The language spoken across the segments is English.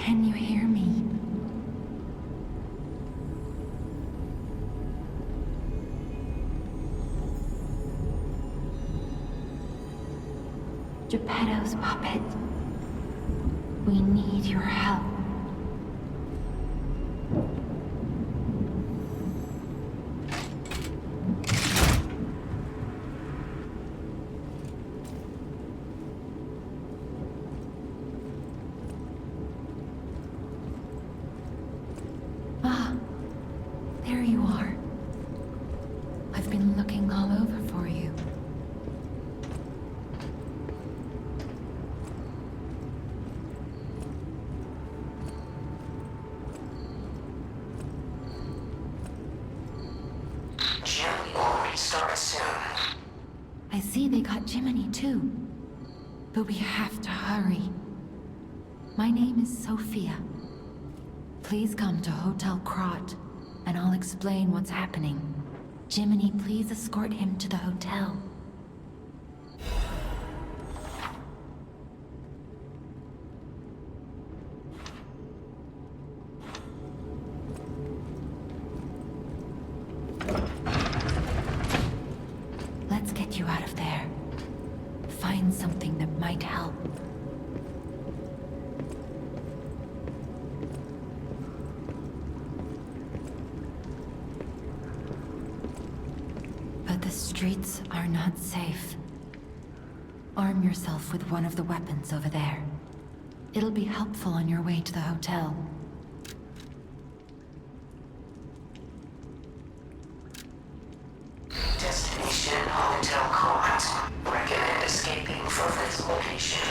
Can you hear me? Geppetto's puppet. We need your help. Ah, there you are. I've been looking all over for you. I see they got Jiminy too. But we have to hurry. My name is Sophia. Please come to Hotel KRAT, and I'll explain what's happening. Jiminy, please escort him to the hotel. Let's get you out of there. Find something that might help. But the streets are not safe. Arm yourself with one of the weapons over there. It'll be helpful on your way to the hotel. Destination Hotel KRAT. Recommend escaping from this location.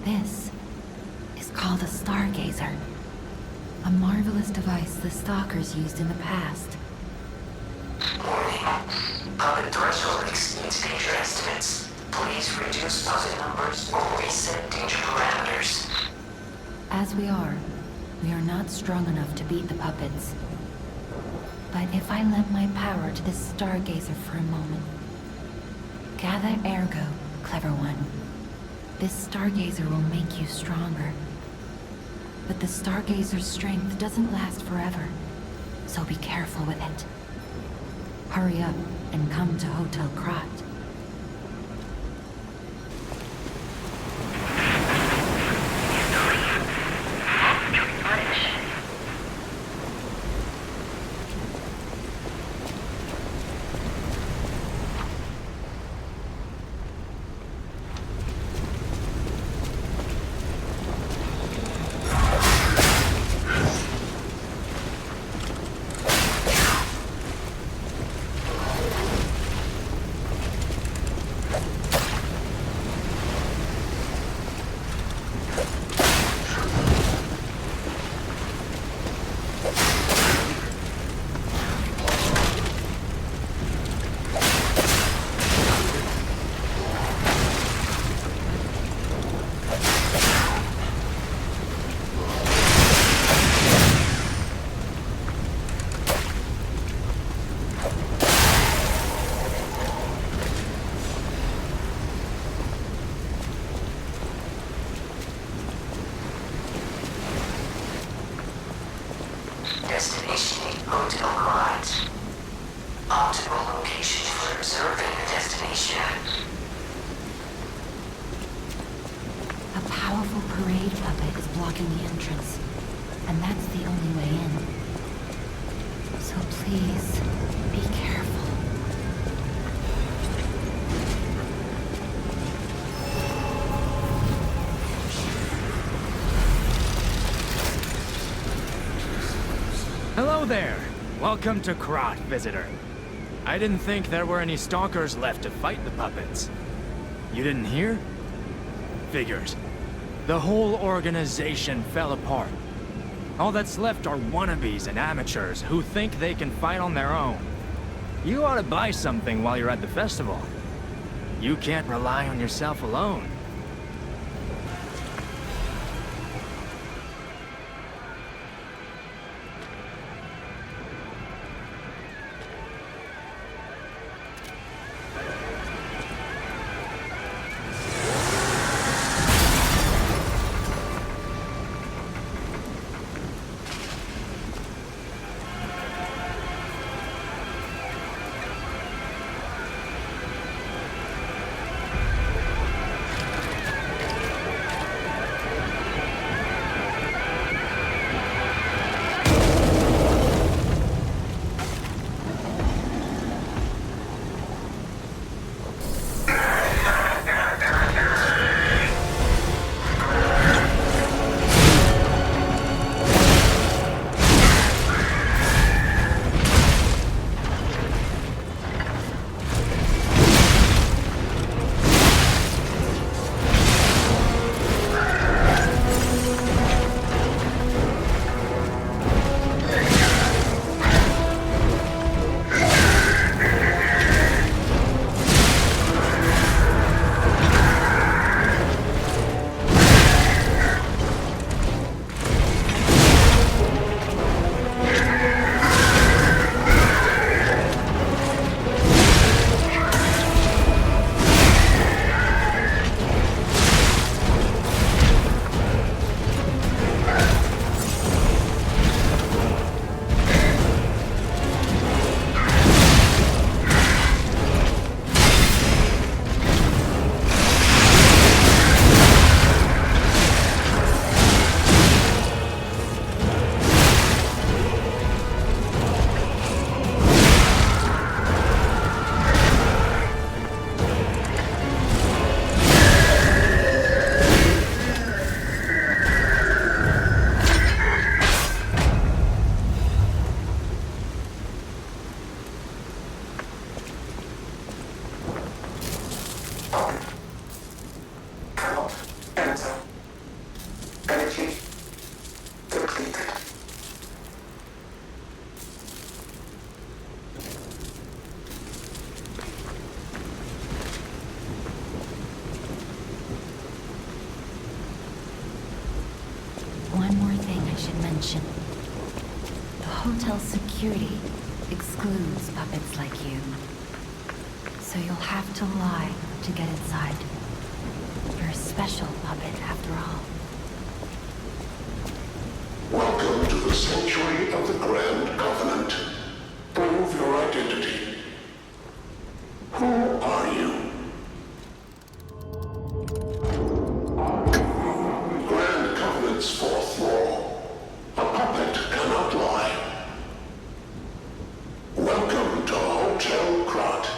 This is called a stargazer. A marvelous device the stalkers used in the past. Warning. Puppet threshold exceeds danger estimates. Please reduce puppet numbers or reset danger parameters. As we are not strong enough to beat the puppets. But if I lend my power to this stargazer for a moment. Gather ergo, clever one. This stargazer will make you stronger. But the stargazer's strength doesn't last forever, so be careful with it. Hurry up and come to Hotel KRAT. Destination Hotel KRAT. Optimal location for observing the destination. A powerful parade puppet is blocking the entrance, and that's the only way in. So please, be careful. Hello there! Welcome to KRAT, visitor. I didn't think there were any stalkers left to fight the puppets. You didn't hear? Figures. The whole organization fell apart. All that's left are wannabes and amateurs who think they can fight on their own. You ought to buy something while you're at the festival. You can't rely on yourself alone. I should mention. The hotel security excludes puppets like you. So you'll have to lie to get inside. You're a special puppet, after all. Welcome to the Sanctuary of the Grand Covenant. Prove your identity. Who are you? Grand Covenant's fourth law. A puppet cannot lie. Welcome to Hotel KRAT.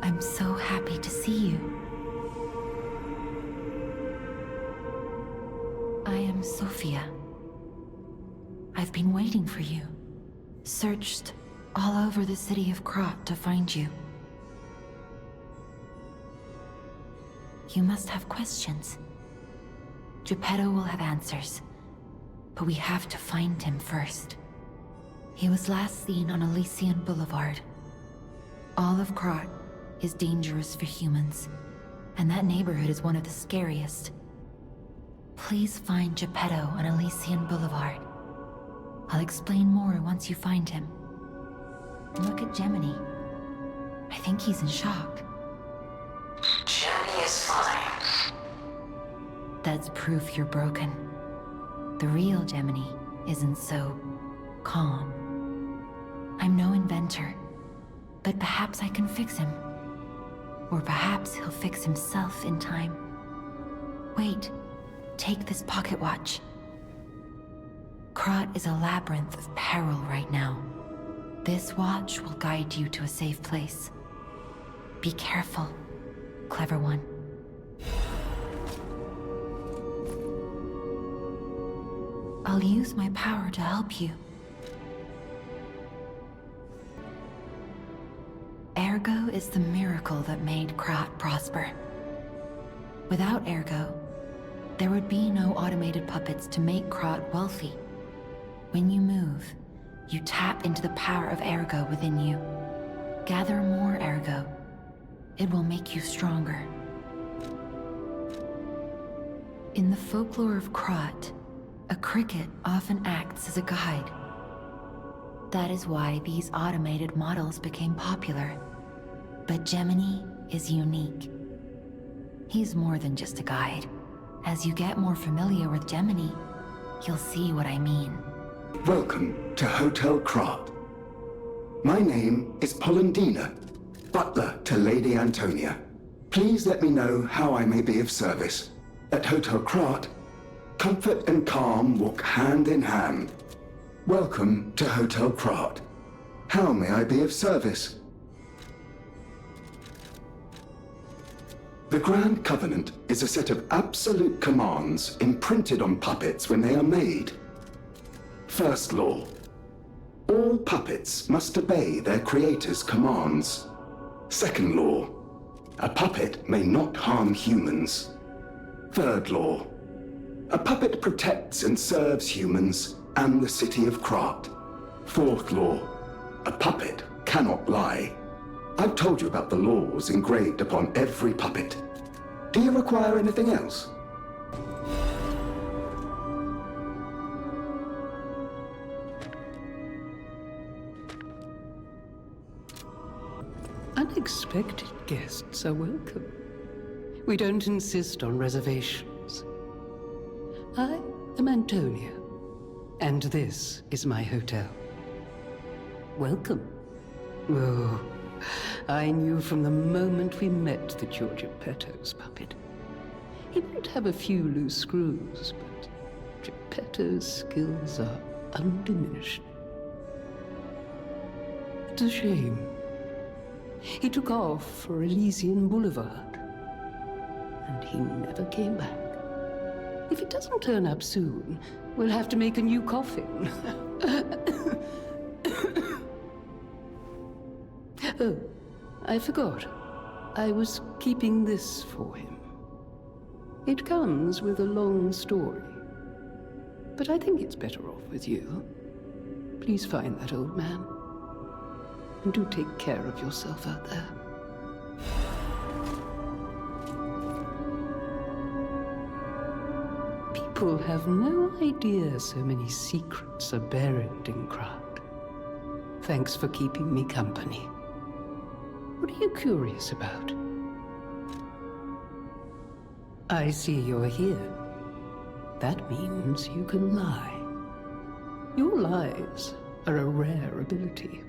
I'm so happy to see you. I am Sophia. I've been waiting for you. Searched all over the city of KRAT to find you. You must have questions. Geppetto will have answers, but we have to find him first. He was last seen on Elysian Boulevard. All of KRAT is dangerous for humans, and that neighborhood is one of the scariest. Please find Geppetto on Elysian Boulevard. I'll explain more once you find him. Look at Gemini. I think he's in shock. Gemini is fine. That's proof you're broken. The real Gemini isn't so calm. I'm no inventor, but perhaps I can fix him. Or perhaps he'll fix himself in time. Wait, take this pocket watch. KRAT is a labyrinth of peril right now. This watch will guide you to a safe place. Be careful, clever one. I'll use my power to help you. Ergo is the miracle that made KRAT prosper. Without Ergo, there would be no automated puppets to make KRAT wealthy. When you move, you tap into the power of Ergo within you. Gather more Ergo. It will make you stronger. In the folklore of KRAT, a cricket often acts as a guide. That is why these automated models became popular. But Gemini is unique. He's more than just a guide. As you get more familiar with Gemini, you'll see what I mean. Welcome to Hotel KRAT. My name is Polendina, butler to Lady Antonia. Please let me know how I may be of service. At Hotel KRAT, comfort and calm walk hand in hand. Welcome to Hotel KRAT. How may I be of service? The Grand Covenant is a set of absolute commands imprinted on puppets when they are made. First law. All puppets must obey their creator's commands. Second law. A puppet may not harm humans. Third law. A puppet protects and serves humans and the city of KRAT. Fourth law. A puppet cannot lie. I've told you about the laws engraved upon every puppet. Do you require anything else? Unexpected guests are welcome. We don't insist on reservations. I am Antonia, and this is my hotel. Welcome. Oh, I knew from the moment we met that you're Geppetto's puppet. He might have a few loose screws, but Geppetto's skills are undiminished. It's a shame. He took off for Elysian Boulevard, and he never came back. If it doesn't turn up soon, we'll have to make a new coffin. Oh, I forgot. I was keeping this for him. It comes with a long story, but I think it's better off with you. Please find that old man. And do take care of yourself out there. People have no idea so many secrets are buried in KRAT. Thanks for keeping me company. What are you curious about? I see you're here. That means you can lie. Your lies are a rare ability.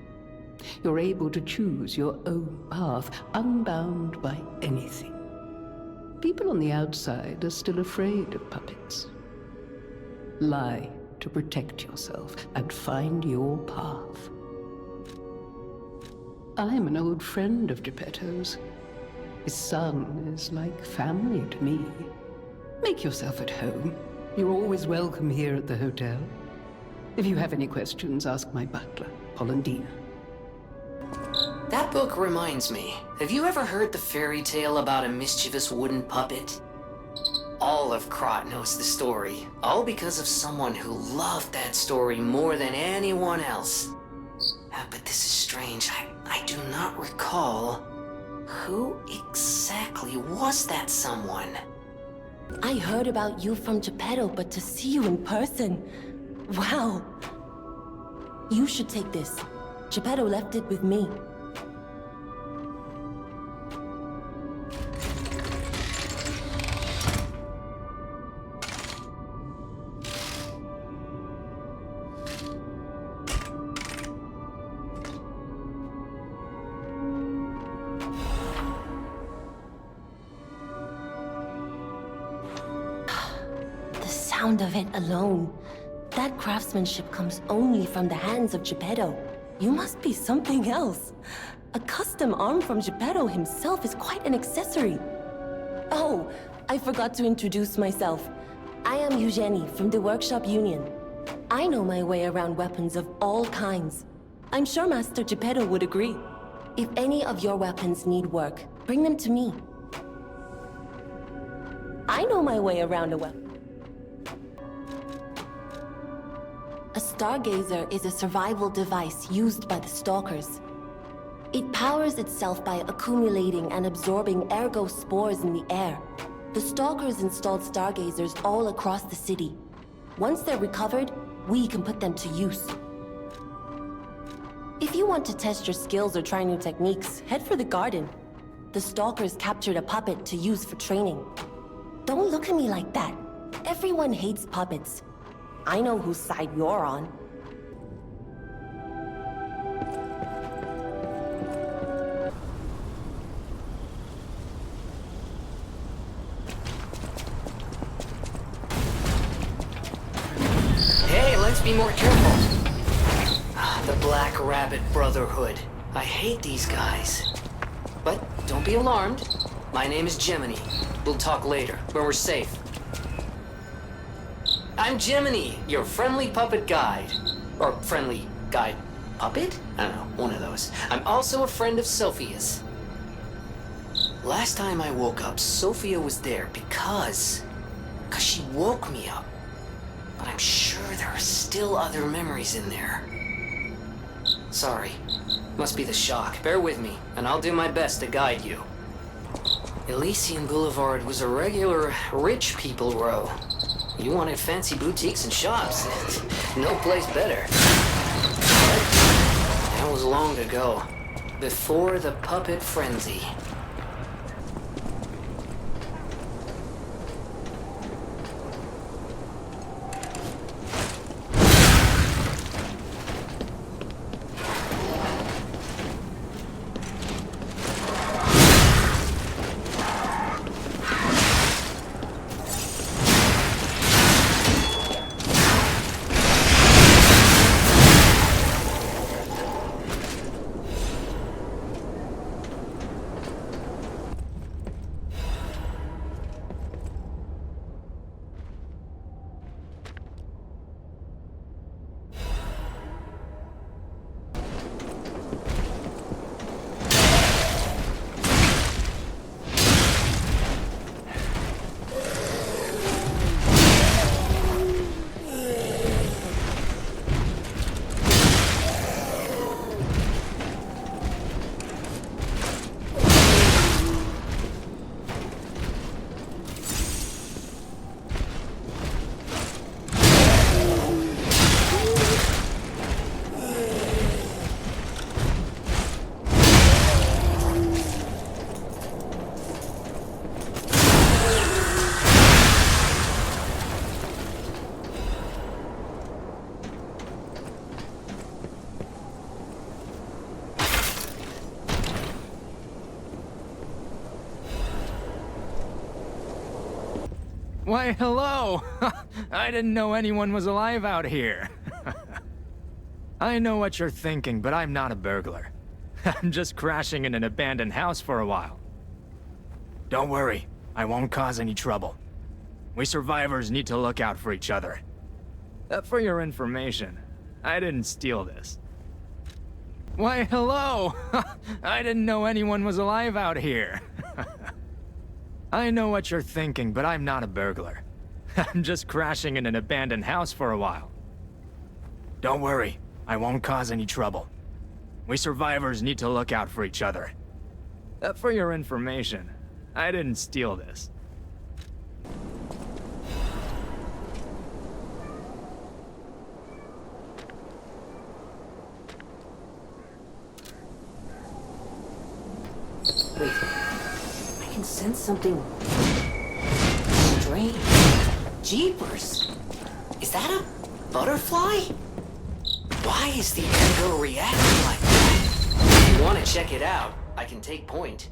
You're able to choose your own path, unbound by anything. People on the outside are still afraid of puppets. Lie to protect yourself and find your path. I'm an old friend of Geppetto's. His son is like family to me. Make yourself at home. You're always welcome here at the hotel. If you have any questions, ask my butler, Polendina. That book reminds me. Have you ever heard the fairy tale about a mischievous wooden puppet? All of KRAT knows the story, all because of someone who loved that story more than anyone else. But this is strange. I do not recall. Who exactly was that someone? I heard about you from Geppetto, but to see you in person... Wow! You should take this. Geppetto left it with me. Sound of it alone. That craftsmanship comes only from the hands of Geppetto. You must be something else. A custom arm from Geppetto himself is quite an accessory. Oh, I forgot to introduce myself. I am Eugenie from the Workshop Union. I know my way around weapons of all kinds. I'm sure Master Geppetto would agree. If any of your weapons need work, bring them to me. I know my way around a weapon. A stargazer is a survival device used by the stalkers. It powers itself by accumulating and absorbing ergo spores in the air. The stalkers installed stargazers all across the city. Once they're recovered, we can put them to use. If you want to test your skills or try new techniques, head for the garden. The stalkers captured a puppet to use for training. Don't look at me like that. Everyone hates puppets. I know whose side you're on. Hey, let's be more careful. The Black Rabbit Brotherhood. I hate these guys. But don't be alarmed. My name is Gemini. We'll talk later, when we're safe. I'm Gemini, your friendly puppet guide. Or friendly guide puppet? I don't know, one of those. I'm also a friend of Sophia's. Last time I woke up, Sophia was there because she woke me up. But I'm sure there are still other memories in there. Sorry. Must be the shock. Bear with me, and I'll do my best to guide you. Elysian Boulevard was a regular rich people row. You wanted fancy boutiques and shops. No place better. But that was long ago. Before the puppet frenzy. Why, hello! I didn't know anyone was alive out here. I know what you're thinking, but I'm not a burglar. I'm just crashing in an abandoned house for a while. Don't worry, I won't cause any trouble. We survivors need to look out for each other. For your information, I didn't steal this. Why, hello! I didn't know anyone was alive out here. I know what you're thinking, but I'm not a burglar. I'm just crashing in an abandoned house for a while. Don't worry, I won't cause any trouble. We survivors need to look out for each other. For your information, I didn't steal this. Wait. I can sense something strange. Jeepers! Is that a butterfly? Why is the ego reacting like that? If you want to check it out, I can take point.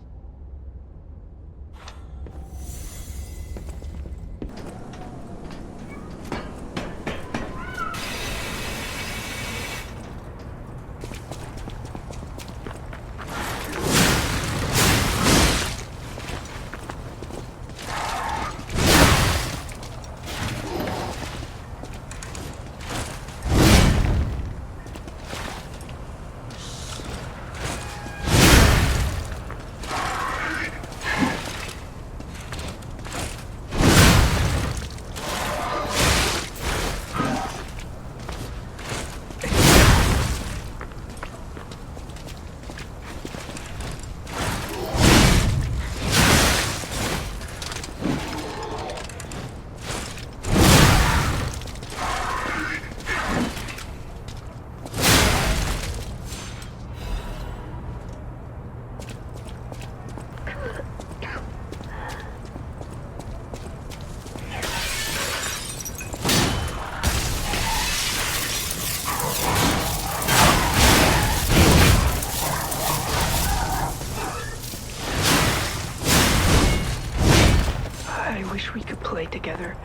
together.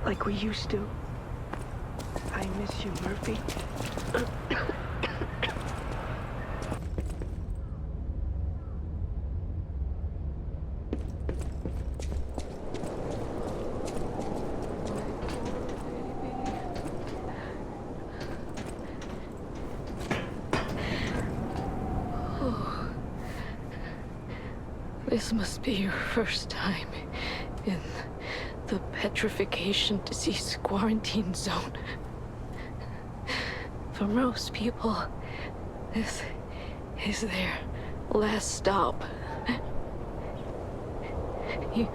Like we used to. I miss you, Murphy. This must be your first time in the petrification disease quarantine zone. For most people, this is their last stop. You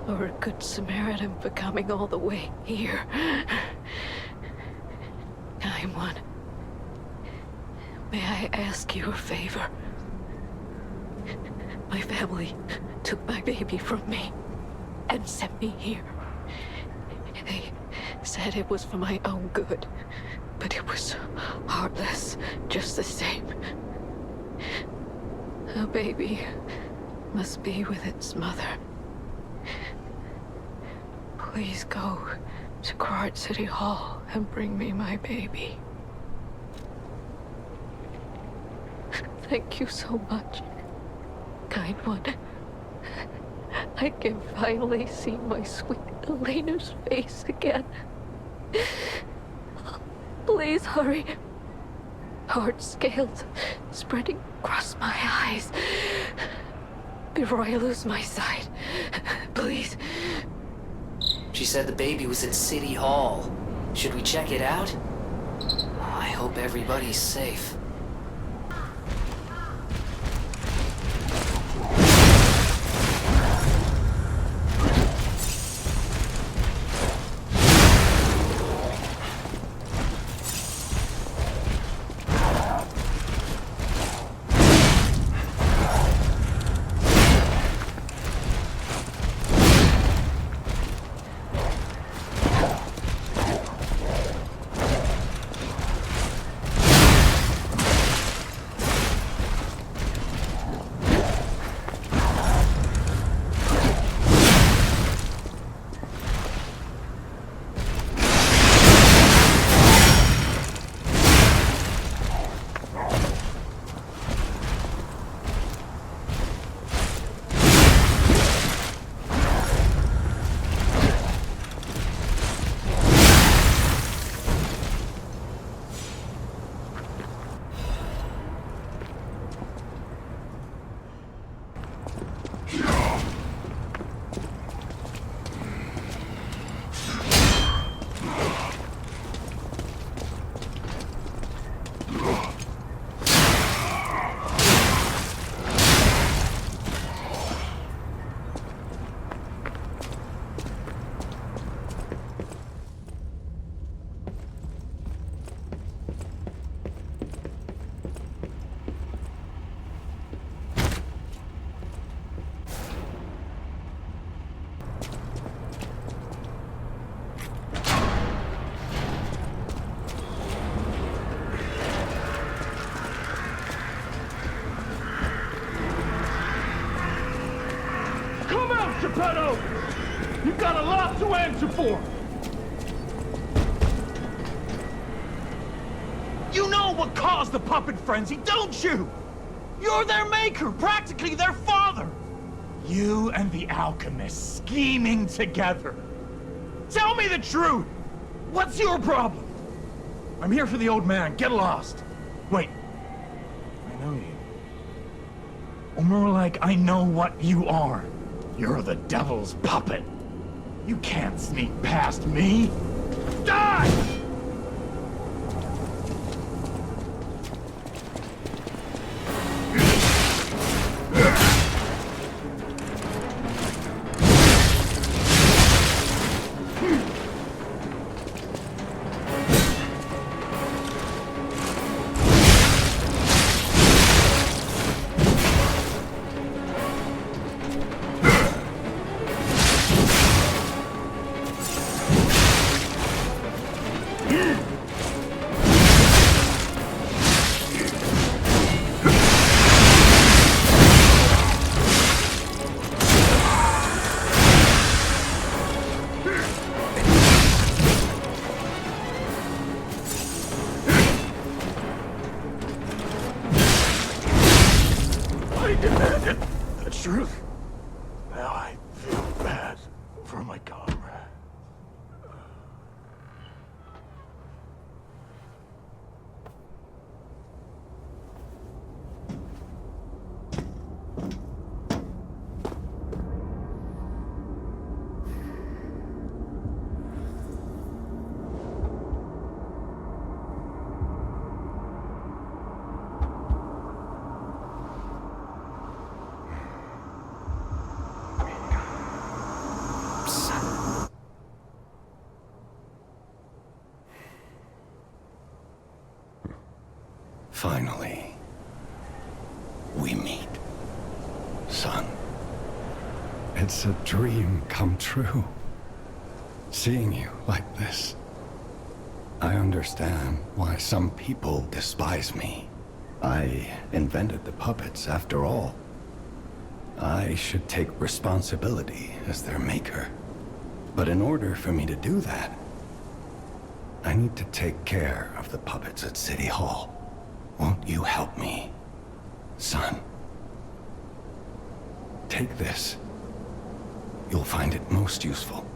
are a good Samaritan for coming all the way here. I'm one. May I ask you a favor? My family took my baby from me and sent me here. They said it was for my own good, but it was heartless just the same. A baby must be with its mother. Please go to KRAT City Hall and bring me my baby. Thank you so much, kind one. I can finally see my sweet Elena's face again. Please hurry. Hard scales spreading across my eyes before I lose my sight. Please. She said the baby was at City Hall. Should we check it out? I hope everybody's safe. You've got a lot to answer for! You know what caused the puppet frenzy, don't you? You're their maker, practically their father! You and the alchemist scheming together. Tell me the truth! What's your problem? I'm here for the old man, get lost. Wait, I know you. Or more like, I know what you are. You're the devil's puppet. You can't sneak past me. Die! demanded the truth. Now I feel bad for my comrade. Finally, we meet. Son, it's a dream come true. Seeing you like this. I understand why some people despise me. I invented the puppets after all. I should take responsibility as their maker. But in order for me to do that, I need to take care of the puppets at City Hall. Won't you help me, son? Take this. You'll find it most useful.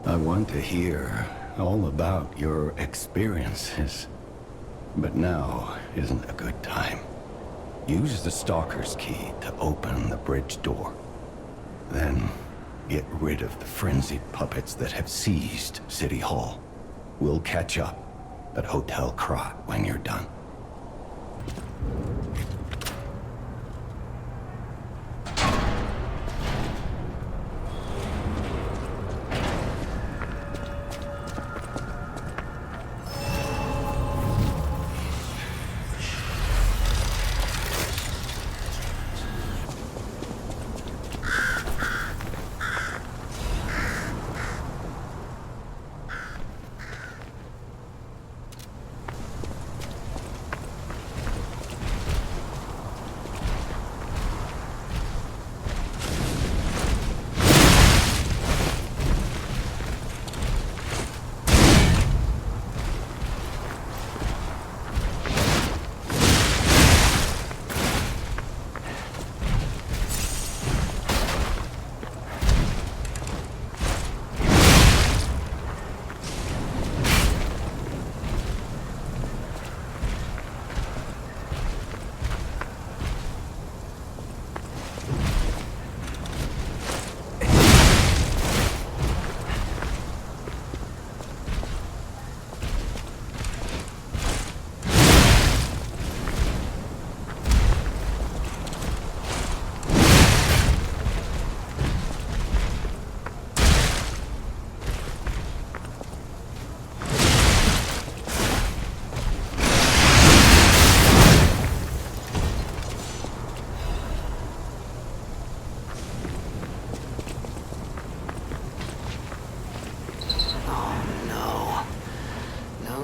I want to hear all about your experiences, but now isn't a good time. Use the Stalker's key to open the bridge door. Then, get rid of the frenzied puppets that have seized City Hall. We'll catch up at Hotel KRAT when you're done.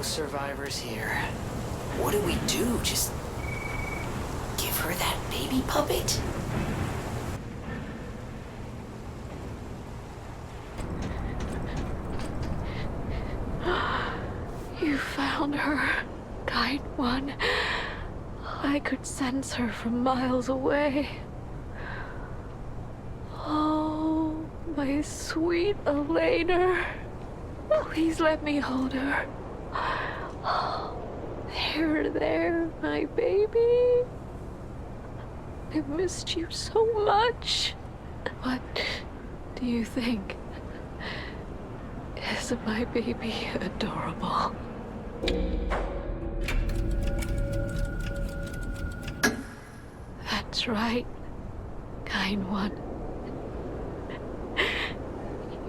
Survivors here. What do we do? Just give her that baby puppet? You found her, kind one. I could sense her from miles away. Oh, my sweet Elena. Please let me hold her. There, my baby. I've missed you so much. What do you think? Isn't my baby adorable? That's right, kind one.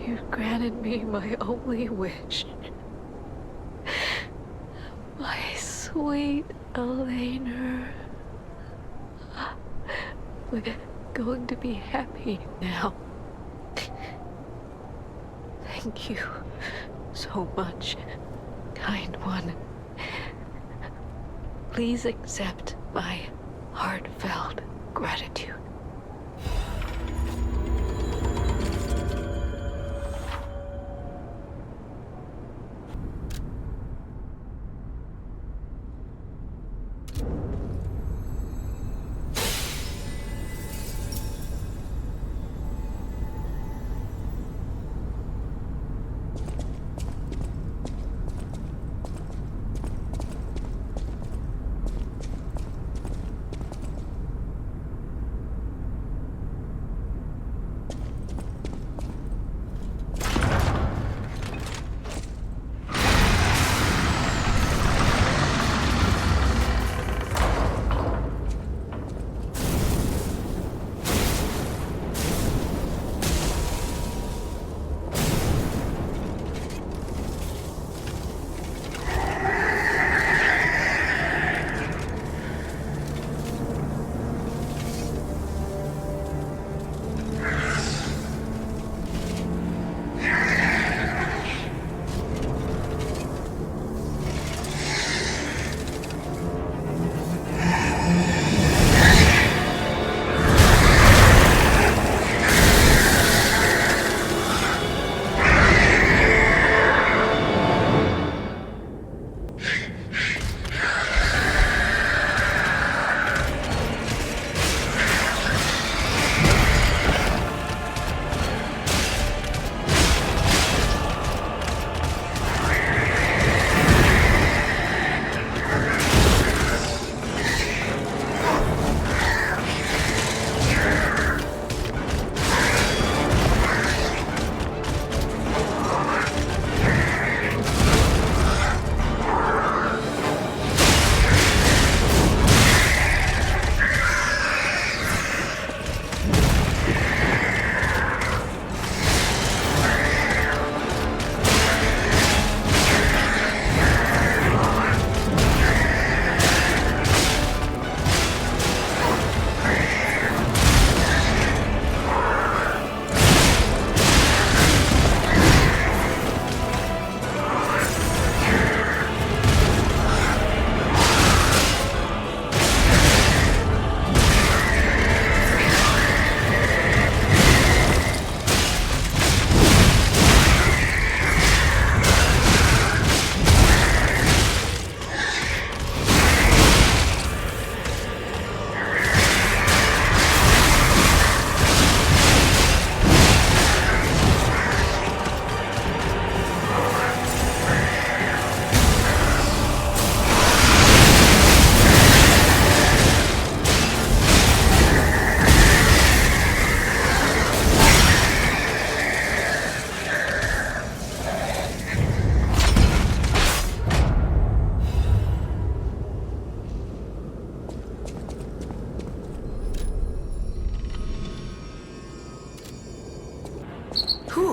You've granted me my only wish. My sweet Elena. We're going to be happy now. Thank you so much, kind one. Please accept my heartfelt gratitude.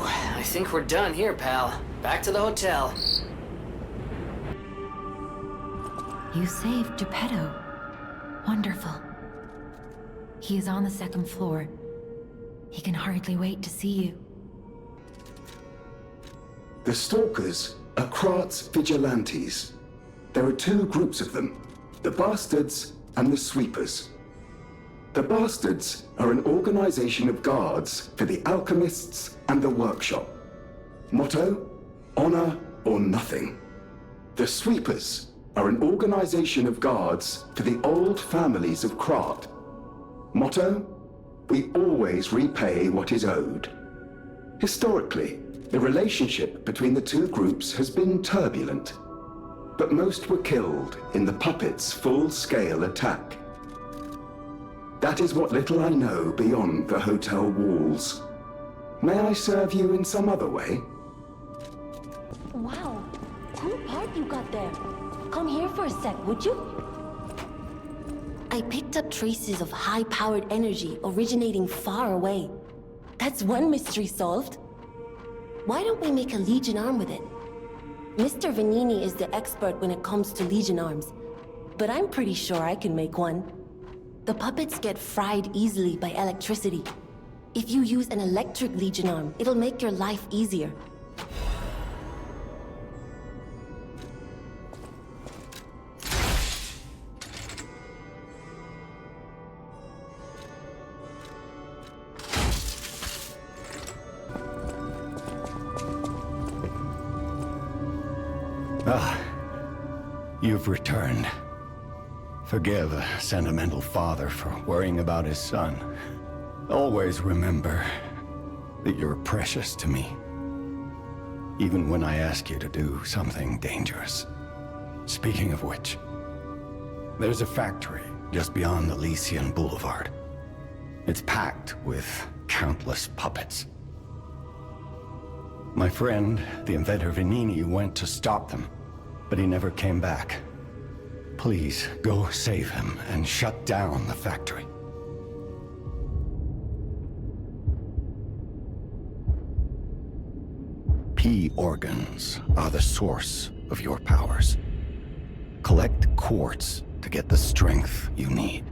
I think we're done here, pal. Back to the hotel. You saved Geppetto. Wonderful. He is on the second floor. He can hardly wait to see you. The Stalkers are KRAT's vigilantes. There are two groups of them, the Bastards and the Sweepers. The Bastards are an organization of guards for the alchemists and the workshop. Motto, honor or nothing. The Sweepers are an organization of guards for the old families of KRAT. Motto, we always repay what is owed. Historically, the relationship between the two groups has been turbulent, but most were killed in the puppets' full-scale attack. That is what little I know beyond the hotel walls. May I serve you in some other way? Wow, cool part you got there. Come here for a sec, would you? I picked up traces of high-powered energy originating far away. That's one mystery solved. Why don't we make a Legion arm with it? Mr. Vanini is the expert when it comes to Legion arms, but I'm pretty sure I can make one. The puppets get fried easily by electricity. If you use an electric Legion arm, it'll make your life easier. Ah, you've returned. Forgive a sentimental father for worrying about his son. Always remember that you're precious to me, even when I ask you to do something dangerous. Speaking of which, there's a factory just beyond the Lycian Boulevard. It's packed with countless puppets. My friend, the inventor Vanini, went to stop them, but he never came back. Please, go save him and shut down the factory. P organs are the source of your powers. Collect quartz to get the strength you need.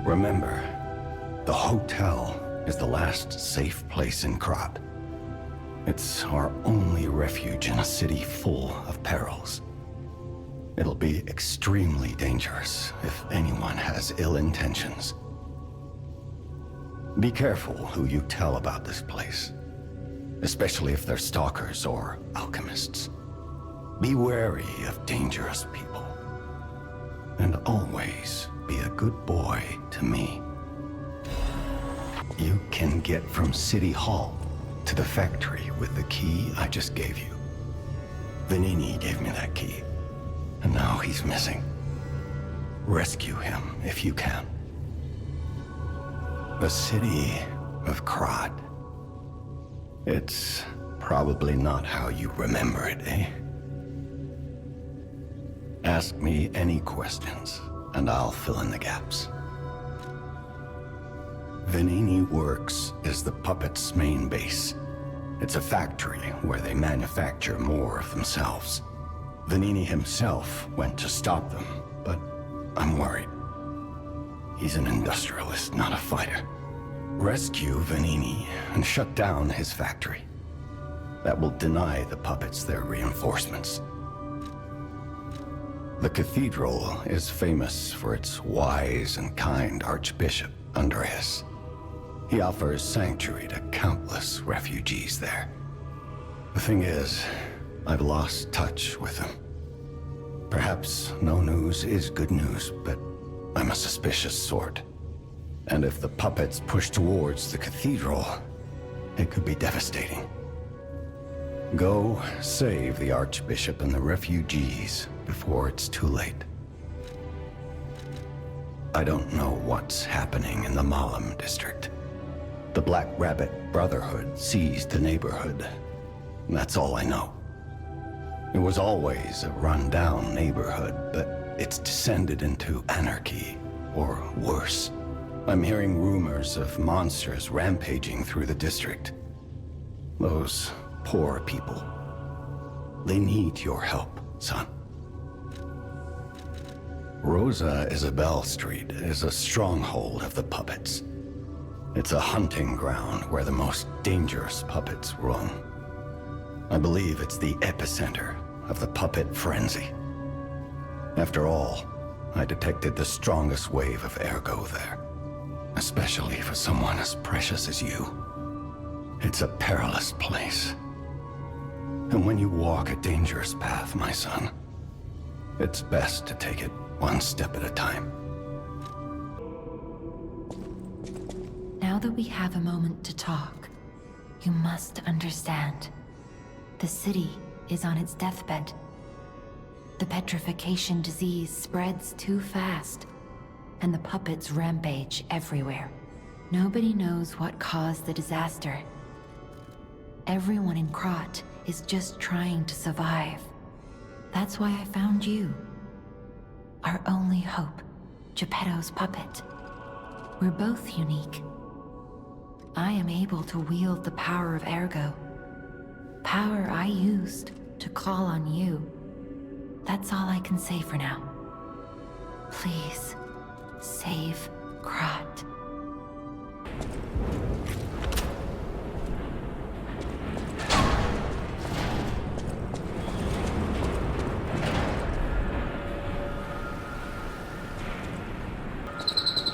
Remember, the hotel is the last safe place in KRAT. It's our only refuge in a city full of perils. It'll be extremely dangerous if anyone has ill intentions. Be careful who you tell about this place, especially if they're stalkers or alchemists. Be wary of dangerous people. And always be a good boy to me. You can get from City Hall to the factory with the key I just gave you. Vanini gave me that key, and now he's missing. Rescue him if you can. The city of KRAT. It's probably not how you remember it, eh? Ask me any questions, and I'll fill in the gaps. Vanini Works is the puppet's main base. It's a factory where they manufacture more of themselves. Vanini himself went to stop them, but I'm worried. He's an industrialist, not a fighter. Rescue Vanini and shut down his factory. That will deny the puppets their reinforcements. The cathedral is famous for its wise and kind Archbishop, Andreas. He offers sanctuary to countless refugees there. The thing is, I've lost touch with him. Perhaps no news is good news, but I'm a suspicious sort. And if the puppets push towards the cathedral, it could be devastating. Go save the Archbishop and the refugees before it's too late. I don't know what's happening in the Malum district. The Black Rabbit Brotherhood seized the neighborhood. That's all I know. It was always a run-down neighborhood, but it's descended into anarchy, or worse. I'm hearing rumors of monsters rampaging through the district. Those poor people. They need your help, son. Rosa Isabel Street is a stronghold of the puppets. It's a hunting ground where the most dangerous puppets roam. I believe it's the epicenter of the puppet frenzy. After all, I detected the strongest wave of ergo there. Especially for someone as precious as you. It's a perilous place. And when you walk a dangerous path, my son, it's best to take it one step at a time. Now that we have a moment to talk, you must understand. The city is on its deathbed. The petrification disease spreads too fast, and the puppets rampage everywhere. Nobody knows what caused the disaster. Everyone in KRAT is just trying to survive. That's why I found you. Our only hope, Geppetto's puppet. We're both unique. I am able to wield the power of ergo. Power I used to call on you. That's all I can say for now. Please, save KRAT.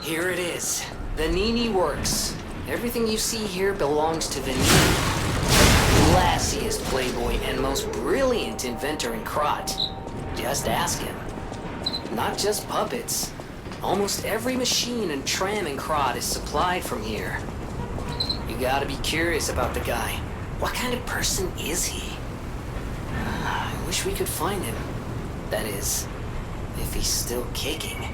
Here it is. The Nini works. Everything you see here belongs to the Nini. Classiest playboy and most brilliant inventor in KRAT. Just ask him. Not just puppets. Almost every machine and tram in KRAT is supplied from here. You gotta be curious about the guy. What kind of person is he? I wish we could find him. That is, if he's still kicking.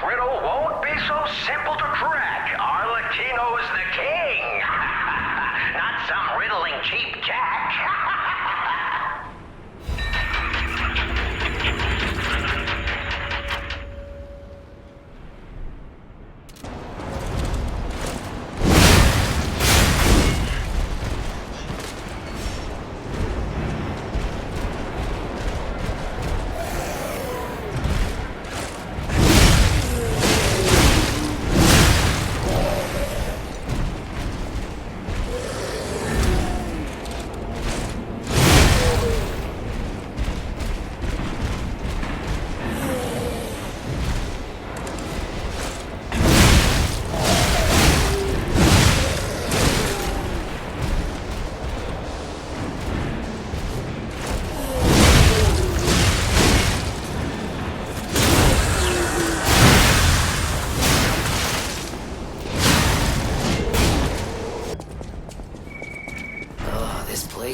Riddle won't be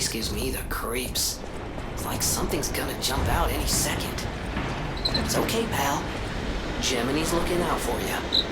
place gives me the creeps. It's like something's gonna jump out any second. It's okay, pal. Gemini's looking out for you.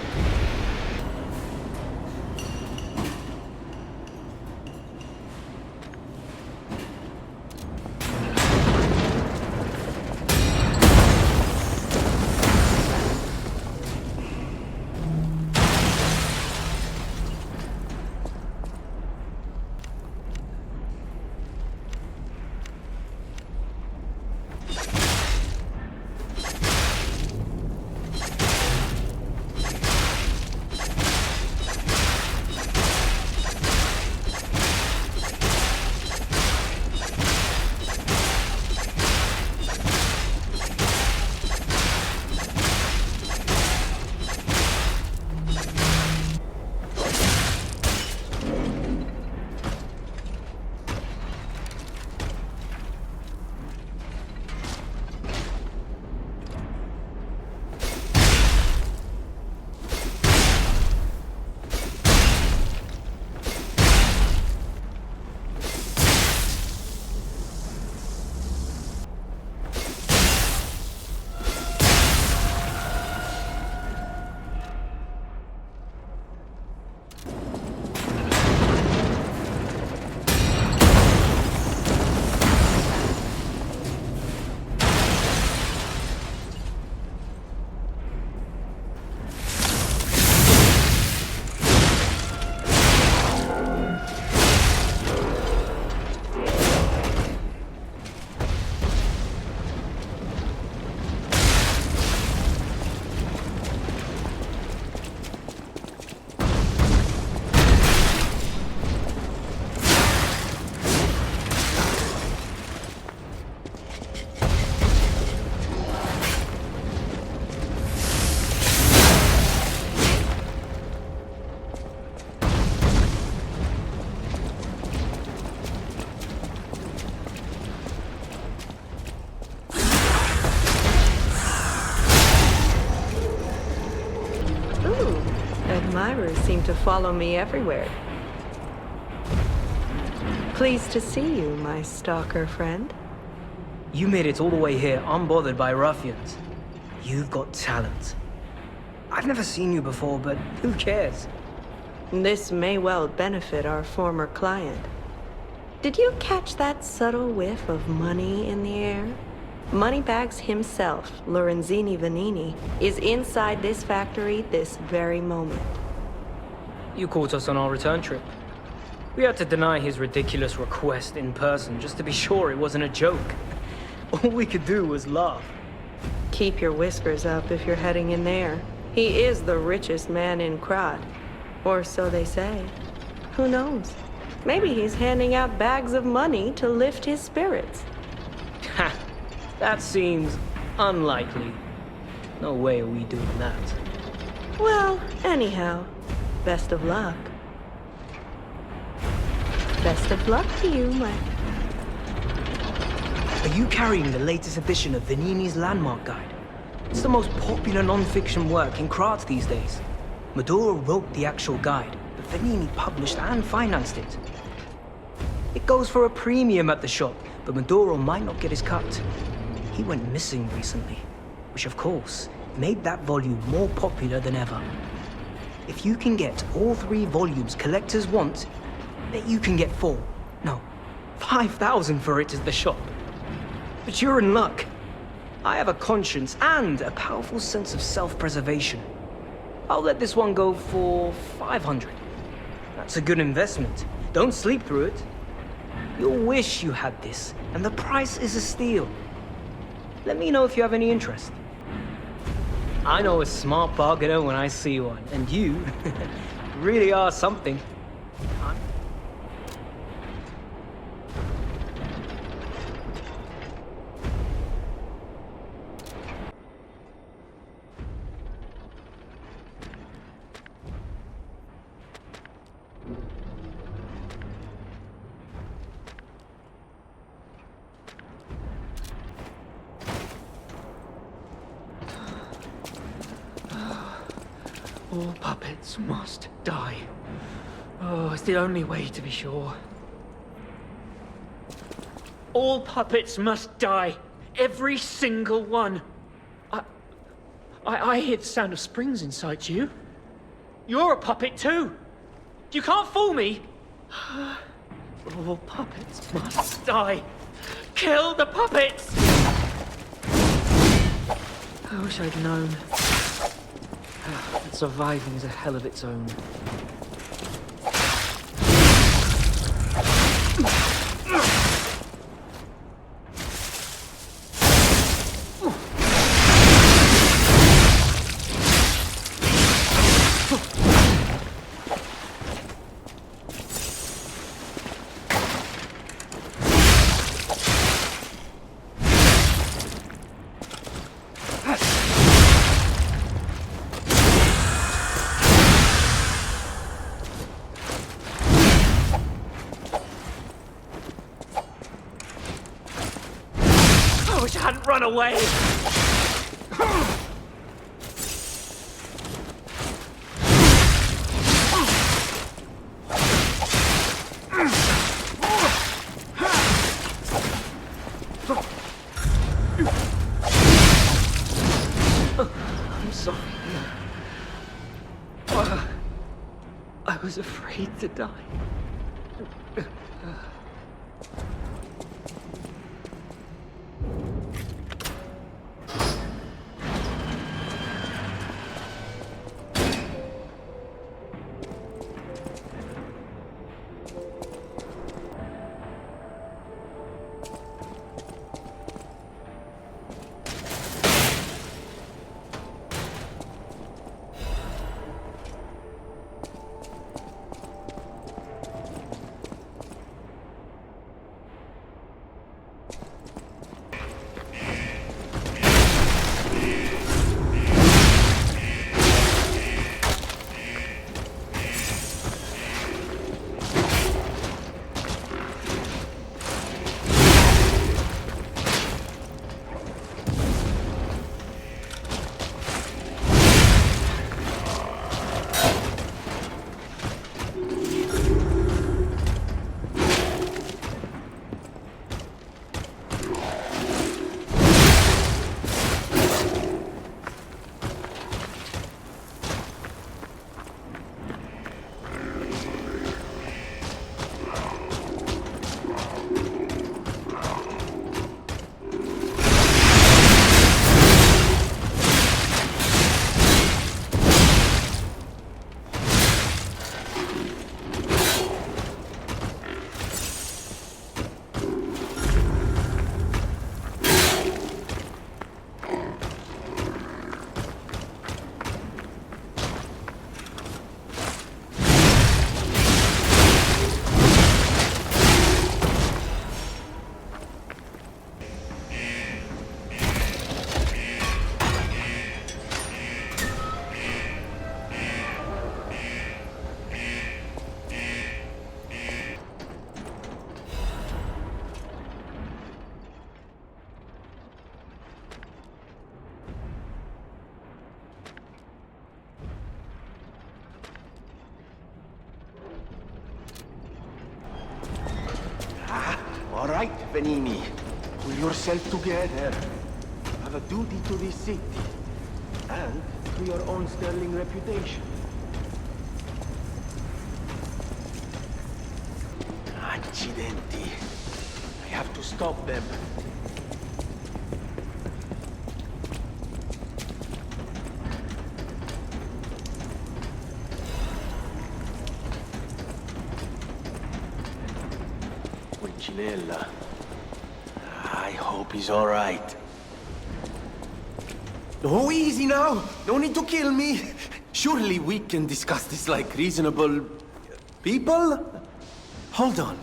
Admirers seem to follow me everywhere. Pleased to see you, my stalker friend. You made it all the way here unbothered by ruffians. You've got talent. I've never seen you before, but who cares? This may well benefit our former client. Did you catch that subtle whiff of money in the air? Moneybags himself, Lorenzini Vanini, is inside this factory this very moment. You caught us on our return trip. We had to deny his ridiculous request in person just to be sure it wasn't a joke. All we could do was laugh. Keep your whiskers up if you're heading in there. He is the richest man in KRAT. Or so they say. Who knows? Maybe he's handing out bags of money to lift his spirits. Ha! That seems unlikely. No way are we doing that. Well, anyhow, best of luck. Best of luck to you, my... Are you carrying the latest edition of Vanini's Landmark Guide? It's the most popular non-fiction work in KRAT these days. Maduro wrote the actual guide, but Vanini published and financed it. It goes for a premium at the shop, but Maduro might not get his cut. He went missing recently, which of course made that volume more popular than ever. If you can get all 3 volumes collectors want, bet you can get 4. No, 5,000 for it at the shop. But you're in luck. I have a conscience and a powerful sense of self-preservation. I'll let this one go for 500. That's a good investment. Don't sleep through it. You'll wish you had this, and the price is a steal. Let me know if you have any interest. I know a smart bargainer when I see one, and you really are something. All puppets must die. Oh, it's the only way to be sure. All puppets must die. Every single one. I hear the sound of springs inside you. You're a puppet too. You can't fool me. All puppets must die. Kill the puppets! I wish I'd known. That surviving is a hell of its own. Run away! I'm sorry. I was afraid to die. All right, Venini. Pull yourself together. You have a duty to this city. And to your own sterling reputation. Accidenti. I have to stop them. I hope he's all right. Oh, easy now. No need to kill me. Surely we can discuss this like reasonable people? Hold on.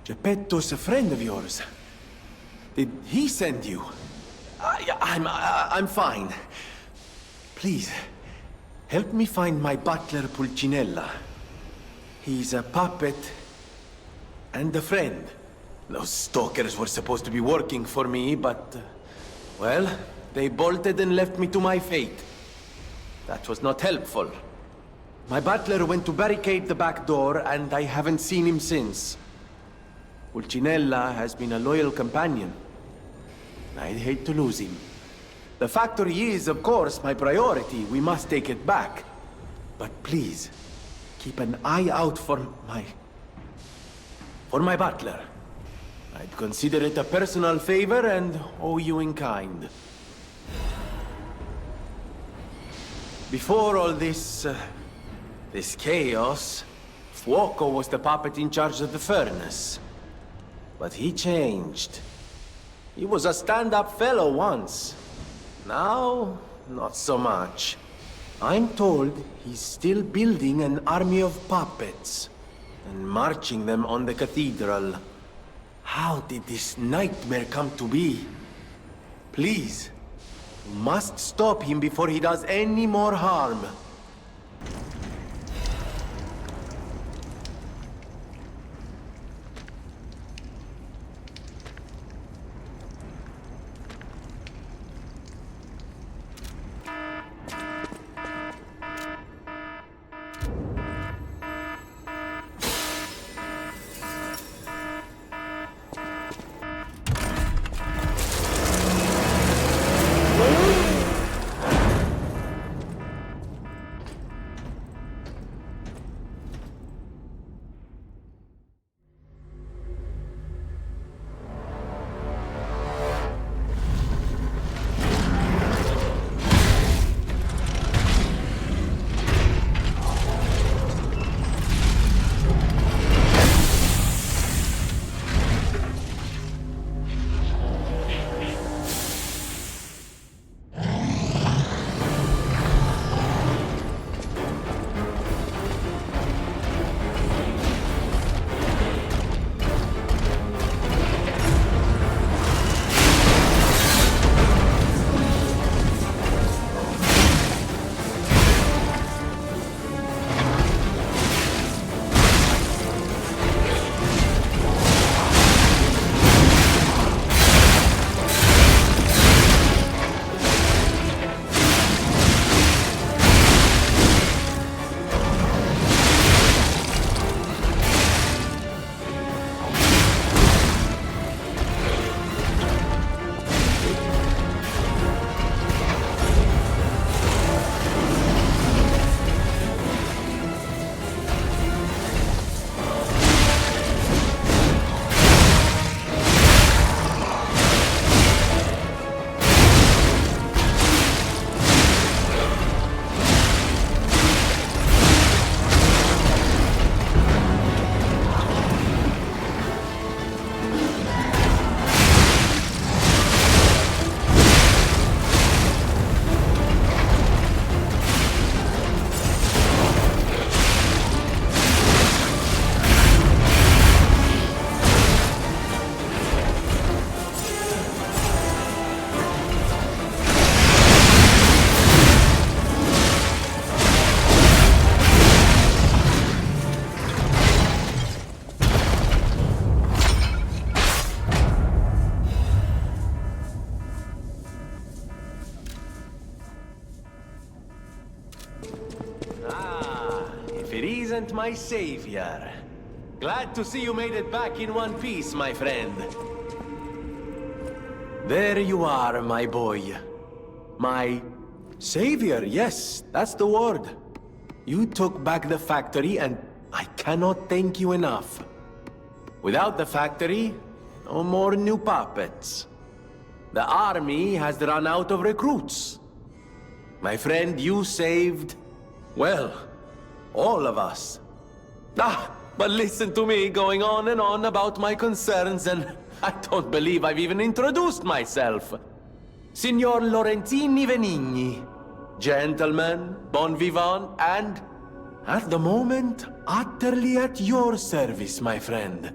Geppetto's a friend of yours. Did he send you? I'm fine. Please, help me find my butler Pulcinella. He's a puppet and a friend. Those stalkers were supposed to be working for me, but... well, they bolted and left me to my fate. That was not helpful. My butler went to barricade the back door, and I haven't seen him since. Pulcinella has been a loyal companion. I'd hate to lose him. The factory is, of course, my priority. We must take it back. But please, keep an eye out for my butler. I'd consider it a personal favor and owe you in kind. Before all this chaos, Fوكو was the puppet in charge of the furnace. But he changed. He was a stand-up fellow once. Now, not so much. I'm told he's still building an army of puppets and marching them on the cathedral. How did this nightmare come to be? Please, you must stop him before he does any more harm. My savior. Glad to see you made it back in one piece, my friend. There you are, my boy. My savior, yes, that's the word. You took back the factory, and I cannot thank you enough. Without the factory, no more new puppets. The army has run out of recruits. My friend, you saved, well, all of us. But listen to me going on and on about my concerns, and I don't believe I've even introduced myself. Signor Lorenzini Venigni. Gentleman, bon vivant, and, at the moment, utterly at your service, my friend.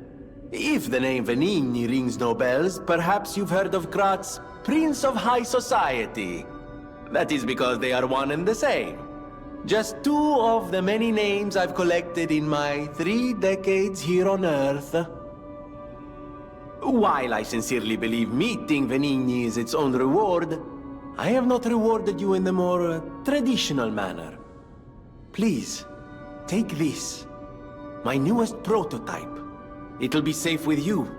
If the name Venigni rings no bells, perhaps you've heard of KRAT's Prince of High Society. That is because they are one and the same. Just two of the many names I've collected in my 3 decades here on Earth. While I sincerely believe meeting Venigni is its own reward, I have not rewarded you in the more traditional manner. Please, take this, my newest prototype. it'll be safe with you.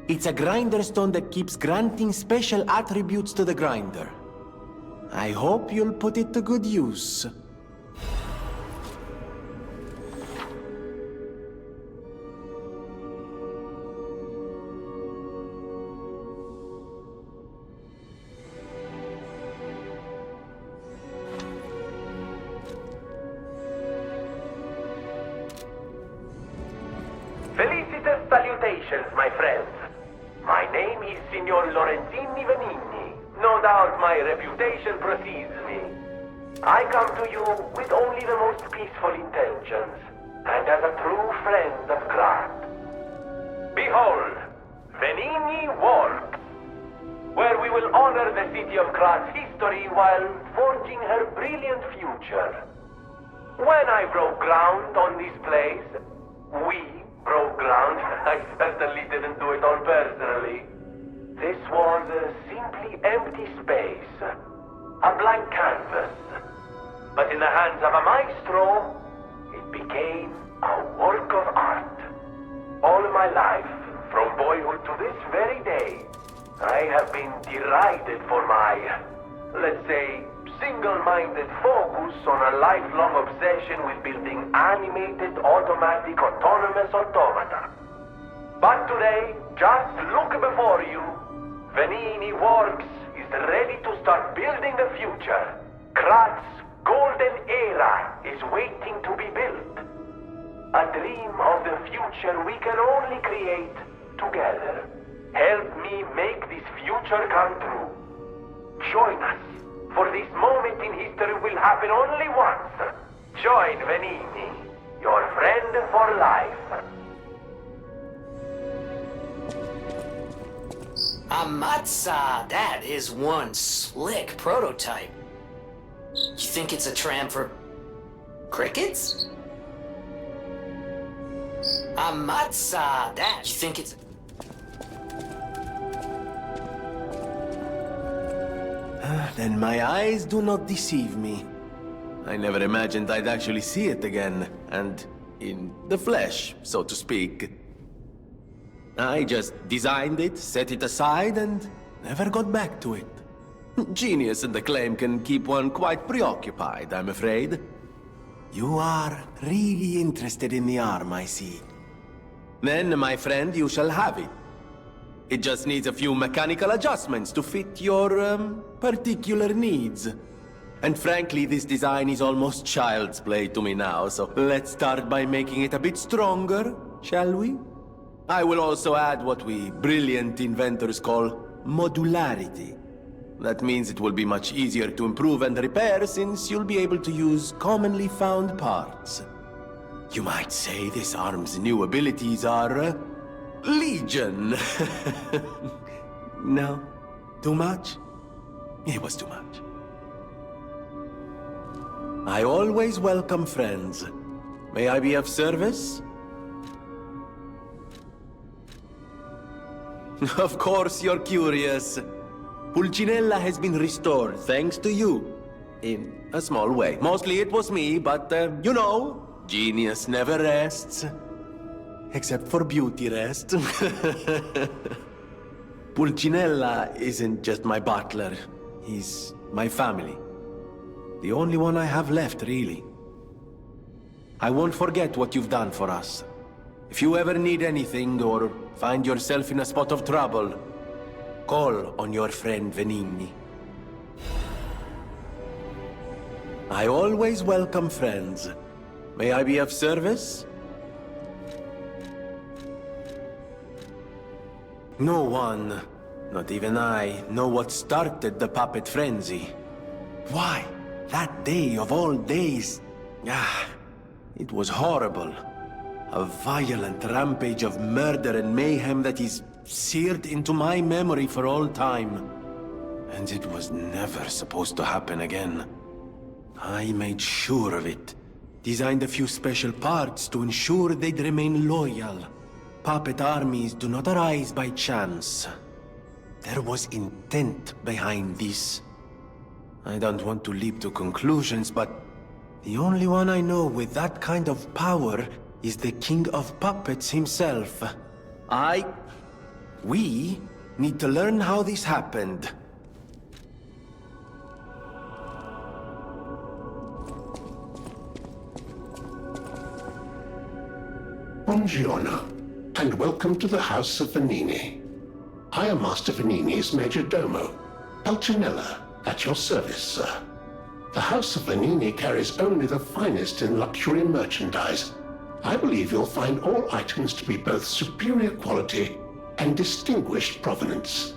It's a grinder stone that keeps granting special attributes to the grinder. I hope you'll put it to good use. Felicitous salutations, my friends. My name is Signor Lorenzini Venigni. No doubt my reputation precedes me. I come to you with only the most peaceful intentions, and as a true friend of KRAT. Behold, Venigni Walks, where we will honor the city of KRAT's history while forging her brilliant future. When I broke ground on this place, we broke ground. I certainly didn't do it all personally. This was a simply empty space, a blank canvas. But in the hands of a maestro, it became a work of art. All my life, from boyhood to this very day, I have been derided for my, let's say, single-minded focus on a lifelong obsession with building animated, automatic, autonomous automata. But today, just look before you. Venigni Works is ready to start building the future. KRAT's golden era is waiting to be built. A dream of the future we can only create together. Help me make this future come true. Join us. For this moment in history will happen only once. Join Venigni, your friend for life. Amatsa, that is one slick prototype. You think it's a tram for crickets? Amatsa, that you think it's... Then my eyes do not deceive me. I never imagined I'd actually see it again, and in the flesh, so to speak. I just designed it, set it aside, and never got back to it. Genius and acclaim can keep one quite preoccupied, I'm afraid. You are really interested in the arm, I see. Then, my friend, you shall have it. It just needs a few mechanical adjustments to fit your, particular needs. And frankly, this design is almost child's play to me now, so let's start by making it a bit stronger, shall we? I will also add what we brilliant inventors call modularity. That means it will be much easier to improve and repair since you'll be able to use commonly found parts. You might say this arm's new abilities are, legion. No? Too much? It was too much. I always welcome friends. May I be of service? Of course you're curious. Pulcinella has been restored thanks to you. In a small way. Mostly it was me, but, you know, genius never rests. Except for beauty rest. Pulcinella isn't just my butler. He's my family. The only one I have left, really. I won't forget what you've done for us. If you ever need anything or find yourself in a spot of trouble, call on your friend Venigni. I always welcome friends. May I be of service? No one, not even I, know what started the puppet frenzy. Why? That day of all days. It was horrible. A violent rampage of murder and mayhem that is seared into my memory for all time. And it was never supposed to happen again. I made sure of it. Designed a few special parts to ensure they'd remain loyal. Puppet armies do not arise by chance. There was intent behind this. I don't want to leap to conclusions, but the only one I know with that kind of power is the king of puppets himself. We need to learn how this happened. Buongiorno, and welcome to the House of Venini. I am Master Venini's Major Domo, Pulcinella, at your service, sir. The House of Venini carries only the finest in luxury merchandise. I believe you'll find all items to be both superior quality and distinguished provenance.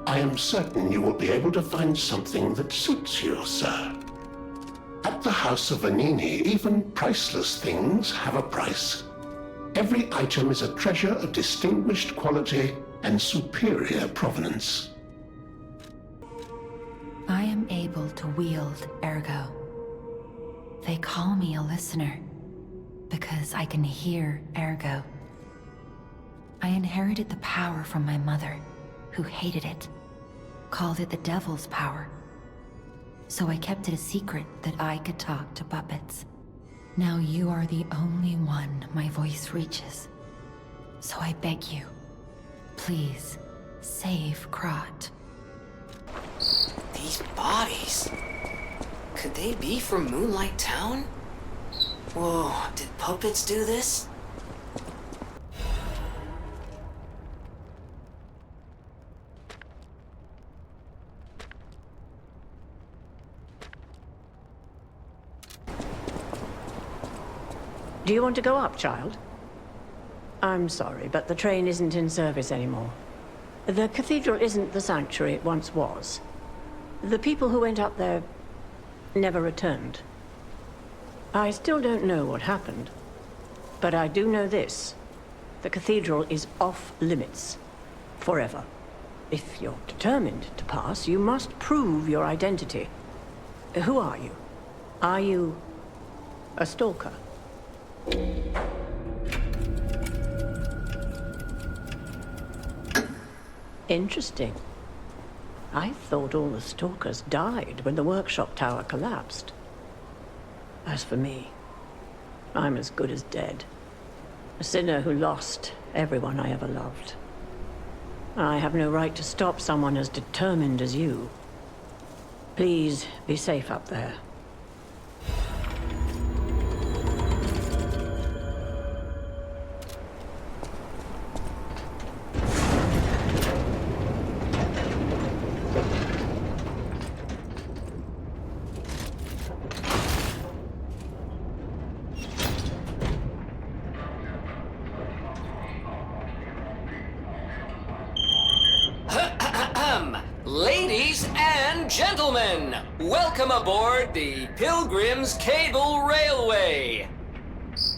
I am certain you will be able to find something that suits you, sir. At the House of Venini, even priceless things have a price. Every item is a treasure of distinguished quality and superior provenance. I am able to wield ergo. They call me a listener because I can hear ergo. I inherited the power from my mother, who hated it, called it the devil's power. So I kept it a secret that I could talk to puppets. Now you are the only one my voice reaches. So I beg you, please, save KRAT. These bodies... could they be from Moonlight Town? Whoa, did puppets do this? Do you want to go up, child? I'm sorry, but the train isn't in service anymore. The cathedral isn't the sanctuary it once was. The people who went up there never returned. I still don't know what happened, but I do know this. The cathedral is off limits. Forever. If you're determined to pass, you must prove your identity. Who are you? Are you a stalker? Interesting. I thought all the stalkers died when the workshop tower collapsed. As for me, I'm as good as dead. A sinner who lost everyone I ever loved. I have no right to stop someone as determined as you. Please be safe up there. Ladies and gentlemen, welcome aboard the Pilgrim's Cable Railway.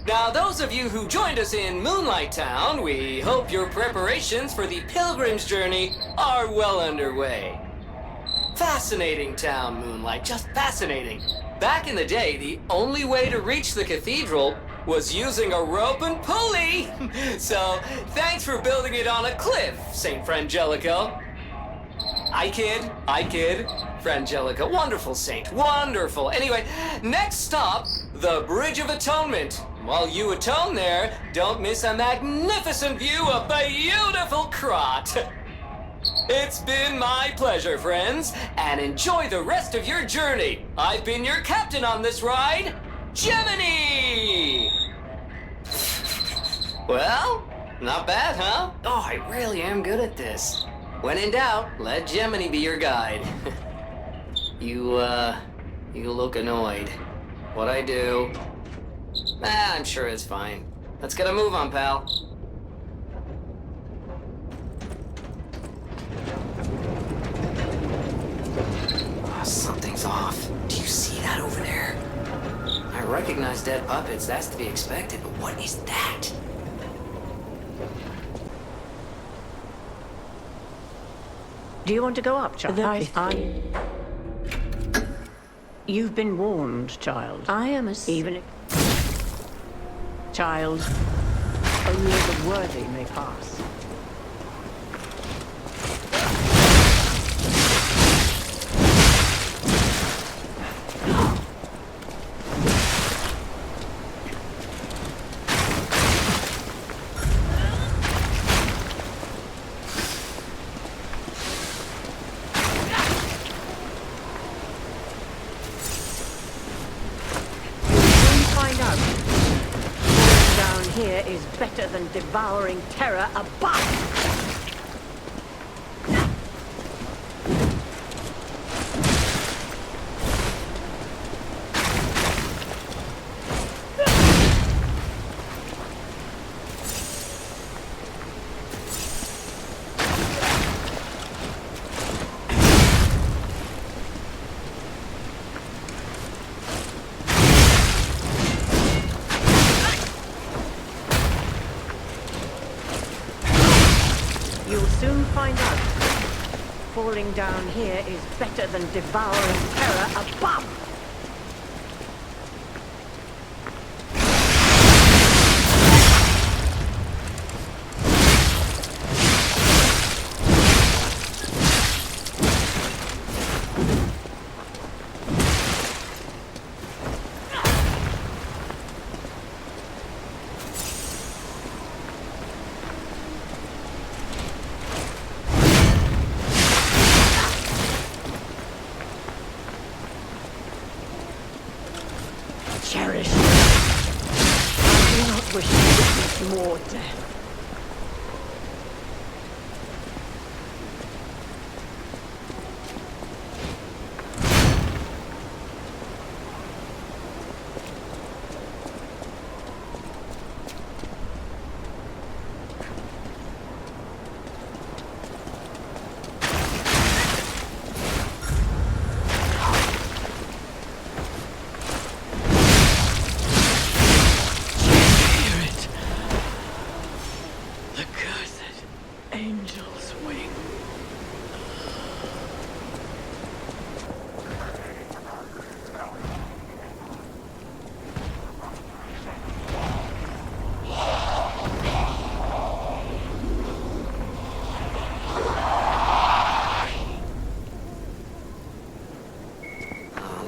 Now, those of you who joined us in Moonlight Town, we hope your preparations for the Pilgrim's journey are well underway. Fascinating town, Moonlight, just fascinating. Back in the day, the only way to reach the cathedral was using a rope and pulley. So, thanks for building it on a cliff, St. Frangelico. I kid. Frangelica, wonderful saint, wonderful. Anyway, next stop, the Bridge of Atonement. While you atone there, don't miss a magnificent view of beautiful KRAT. It's been my pleasure, friends, and enjoy the rest of your journey. I've been your captain on this ride, Gemini! Well, not bad, huh? Oh, I really am good at this. When in doubt, let Gemini be your guide. You look annoyed. What'd I do? I'm sure it's fine. Let's get a move on, pal. Oh, something's off. Do you see that over there? I recognize dead puppets, that's to be expected, but what is that? Do you want to go up, child? You've been warned, child. I am a... Even if... Child, only the worthy may pass. than devouring terror above! Falling down here is better than devouring terror above! Cherish. I do not wish to witness more death.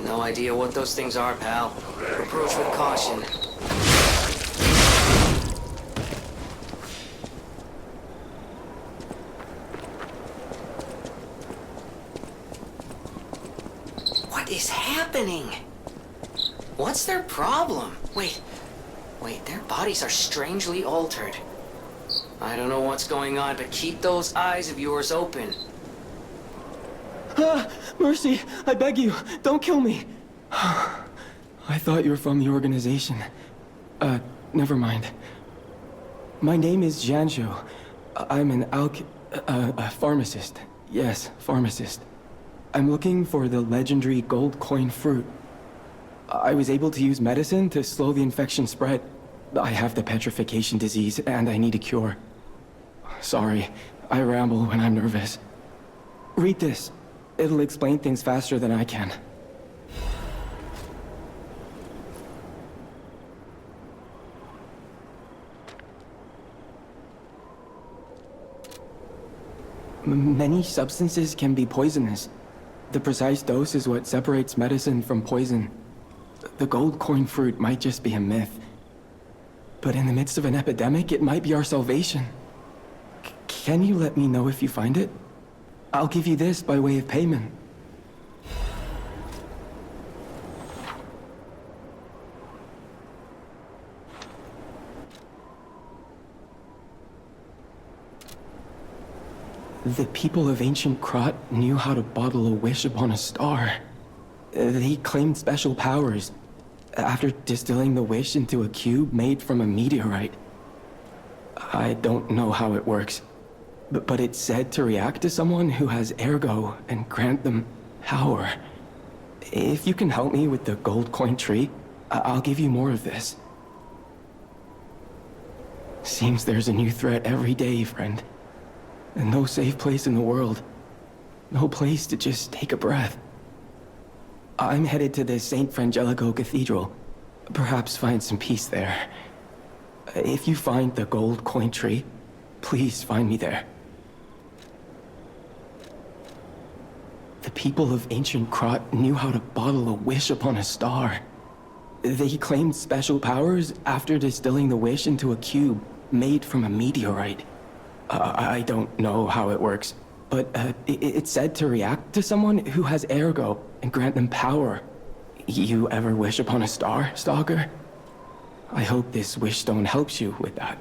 No idea what those things are, pal. Approach with caution. What is happening? What's their problem? Wait, their bodies are strangely altered. I don't know what's going on, but keep those eyes of yours open. Mercy, I beg you, don't kill me. I thought you were from the organization. Never mind. My name is Janjo. I'm an a pharmacist. Yes, pharmacist. I'm looking for the legendary gold coin fruit. I was able to use medicine to slow the infection spread. I have the petrification disease, and I need a cure. Sorry, I ramble when I'm nervous. Read this. It'll explain things faster than I can. Many substances can be poisonous. The precise dose is what separates medicine from poison. The gold coin fruit might just be a myth. But in the midst of an epidemic, it might be our salvation. Can you let me know if you find it? I'll give you this by way of payment. The people of ancient KRAT knew how to bottle a wish upon a star. They claimed special powers after distilling the wish into a cube made from a meteorite. I don't know how it works, but it's said to react to someone who has ergo and grant them power. If you can help me with the gold coin tree, I'll give you more of this. Seems there's a new threat every day, friend. And no safe place in the world. No place to just take a breath. I'm headed to the St. Frangelico Cathedral. Perhaps find some peace there. If you find the gold coin tree, please find me there. The people of ancient KRAT knew how to bottle a wish upon a star. They claimed special powers after distilling the wish into a cube made from a meteorite. I don't know how it works, but it's said to react to someone who has ergo and grant them power. You ever wish upon a star, Stalker? I hope this wish stone helps you with that.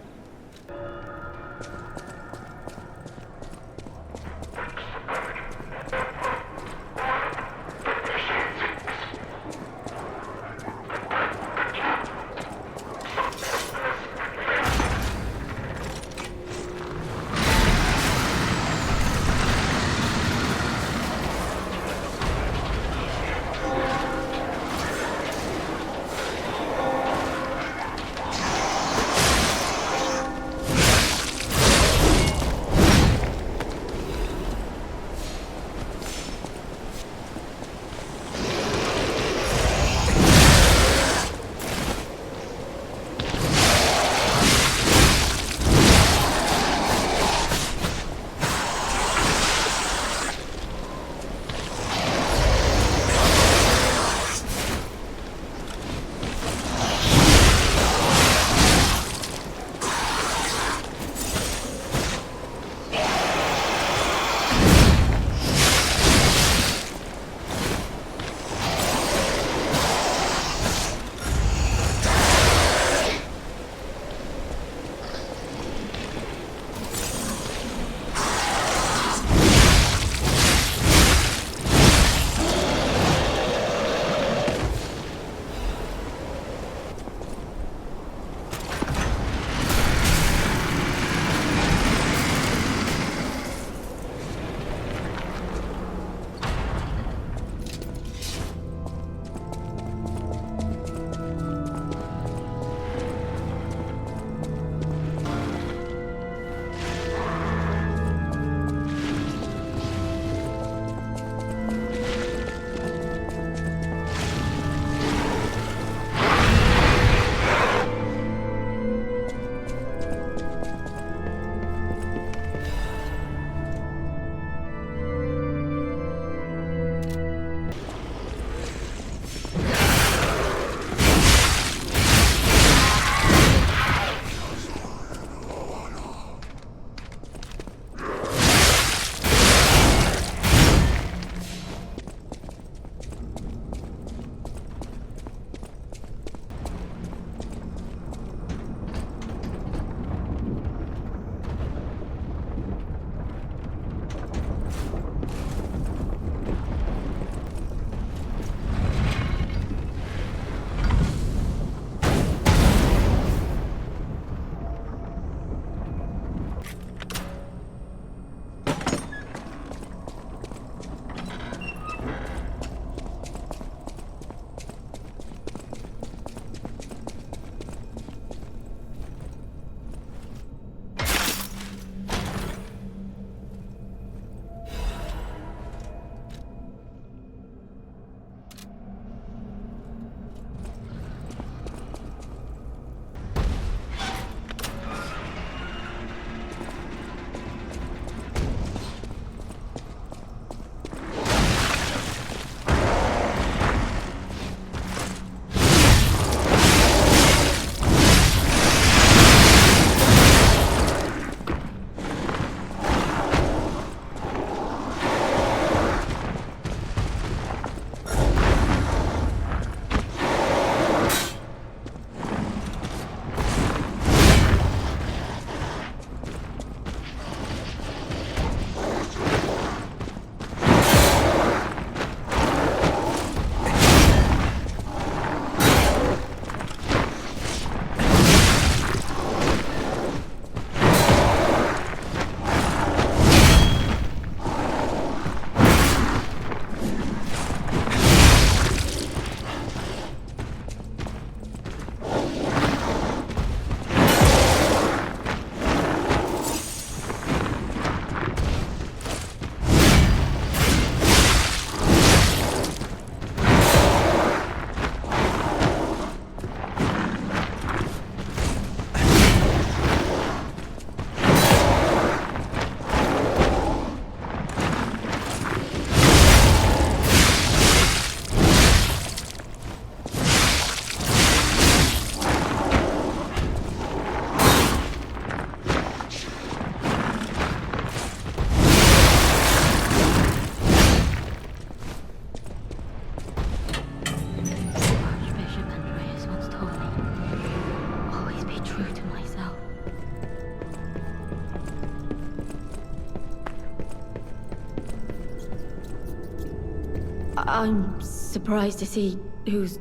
I'm surprised to see who's,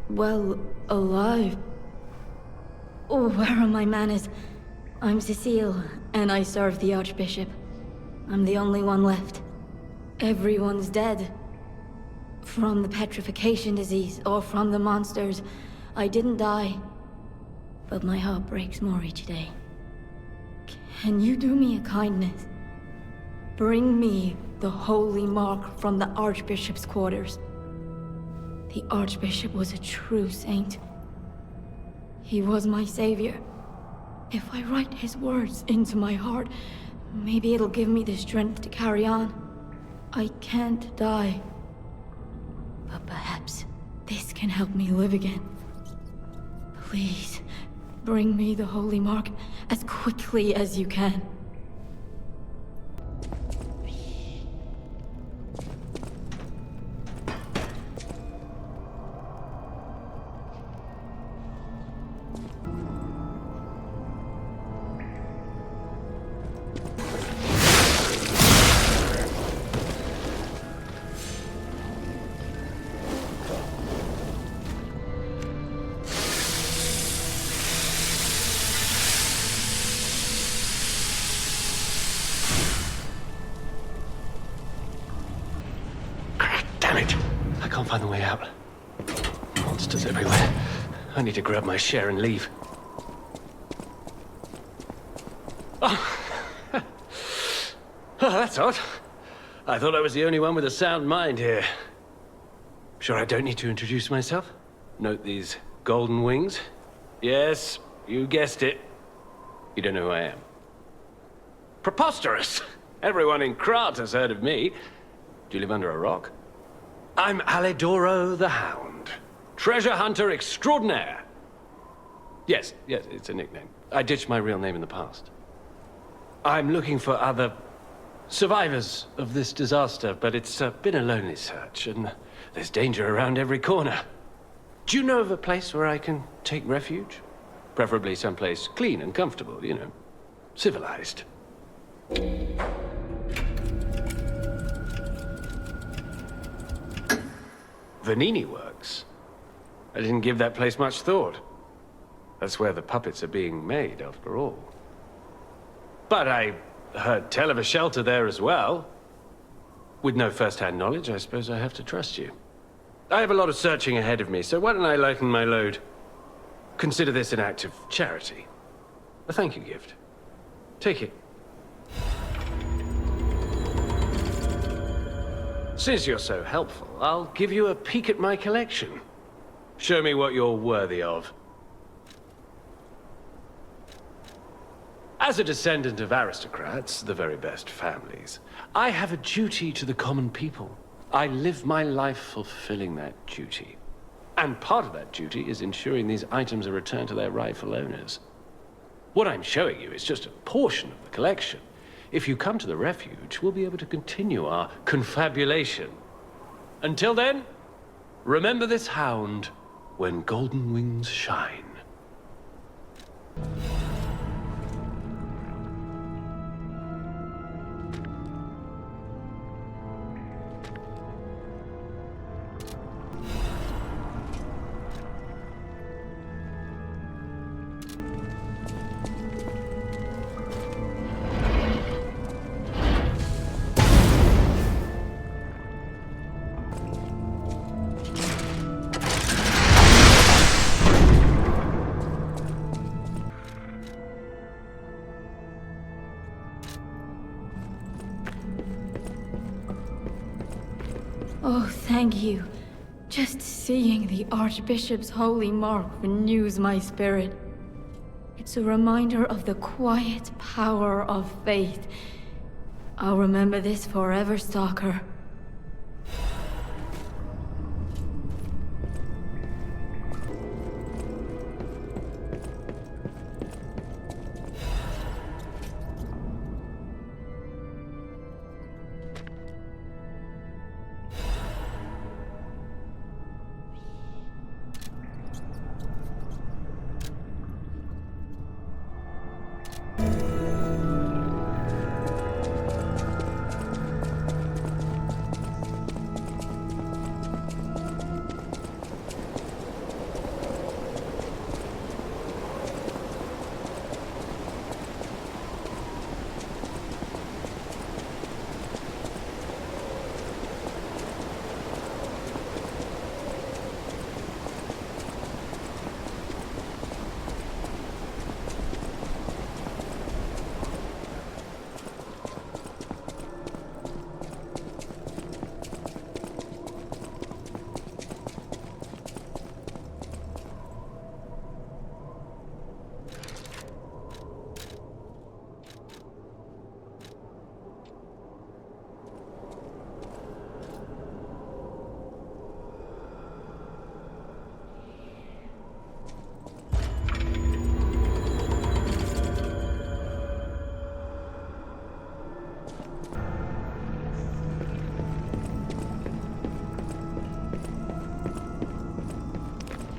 well, alive. Oh, where are my manners? I'm Seyssel, and I serve the Archbishop. I'm the only one left. Everyone's dead. From the petrification disease, or from the monsters. I didn't die. But my heart breaks more each day. Can you do me a kindness? Bring me the holy mark from the Archbishop's quarters. The Archbishop was a true saint. He was my savior. If I write his words into my heart, maybe it'll give me the strength to carry on. I can't die. But perhaps this can help me live again. Please, bring me the holy mark as quickly as you can. Find the way out. Monsters everywhere. I need to grab my share and leave. Oh. Oh, that's odd. I thought I was the only one with a sound mind here. Sure I don't need to introduce myself? Note these golden wings? Yes, you guessed it. You don't know who I am. Preposterous! Everyone in KRAT has heard of me. Do you live under a rock? I'm Alidoro the Hound. Treasure hunter extraordinaire. Yes, it's a nickname. I ditched my real name in the past. I'm looking for other survivors of this disaster, but it's been a lonely search, and there's danger around every corner. Do you know of a place where I can take refuge? Preferably someplace clean and comfortable, you know, civilized. Venigni works. I didn't give that place much thought. That's where the puppets are being made, after all. But I heard tell of a shelter there as well. With no first-hand knowledge, I suppose I have to trust you. I have a lot of searching ahead of me, so why don't I lighten my load? Consider this an act of charity. A thank you gift. Take it. Since you're so helpful, I'll give you a peek at my collection. Show me what you're worthy of. As a descendant of aristocrats, the very best families, I have a duty to the common people. I live my life fulfilling that duty. And part of that duty is ensuring these items are returned to their rightful owners. What I'm showing you is just a portion of the collection. If you come to the refuge, we'll be able to continue our confabulation. Until then, remember this hound when golden wings shine. Oh, thank you. Just seeing the Archbishop's holy mark renews my spirit. It's a reminder of the quiet power of faith. I'll remember this forever, Stalker.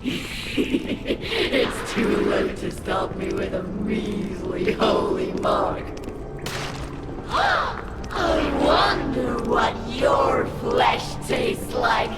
It's too late to stop me with a measly holy mark. I wonder what your flesh tastes like.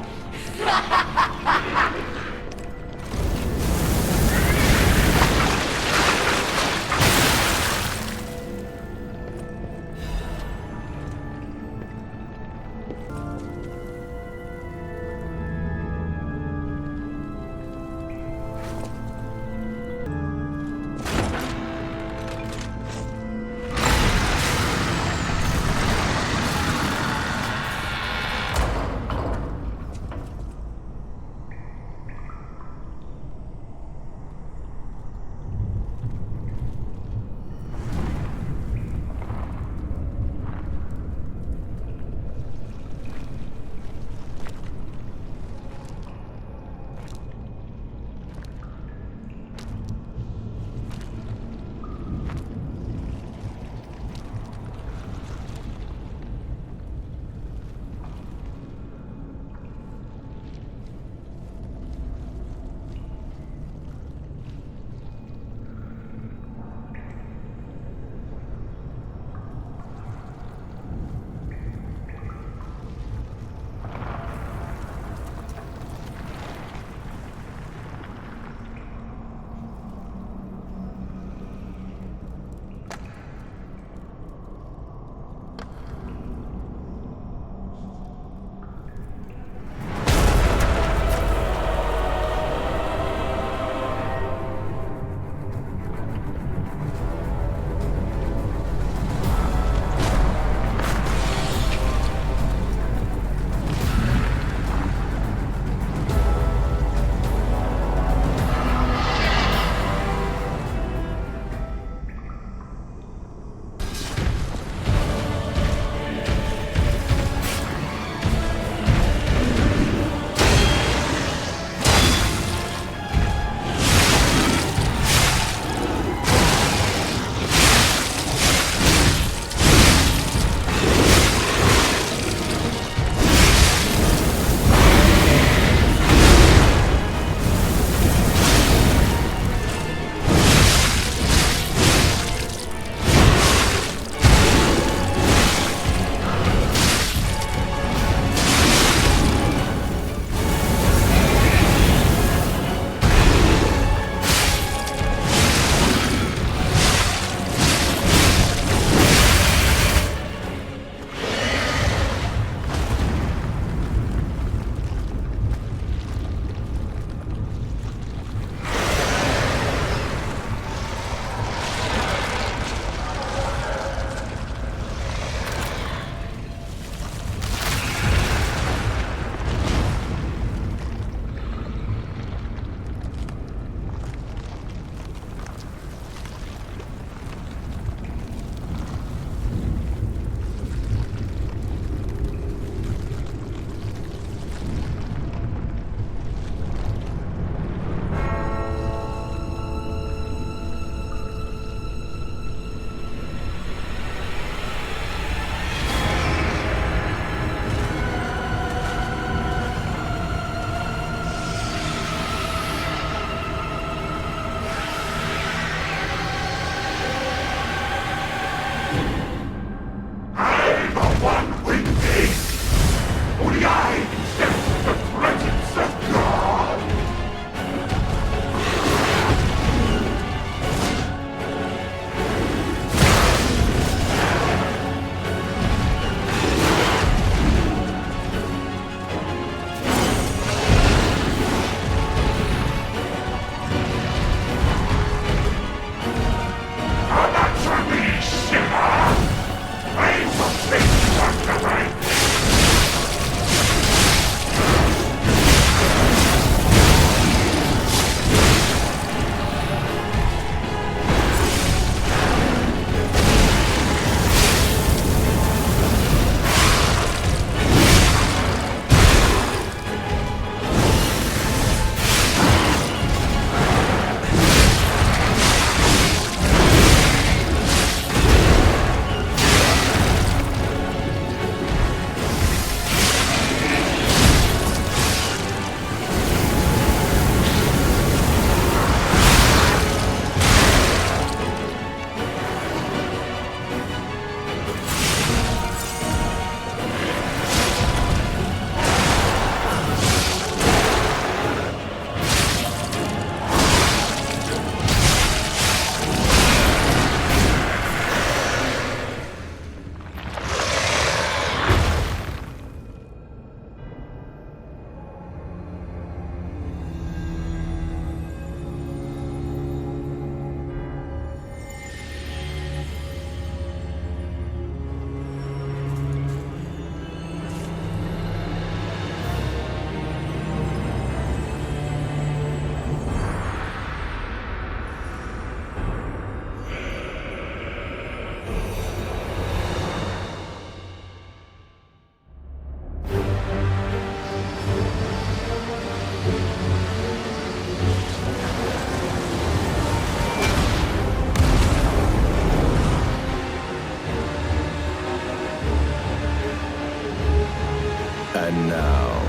And now,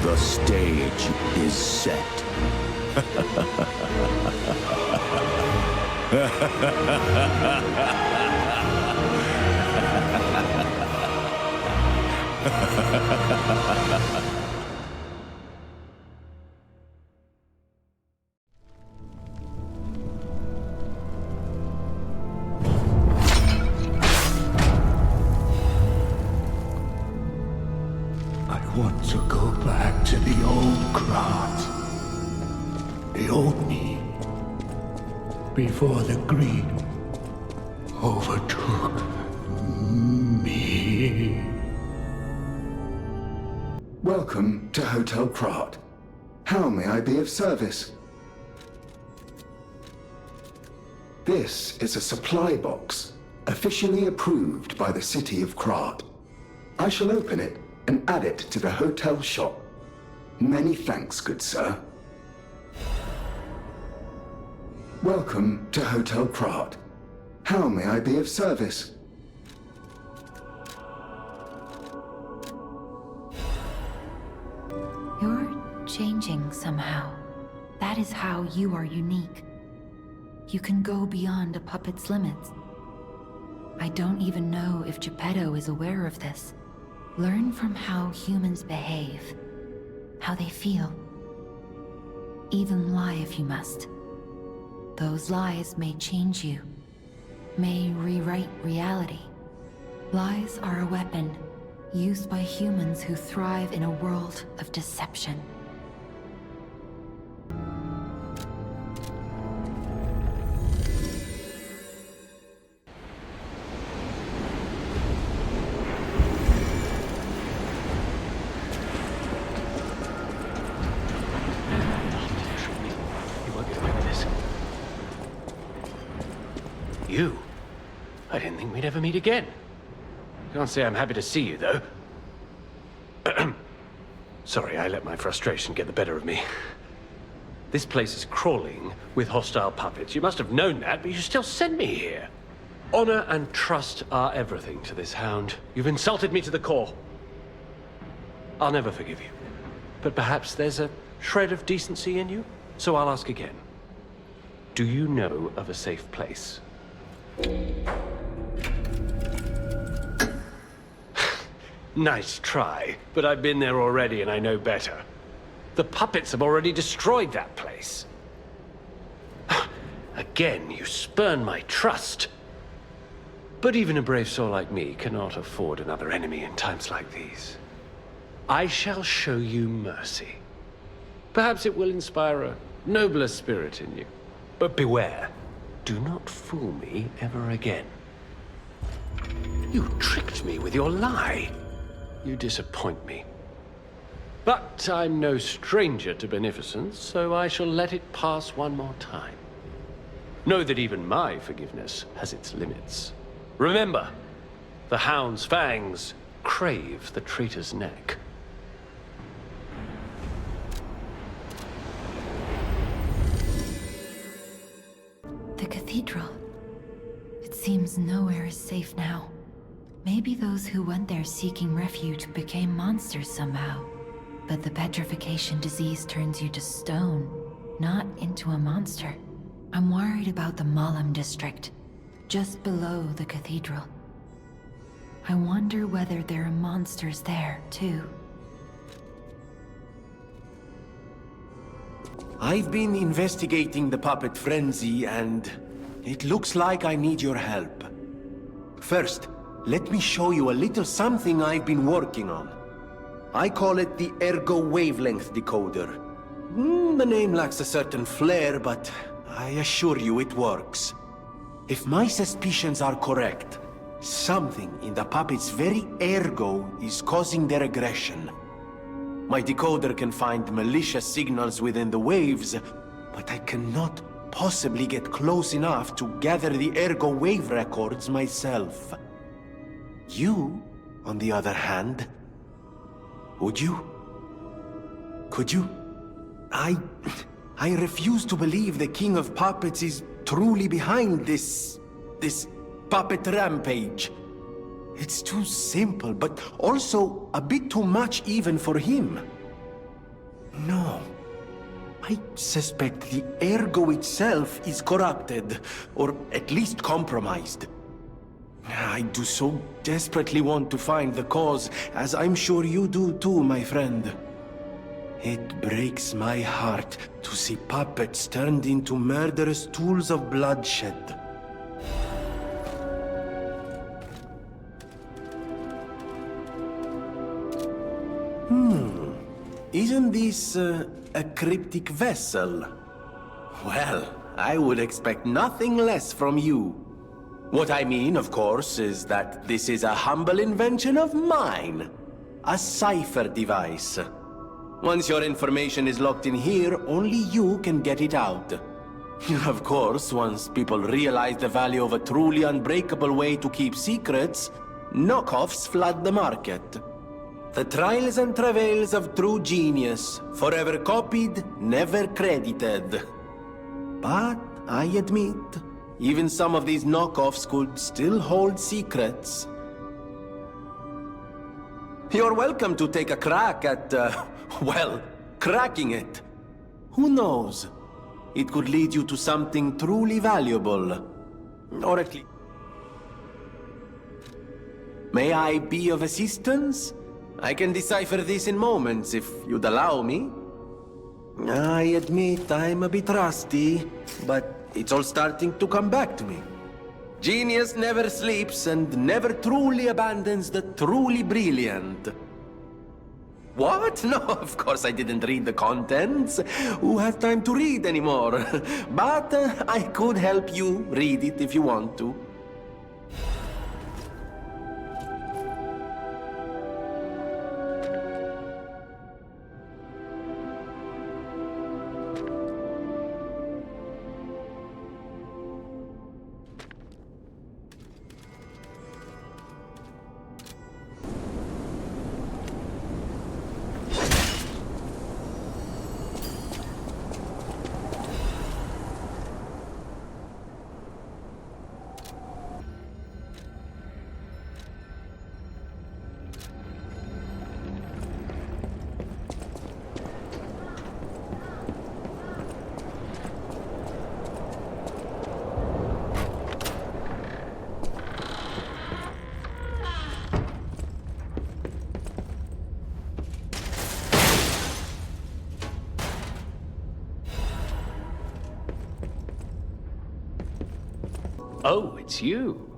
the stage is set. I want to go back to the old KRAT. The old me. Before the greed overtook me. Welcome to Hotel KRAT. How may I be of service? This is a supply box, officially approved by the city of KRAT. I shall open it and add it to the hotel shop. Many thanks, good sir. Welcome to Hotel KRAT. How may I be of service? You're changing somehow. That is how you are unique. You can go beyond a puppet's limits. I don't even know if Geppetto is aware of this. Learn from how humans behave, how they feel. Even lie if you must. Those lies may change you, may rewrite reality. Lies are a weapon used by humans who thrive in a world of deception. You? I didn't think we'd ever meet again. Can't say I'm happy to see you, though. Sorry, I let my frustration get the better of me. This place is crawling with hostile puppets. You must have known that, but you still sent me here. Honor and trust are everything to this hound. You've insulted me to the core. I'll never forgive you. But perhaps there's a shred of decency in you, so I'll ask again. Do you know of a safe place? Nice try, but I've been there already and I know better. The puppets have already destroyed that place. Again, you spurn my trust. But even a brave soul like me cannot afford another enemy in times like these. I shall show you mercy. Perhaps it will inspire a nobler spirit in you. But beware. Do not fool me ever again. You tricked me with your lie. You disappoint me. But I'm no stranger to beneficence, so I shall let it pass one more time. Know that even my forgiveness has its limits. Remember, the hound's fangs crave the traitor's neck. The cathedral. It seems nowhere is safe now. Maybe those who went there seeking refuge became monsters somehow. But the petrification disease turns you to stone, not into a monster. I'm worried about the Malum district, just below the cathedral. I wonder whether there are monsters there, too. I've been investigating the puppet frenzy, and it looks like I need your help. First, let me show you a little something I've been working on. I call it the Ergo Wavelength Decoder. The name lacks a certain flair, but I assure you it works. If my suspicions are correct, something in the puppet's very ergo is causing their aggression. My decoder can find malicious signals within the waves, but I cannot possibly get close enough to gather the ergo wave records myself. You, on the other hand, would you? Could you? I refuse to believe the King of Puppets is truly behind this puppet rampage. It's too simple, but also a bit too much even for him. No. I suspect the ergo itself is corrupted, or at least compromised. I do so desperately want to find the cause, as I'm sure you do too, my friend. It breaks my heart to see puppets turned into murderous tools of bloodshed. Isn't this a cryptic vessel? Well, I would expect nothing less from you. What I mean, of course, is that this is a humble invention of mine. A cipher device. Once your information is locked in here, only you can get it out. Of course, once people realize the value of a truly unbreakable way to keep secrets, knockoffs flood the market. The trials and travails of true genius, forever copied, never credited. But I admit, even some of these knockoffs could still hold secrets. You're welcome to take a crack at, well, cracking it. Who knows? It could lead you to something truly valuable. Or at least... May I be of assistance? I can decipher this in moments, if you'd allow me. I admit I'm a bit rusty, but it's all starting to come back to me. Genius never sleeps and never truly abandons the truly brilliant. What? No, of course I didn't read the contents. Who has time to read anymore? But I could help you read it if you want to. Oh, it's you.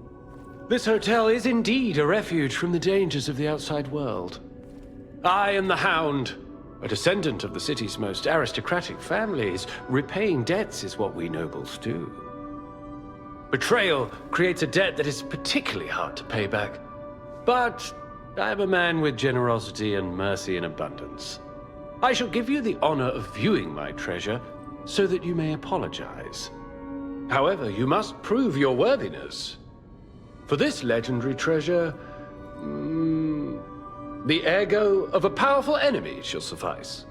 This hotel is indeed a refuge from the dangers of the outside world. I am the Hound, a descendant of the city's most aristocratic families. Repaying debts is what we nobles do. Betrayal creates a debt that is particularly hard to pay back. But I am a man with generosity and mercy in abundance. I shall give you the honor of viewing my treasure so that you may apologize. However, you must prove your worthiness. For this legendary treasure, the ergo of a powerful enemy shall suffice.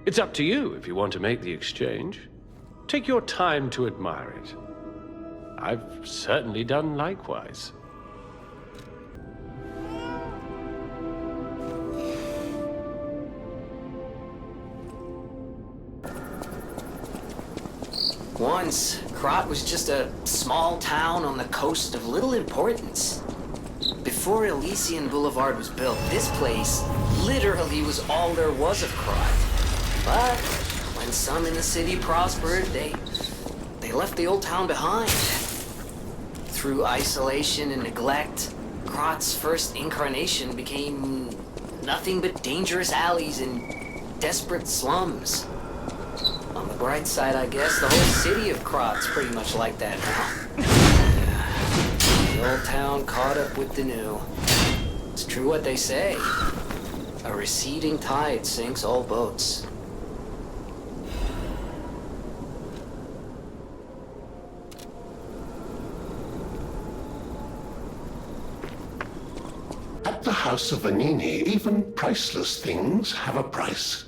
It's up to you if you want to make the exchange. Take your time to admire it. I've certainly done likewise. Once, KRAT was just a small town on the coast of little importance. Before Elysian Boulevard was built, this place literally was all there was of KRAT. But when some in the city prospered, they left the old town behind. Through isolation and neglect, KRAT's first incarnation became nothing but dangerous alleys and desperate slums. On the bright side, I guess, the whole city of KRAT's pretty much like that now. The old town caught up with the new. It's true what they say. A receding tide sinks all boats. At the House of Vanini, even priceless things have a price.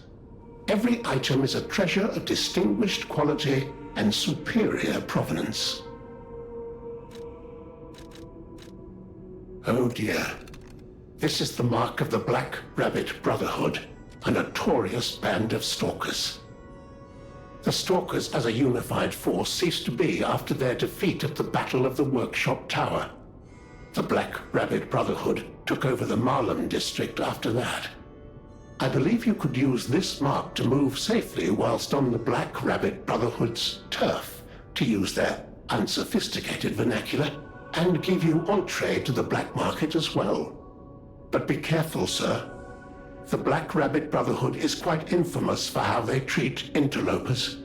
Every item is a treasure of distinguished quality and superior provenance. Oh dear. This is the mark of the Black Rabbit Brotherhood, a notorious band of stalkers. The stalkers as a unified force ceased to be after their defeat at the Battle of the Workshop Tower. The Black Rabbit Brotherhood took over the Marlem district after that. I believe you could use this mark to move safely whilst on the Black Rabbit Brotherhood's turf, to use their unsophisticated vernacular, and give you entree to the black market as well. But be careful, sir. The Black Rabbit Brotherhood is quite infamous for how they treat interlopers.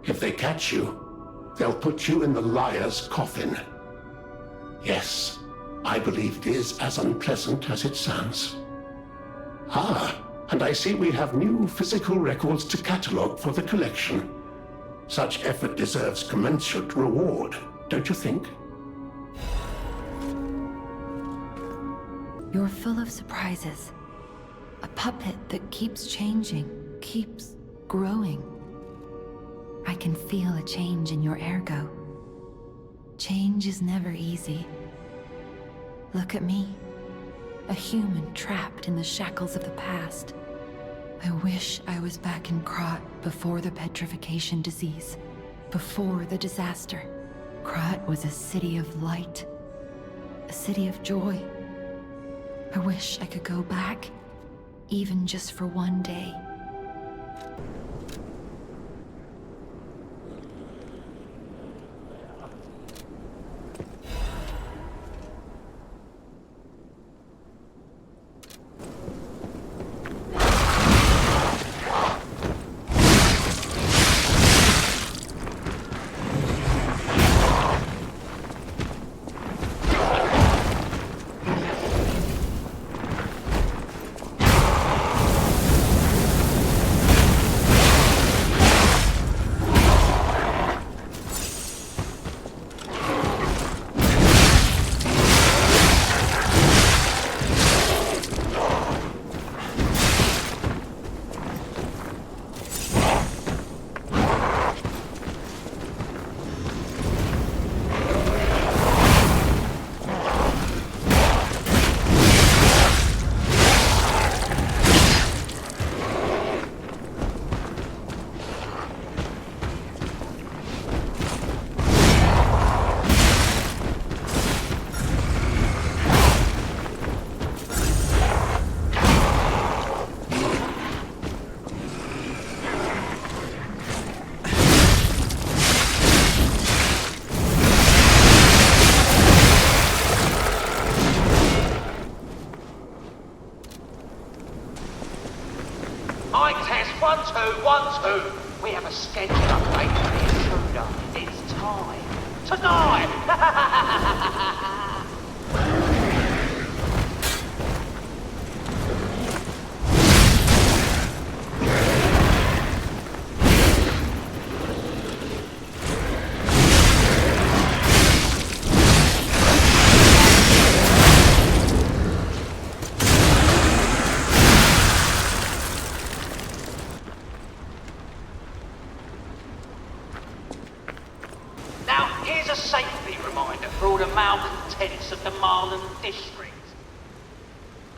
If they catch you, they'll put you in the liar's coffin. Yes, I believe it is as unpleasant as it sounds. Ah, and I see we have new physical records to catalogue for the collection. Such effort deserves commensurate reward, don't you think? You're full of surprises. A puppet that keeps changing, keeps growing. I can feel a change in your ergo. Change is never easy. Look at me, a human trapped in the shackles of the past. I wish I was back in KRAT before the petrification disease, before the disaster. KRAT was a city of light, a city of joy. I wish I could go back, even just for one day. We have a schedule update for the intruder. It's time. Tonight! Of the Marlem district.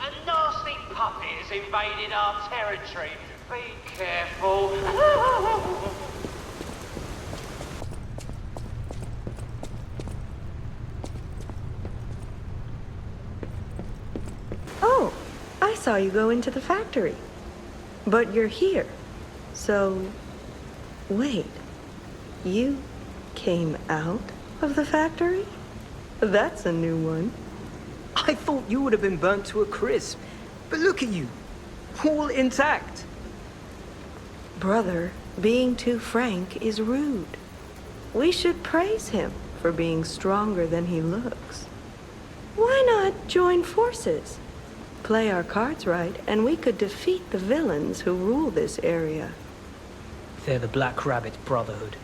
A nasty puppet has invaded our territory. Be careful. Oh, I saw you go into the factory. But you're here. So, wait. You came out of the factory? That's a new one. I thought you would have been burnt to a crisp. But look at you. All intact. Brother, being too frank is rude. We should praise him for being stronger than he looks. Why not join forces? Play our cards right, and we could defeat the villains who rule this area. They're the Black Rabbit Brotherhood.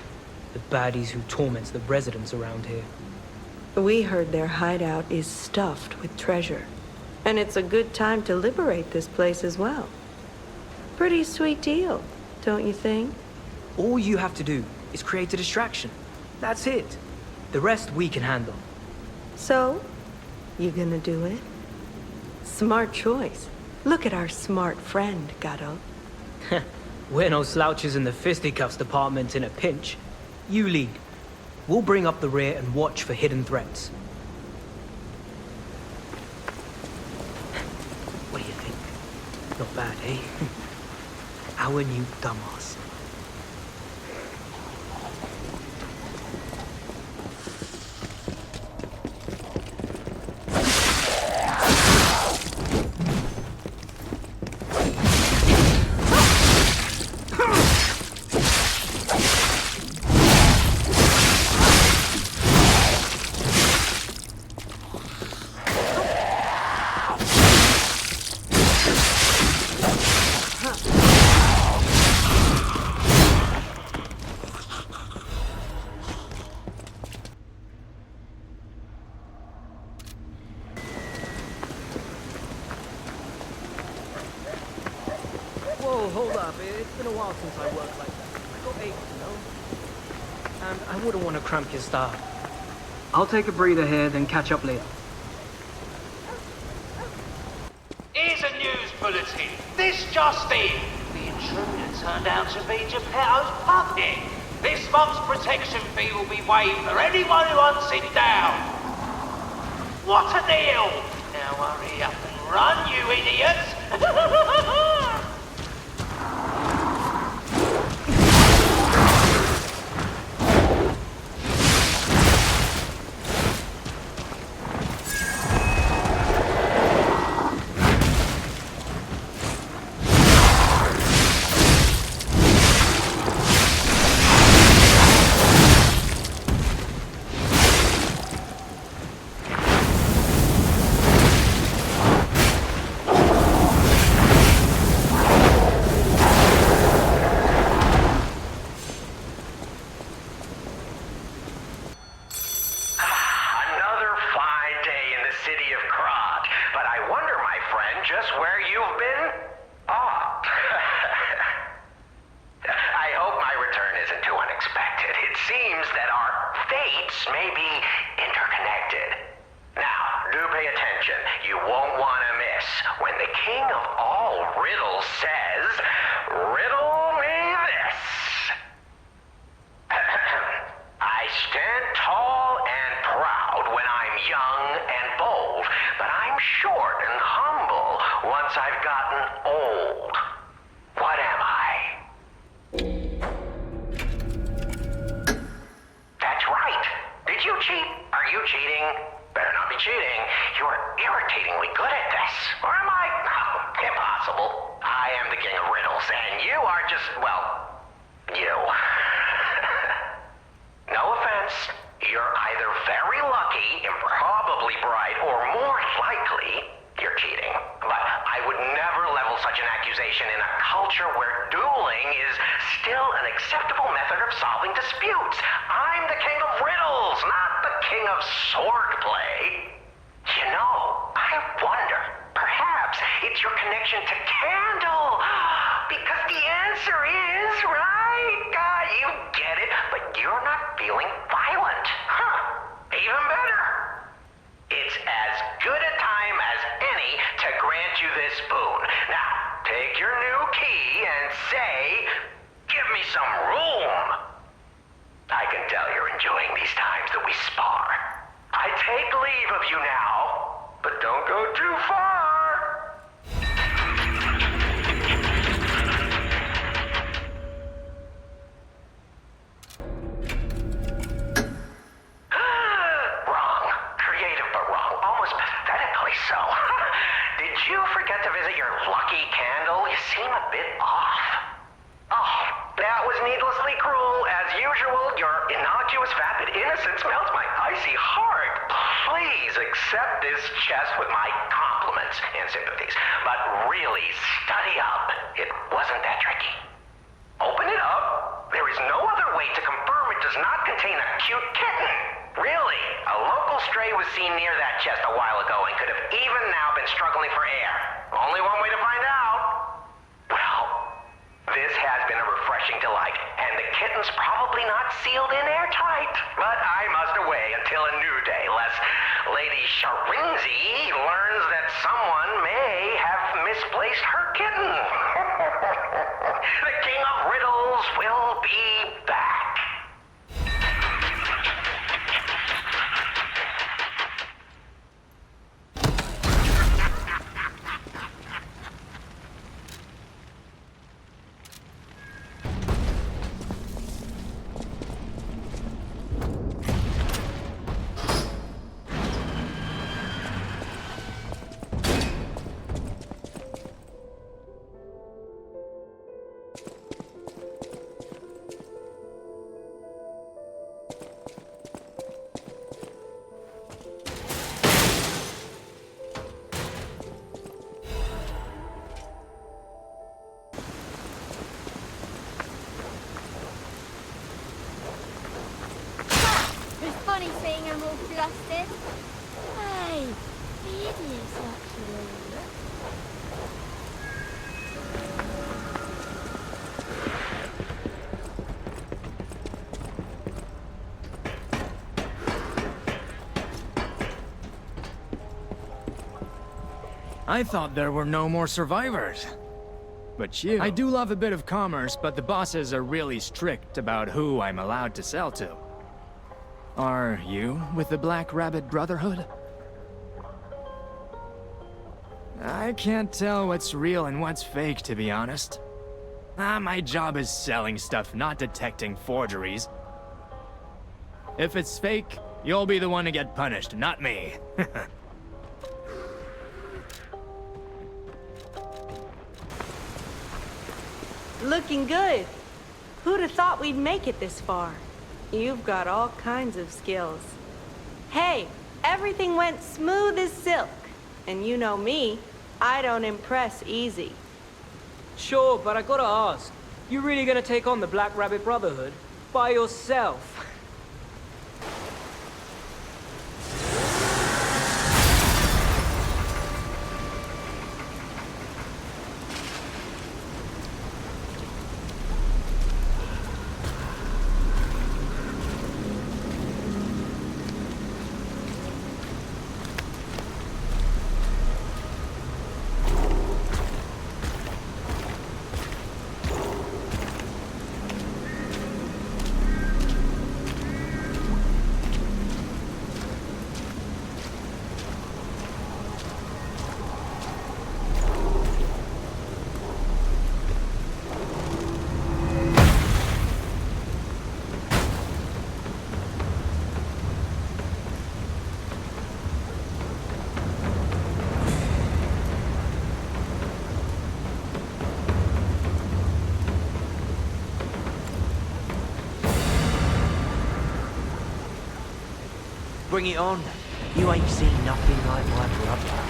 The baddies who torment the residents around here. We heard their hideout is stuffed with treasure. And it's a good time to liberate this place as well. Pretty sweet deal, don't you think? All you have to do is create a distraction. That's it. The rest we can handle. So, You gonna do it? Smart choice. Look at our smart friend, Gato. We're no slouches in the fisticuffs department in a pinch. You lead. We'll bring up the rear and watch for hidden threats. What do you think? Not bad, eh? Our new dumbass. Whoa, hold up. It's been a while since I worked like that. I got aches, you know? And I wouldn't want to cramp your style. I'll take a breather here, then catch up later. Here's a news bulletin. This just in. The intruder turned out to be Geppetto's puppet. This month's protection fee will be waived for anyone who hunts it down. What a deal! Now hurry up and run, you idiots! Lady Sharinzi learns that someone may have misplaced her kitten. The King of Riddles will be back. Funny seeing them all flustered. Hey, the idiots actually. I thought there were no more survivors. But you... I do love a bit of commerce, but the bosses are really strict about who I'm allowed to sell to. Are you with the Black Rabbit Brotherhood? I can't tell what's real and what's fake, to be honest. My job is selling stuff, not detecting forgeries. If it's fake, you'll be the one to get punished, not me. Looking good. Who'd have thought we'd make it this far? You've got all kinds of skills. Hey, everything went smooth as silk. And you know me, I don't impress easy. Sure, but I gotta ask. You really gonna take on the Black Rabbit Brotherhood? By yourself? Bring it on. You ain't seen nothing like my brother.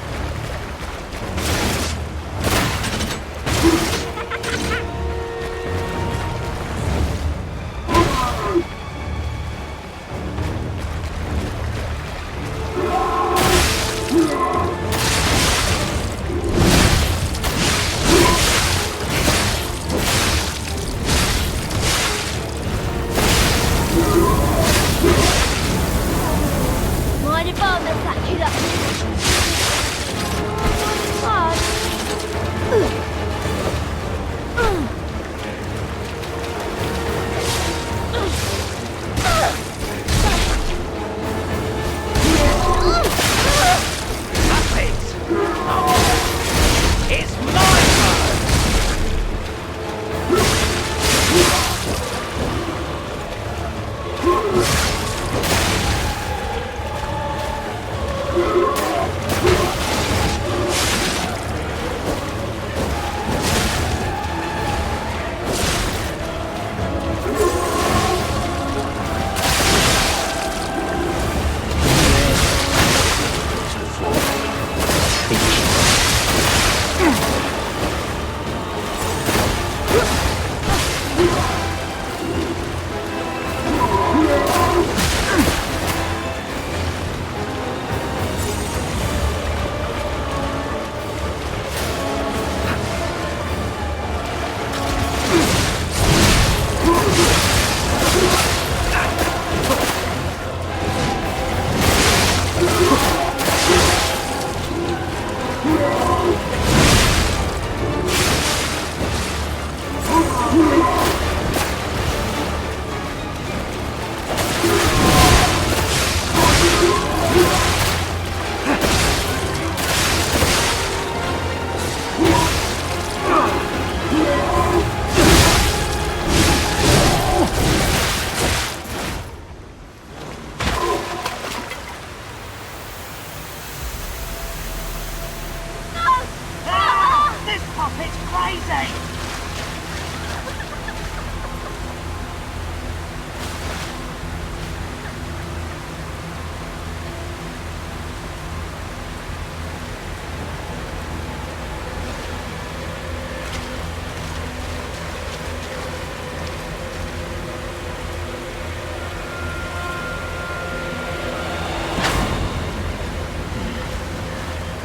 This puppet's crazy!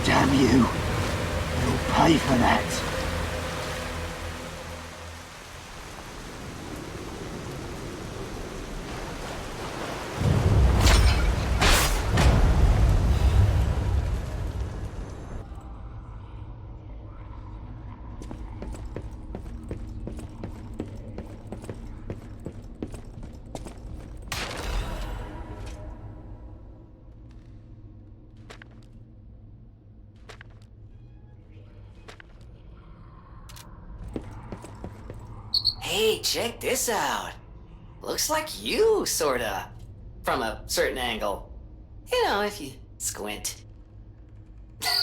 Damn you. You'll pay for that. Hey, check this out. Looks like you, sorta. From a certain angle. You know, if you squint.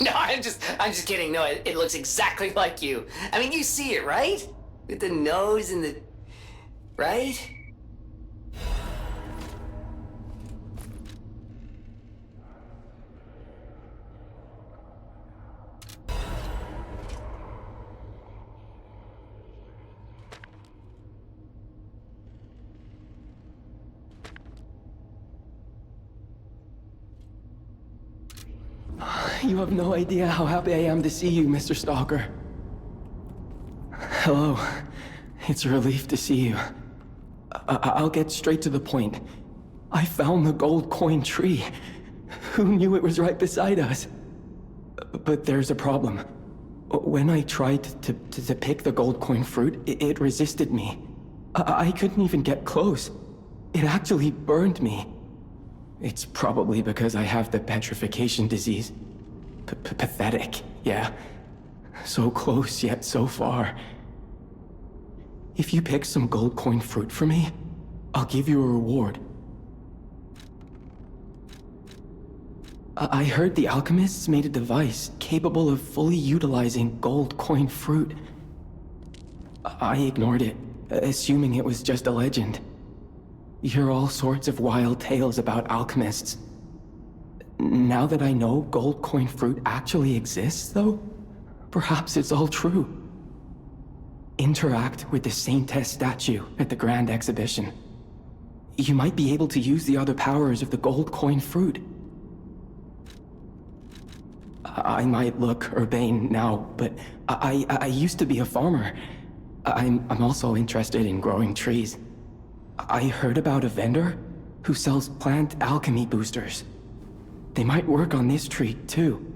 No, I'm just kidding. No, it looks exactly like you. I mean, you see it, right? With the nose and the... right? You have no idea how happy I am to see you, Mr. Stalker. Hello. It's a relief to see you. I'll get straight to the point. I found the gold coin tree. Who knew it was right beside us? But there's a problem. When I tried to pick the gold coin fruit, it resisted me. I couldn't even get close. It actually burned me. It's probably because I have the petrification disease. Pathetic, yeah. So close, yet so far. If you pick some gold coin fruit for me, I'll give you a reward. I heard the alchemists made a device capable of fully utilizing gold coin fruit. I ignored it, assuming it was just a legend. You hear all sorts of wild tales about alchemists. Now that I know gold coin fruit actually exists, though, perhaps it's all true. Interact with the Saintess statue at the Grand Exhibition. You might be able to use the other powers of the gold coin fruit. I might look urbane now, but I used to be a farmer. I'm also interested in growing trees. I heard about a vendor who sells plant alchemy boosters. They might work on this tree, too.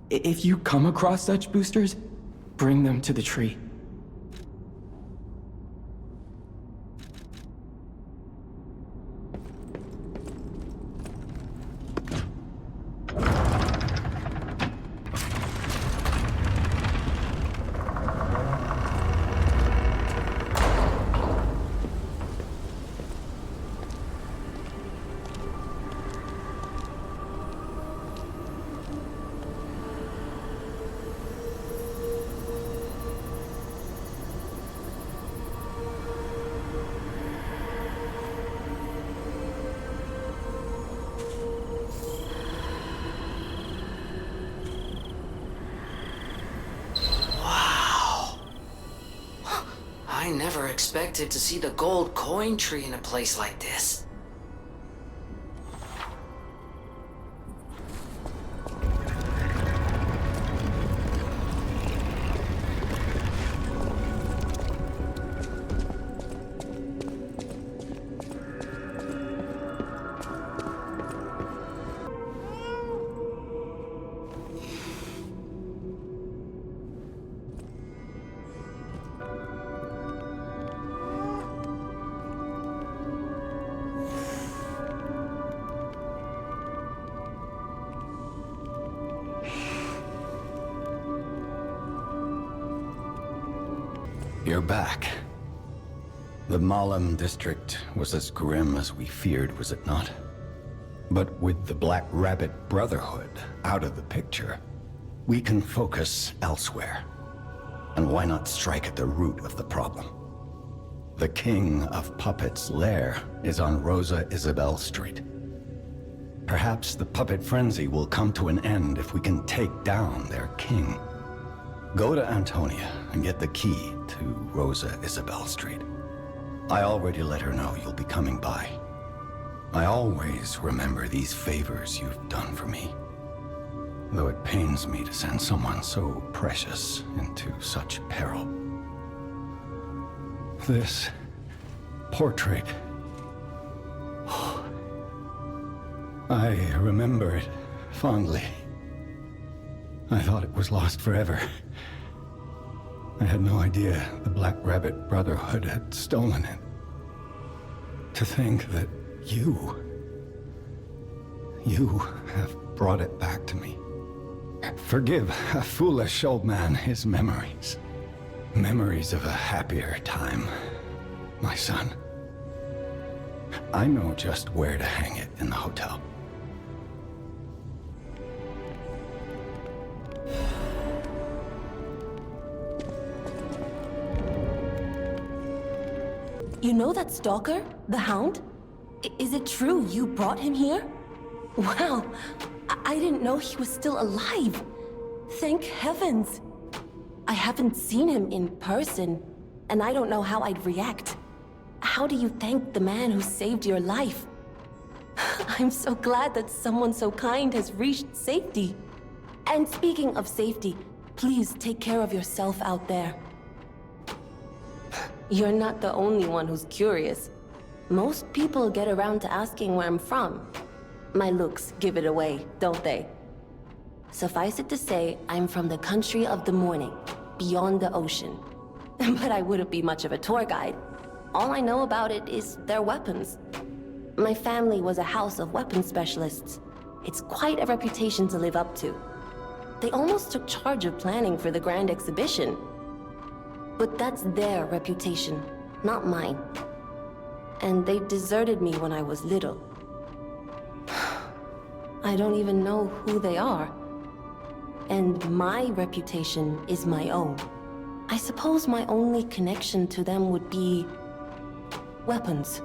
If you come across such boosters, bring them to the tree. I never expected to see the gold coin tree in a place like this. You're back. The Malum district was as grim as we feared, was it not? But with the Black Rabbit Brotherhood out of the picture, we can focus elsewhere. And why not strike at the root of the problem? The King of Puppets' lair is on Rosa Isabel Street. Perhaps the puppet frenzy will come to an end if we can take down their king. Go to Antonia and get the key to Rosa Isabel Street. I already let her know you'll be coming by. I always remember these favors you've done for me, though it pains me to send someone so precious into such peril. This portrait... I remember it fondly. I thought it was lost forever. I had no idea the Black Rabbit Brotherhood had stolen it. To think that you have brought it back to me. Forgive a foolish old man his memories. Memories of a happier time, my son. I know just where to hang it in the hotel. You know that stalker? The Hound? Is it true you brought him here? Wow, I didn't know he was still alive. Thank heavens. I haven't seen him in person, and I don't know how I'd react. How do you thank the man who saved your life? I'm so glad that someone so kind has reached safety. And speaking of safety, please take care of yourself out there. You're not the only one who's curious. Most people get around to asking where I'm from. My looks give it away, don't they? Suffice it to say, I'm from the country of the morning, beyond the ocean. But I wouldn't be much of a tour guide. All I know about it is their weapons. My family was a house of weapons specialists. It's quite a reputation to live up to. They almost took charge of planning for the grand exhibition. But that's their reputation, not mine. And they deserted me when I was little. I don't even know who they are. And my reputation is my own. I suppose my only connection to them would be... weapons.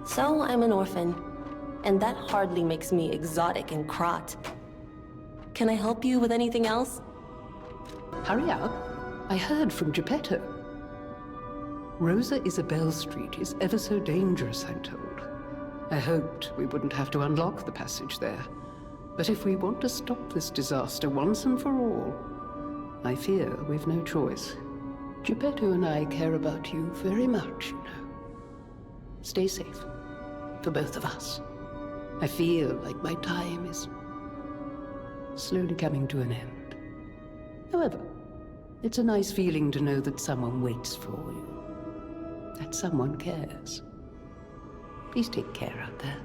So I'm an orphan, and that hardly makes me exotic in KRAT. Can I help you with anything else? Hurry up. I heard from Geppetto. Rosa Isabel Street is ever so dangerous, I'm told. I hoped we wouldn't have to unlock the passage there. But if we want to stop this disaster once and for all, I fear we've no choice. Geppetto and I care about you very much, you know. Stay safe. For both of us. I feel like my time is slowly coming to an end. However, it's a nice feeling to know that someone waits for you. That someone cares. Please take care out there.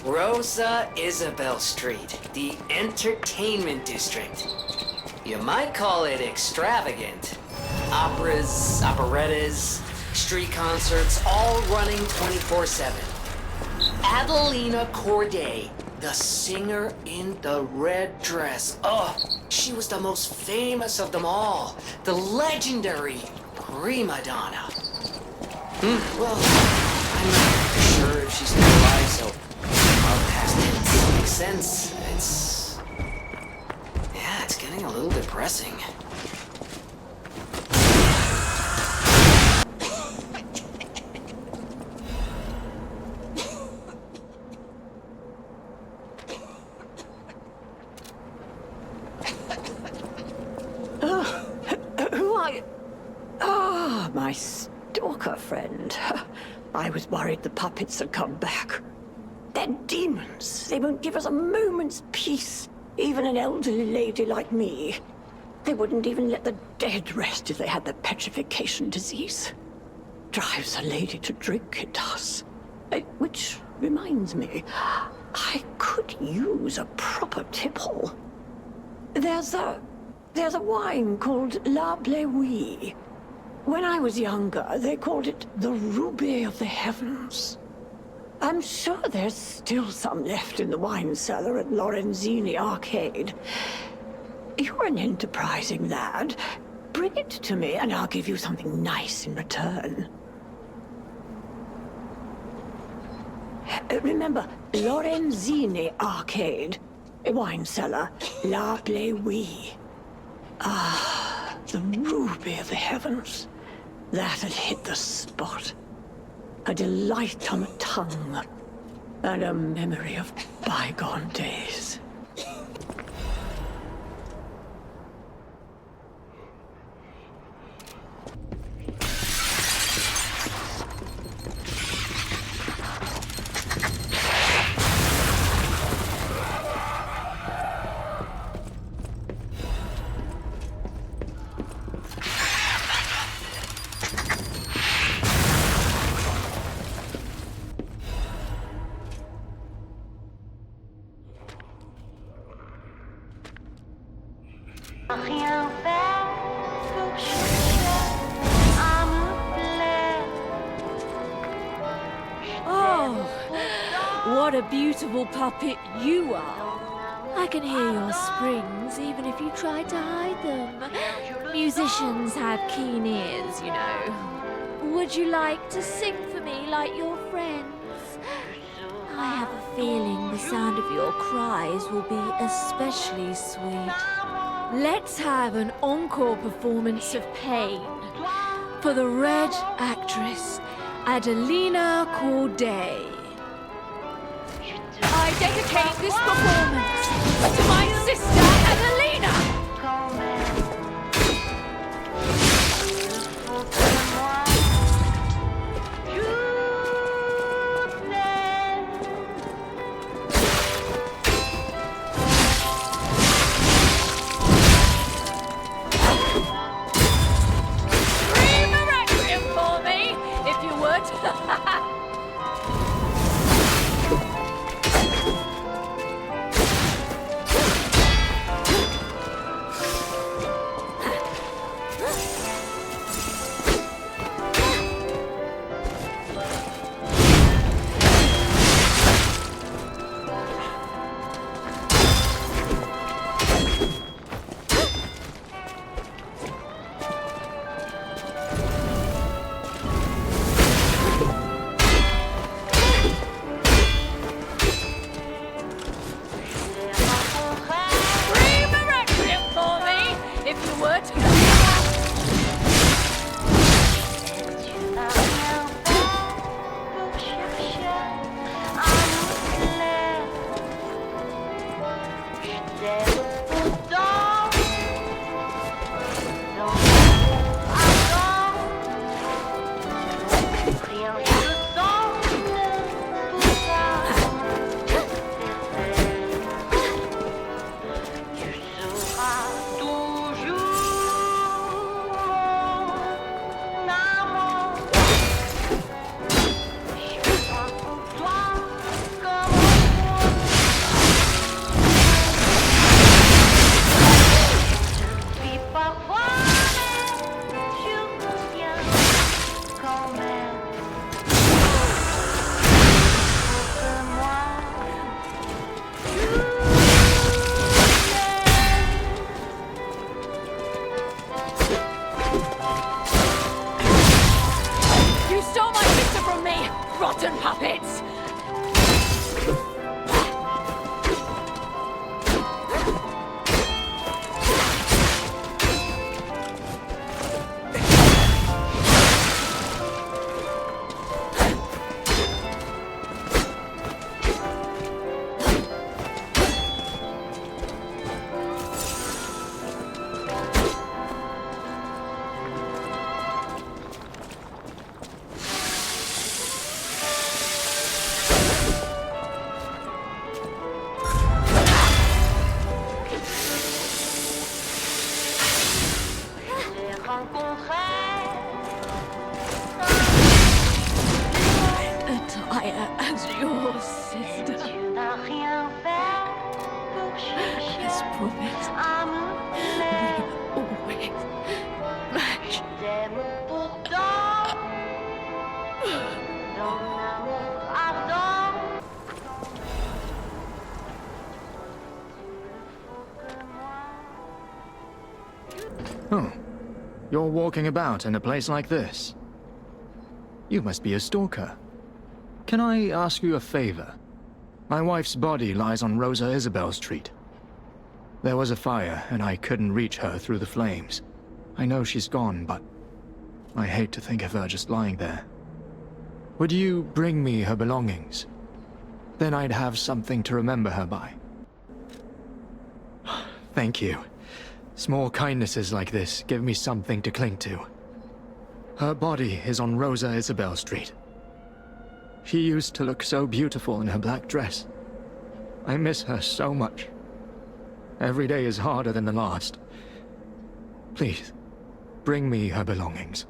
Rosa Isabel Street, the entertainment district. You might call it extravagant. Operas, operettas, street concerts, all running 24/7. Adelina Corday, the singer in the red dress. Oh, she was the most famous of them all. The legendary prima donna. Well, I'm not sure if she's still alive, so our past tense makes sense. It's getting a little depressing. I was worried the puppets had come back. They're demons. They won't give us a moment's peace. Even an elderly lady like me. They wouldn't even let the dead rest if they had the petrification disease. Drives a lady to drink, it does. Which reminds me, I could use a proper tipple. There's a wine called La Bleuie. When I was younger, they called it the Ruby of the Heavens. I'm sure there's still some left in the wine cellar at Lorenzini Arcade. You're an enterprising lad. Bring it to me and I'll give you something nice in return. Remember, Lorenzini Arcade. A wine cellar. La Bleuie. Ah, the Ruby of the Heavens. That had hit the spot. A delight on the tongue. And a memory of bygone days. What a beautiful puppet you are. I can hear your springs even if you try to hide them. Musicians have keen ears, you know. Would you like to sing for me like your friends? I have a feeling the sound of your cries will be especially sweet. Let's have an encore performance of Pain for the Red Actress, Adelina Corday. I dedicate this performance to my sister, Adelina! Scream a requiem for me, if you would. promise. Always match. Oh, you're walking about in a place like this. You must be a stalker. Can I ask you a favor? My wife's body lies on Rosa Isabel Street. There was a fire, and I couldn't reach her through the flames. I know she's gone, but I hate to think of her just lying there. Would you bring me her belongings? Then I'd have something to remember her by. Thank you. Small kindnesses like this give me something to cling to. Her body is on Rosa Isabel Street. She used to look so beautiful in her black dress. I miss her so much. Every day is harder than the last. Please, bring me her belongings.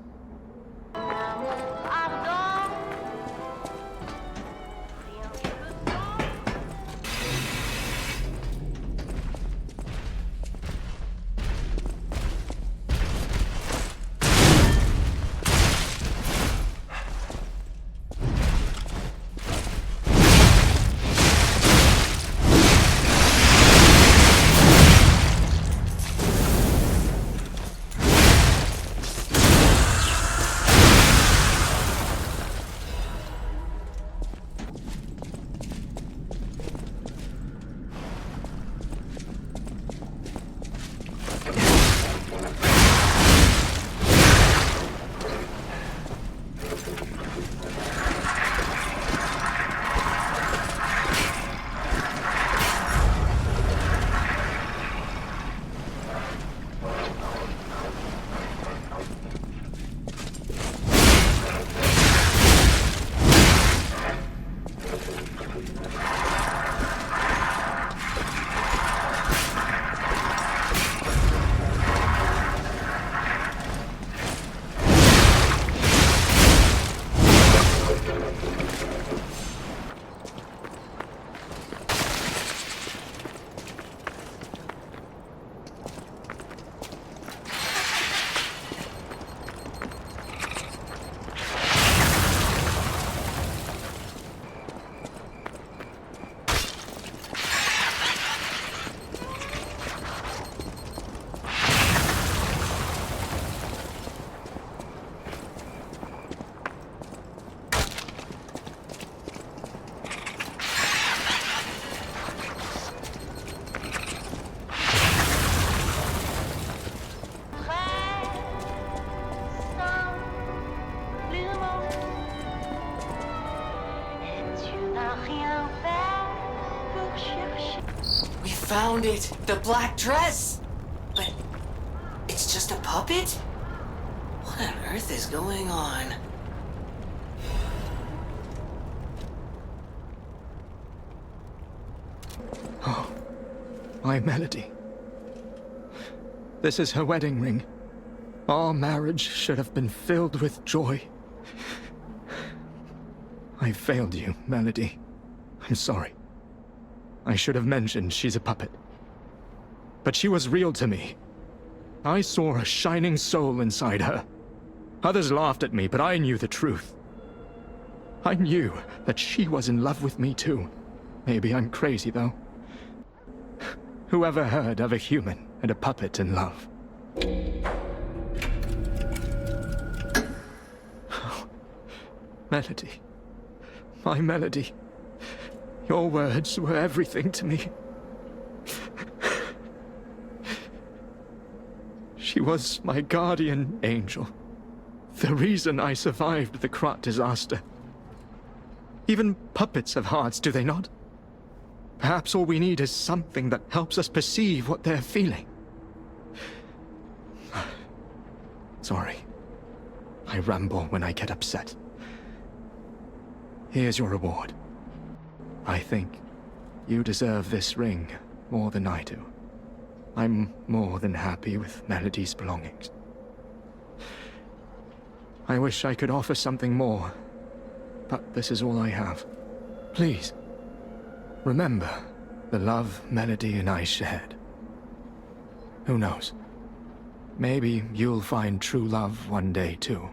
Found it! The black dress! But it's just a puppet? What on earth is going on? Oh, my Melody. This is her wedding ring. Our marriage should have been filled with joy. I failed you, Melody. I'm sorry. I should have mentioned she's a puppet. But she was real to me. I saw a shining soul inside her. Others laughed at me, but I knew the truth. I knew that she was in love with me too. Maybe I'm crazy, though. Whoever heard of a human and a puppet in love? Oh, Melody. My Melody. Your words were everything to me. She was my guardian angel. The reason I survived the KRAT disaster. Even puppets have hearts, do they not? Perhaps all we need is something that helps us perceive what they're feeling. Sorry. I ramble when I get upset. Here's your reward. I think you deserve this ring more than I do. I'm more than happy with Melody's belongings. I wish I could offer something more, but this is all I have. Please, remember the love Melody and I shared. Who knows? Maybe you'll find true love one day, too.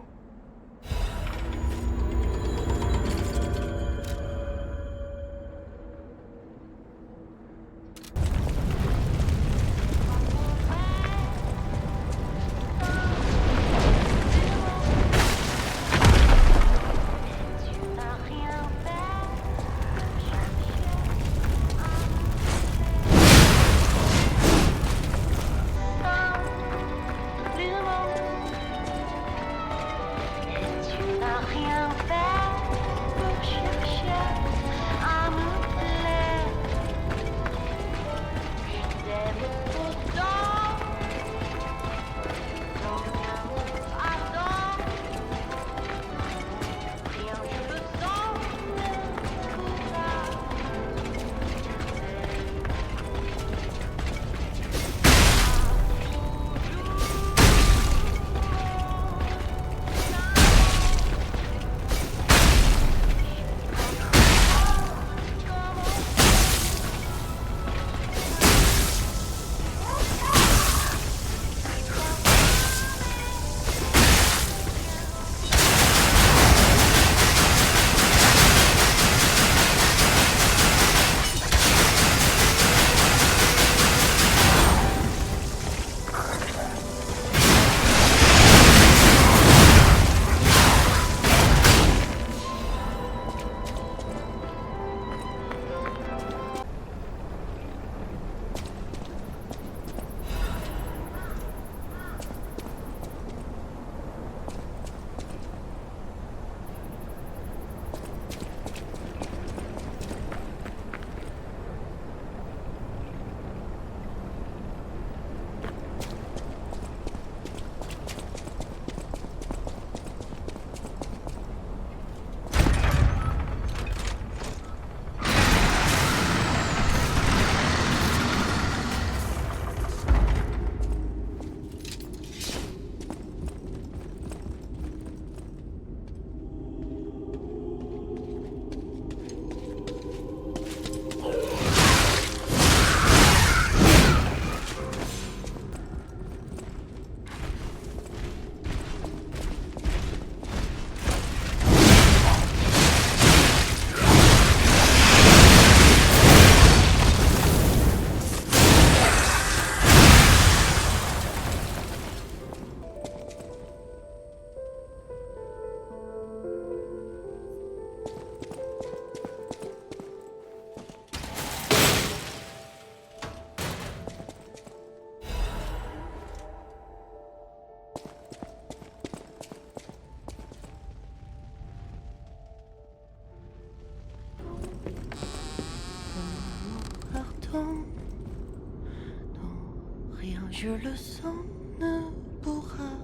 Je le sens ne pourra.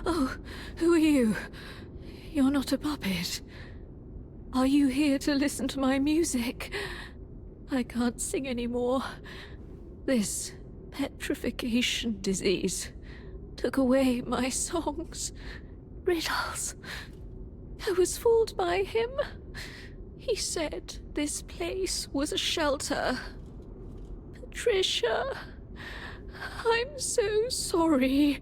Oh, who are you? You're not a puppet. Are you here to listen to my music? I can't sing anymore. This petrification disease took away my songs, riddles. I was fooled by him. He said this place was a shelter. Patricia, I'm so sorry.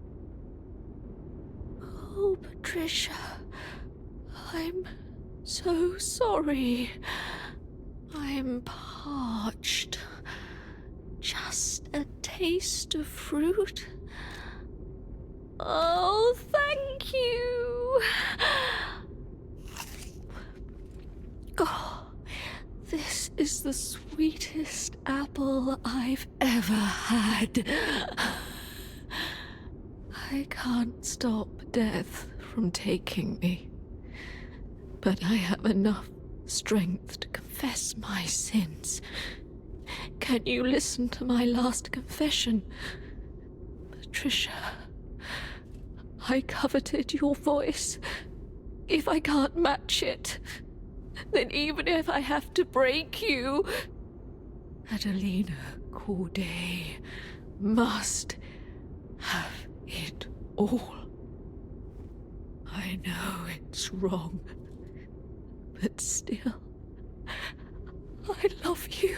Oh, Patricia, I'm so sorry. I'm parched. Just a taste of fruit. Oh, thank you. Oh, this is the sweetest apple I've ever had. I can't stop death from taking me, but I have enough strength to confess my sins. Can you listen to my last confession? Patricia, I coveted your voice. If I can't match it, then even if I have to break you, Adelina Corday must have it all. I know it's wrong, but still, I love you.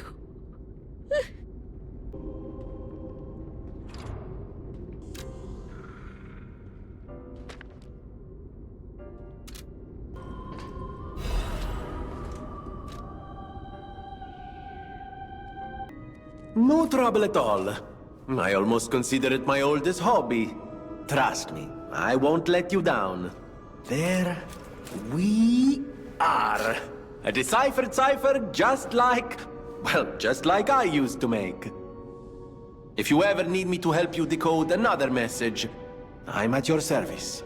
No trouble at all. I almost consider it my oldest hobby. Trust me, I won't let you down. There we are. A deciphered cipher just like... well, just like I used to make. If you ever need me to help you decode another message, I'm at your service.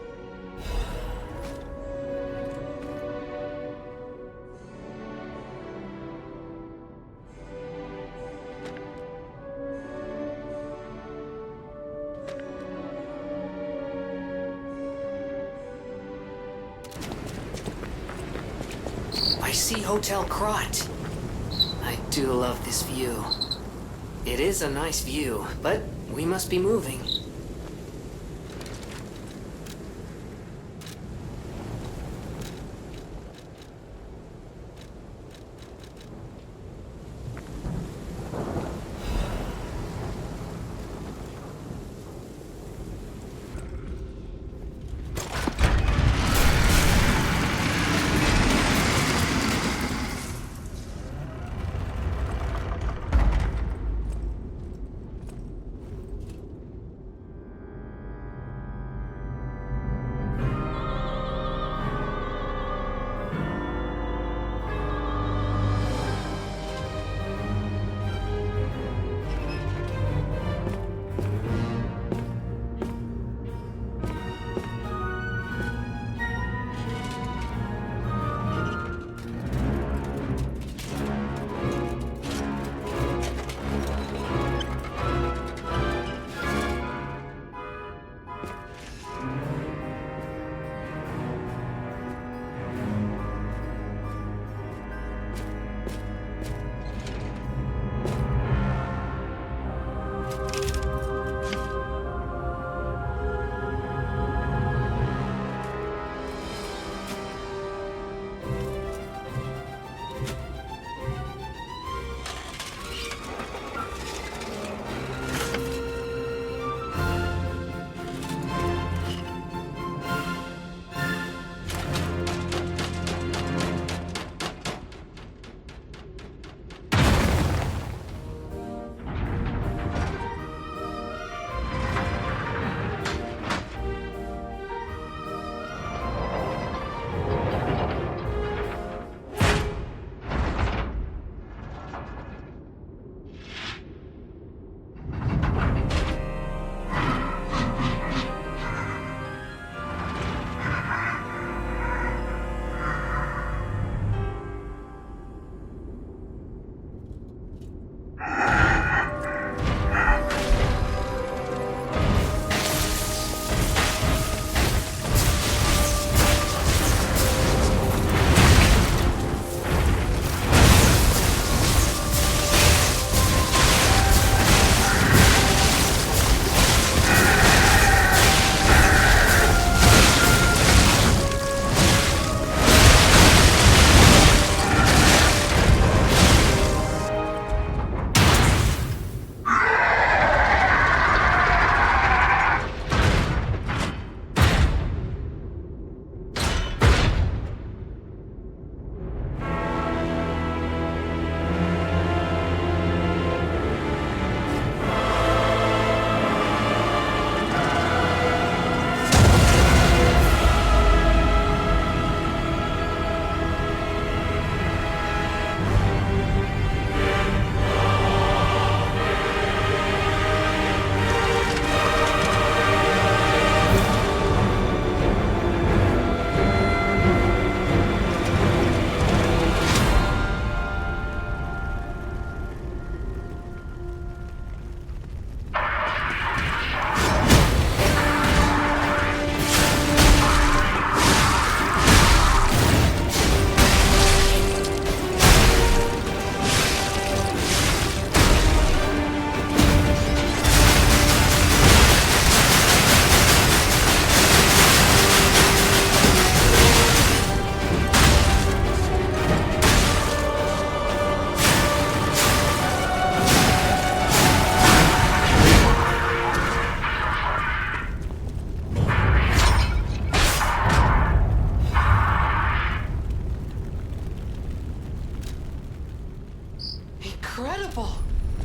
I see Hotel KRAT. I do love this view. It is a nice view, but we must be moving.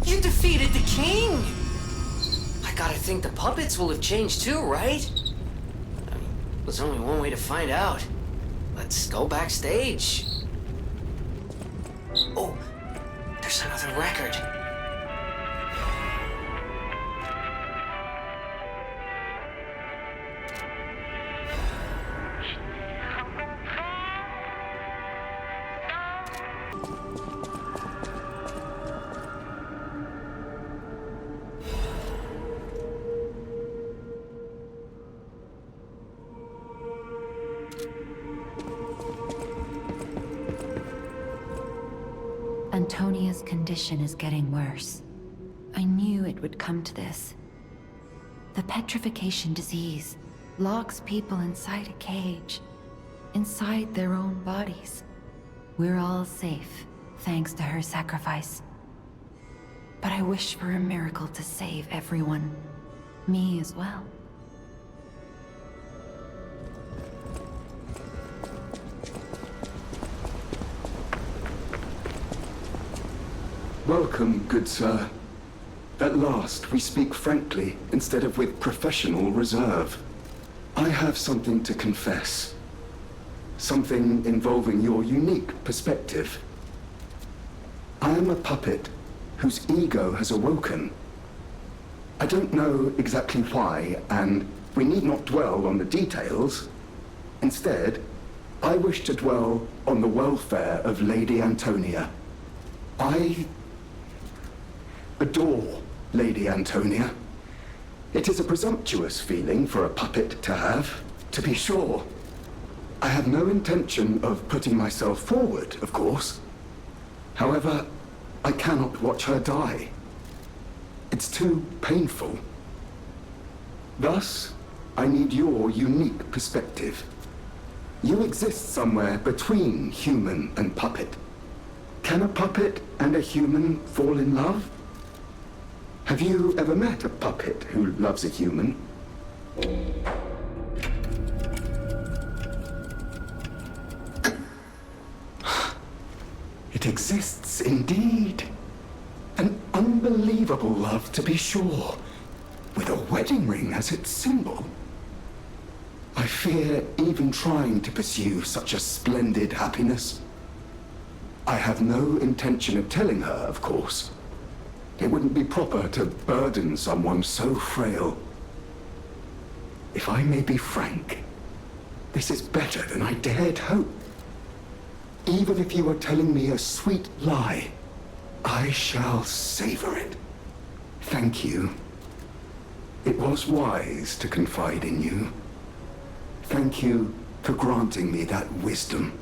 You defeated the king! I gotta think the puppets will have changed too, right? I mean, there's only one way to find out. Let's go backstage. Oh, there's another record. Antonia's condition is getting worse. I knew it would come to this. The petrification disease locks people inside a cage, inside their own bodies. We're all safe, thanks to her sacrifice. But I wish for a miracle to save everyone. Me as well. Welcome, good sir. At last, we speak frankly, instead of with professional reserve. I have something to confess. Something involving your unique perspective. I am a puppet whose ego has awoken. I don't know exactly why, and we need not dwell on the details. Instead, I wish to dwell on the welfare of Lady Antonia. I adore Lady Antonia. It is a presumptuous feeling for a puppet to have, to be sure. I have no intention of putting myself forward, of course. However, I cannot watch her die. It's too painful. Thus, I need your unique perspective. You exist somewhere between human and puppet. Can a puppet and a human fall in love? Have you ever met a puppet who loves a human? It exists indeed. An unbelievable love, to be sure, with a wedding ring as its symbol. I fear even trying to pursue such a splendid happiness. I have no intention of telling her, of course. It wouldn't be proper to burden someone so frail. If I may be frank, this is better than I dared hope. Even if you are telling me a sweet lie, I shall savor it. Thank you. It was wise to confide in you. Thank you for granting me that wisdom.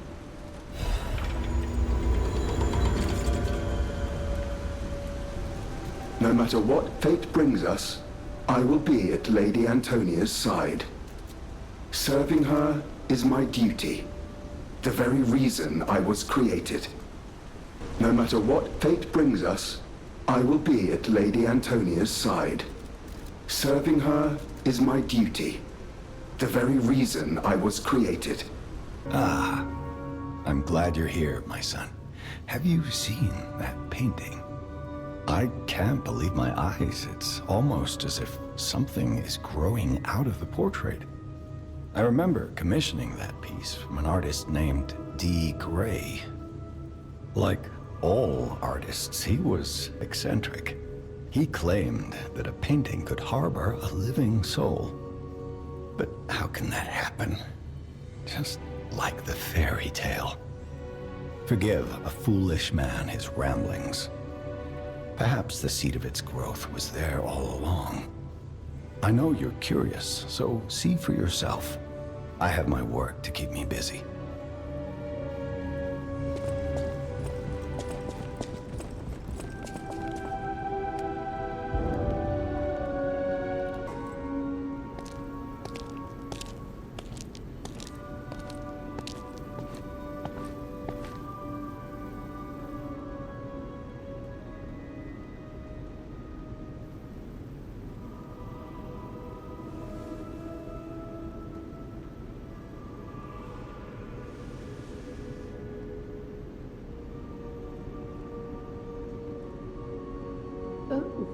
No matter what fate brings us, I will be at Lady Antonia's side. Serving her is my duty, the very reason I was created. No matter what fate brings us, I will be at Lady Antonia's side. Serving her is my duty, the very reason I was created. Ah, I'm glad you're here, my son. Have you seen that painting? I can't believe my eyes. It's almost as if something is growing out of the portrait. I remember commissioning that piece from an artist named D. Gray. Like all artists, he was eccentric. He claimed that a painting could harbor a living soul. But how can that happen? Just like the fairy tale. Forgive a foolish man his ramblings. Perhaps the seed of its growth was there all along. I know you're curious, so see for yourself. I have my work to keep me busy. Oh,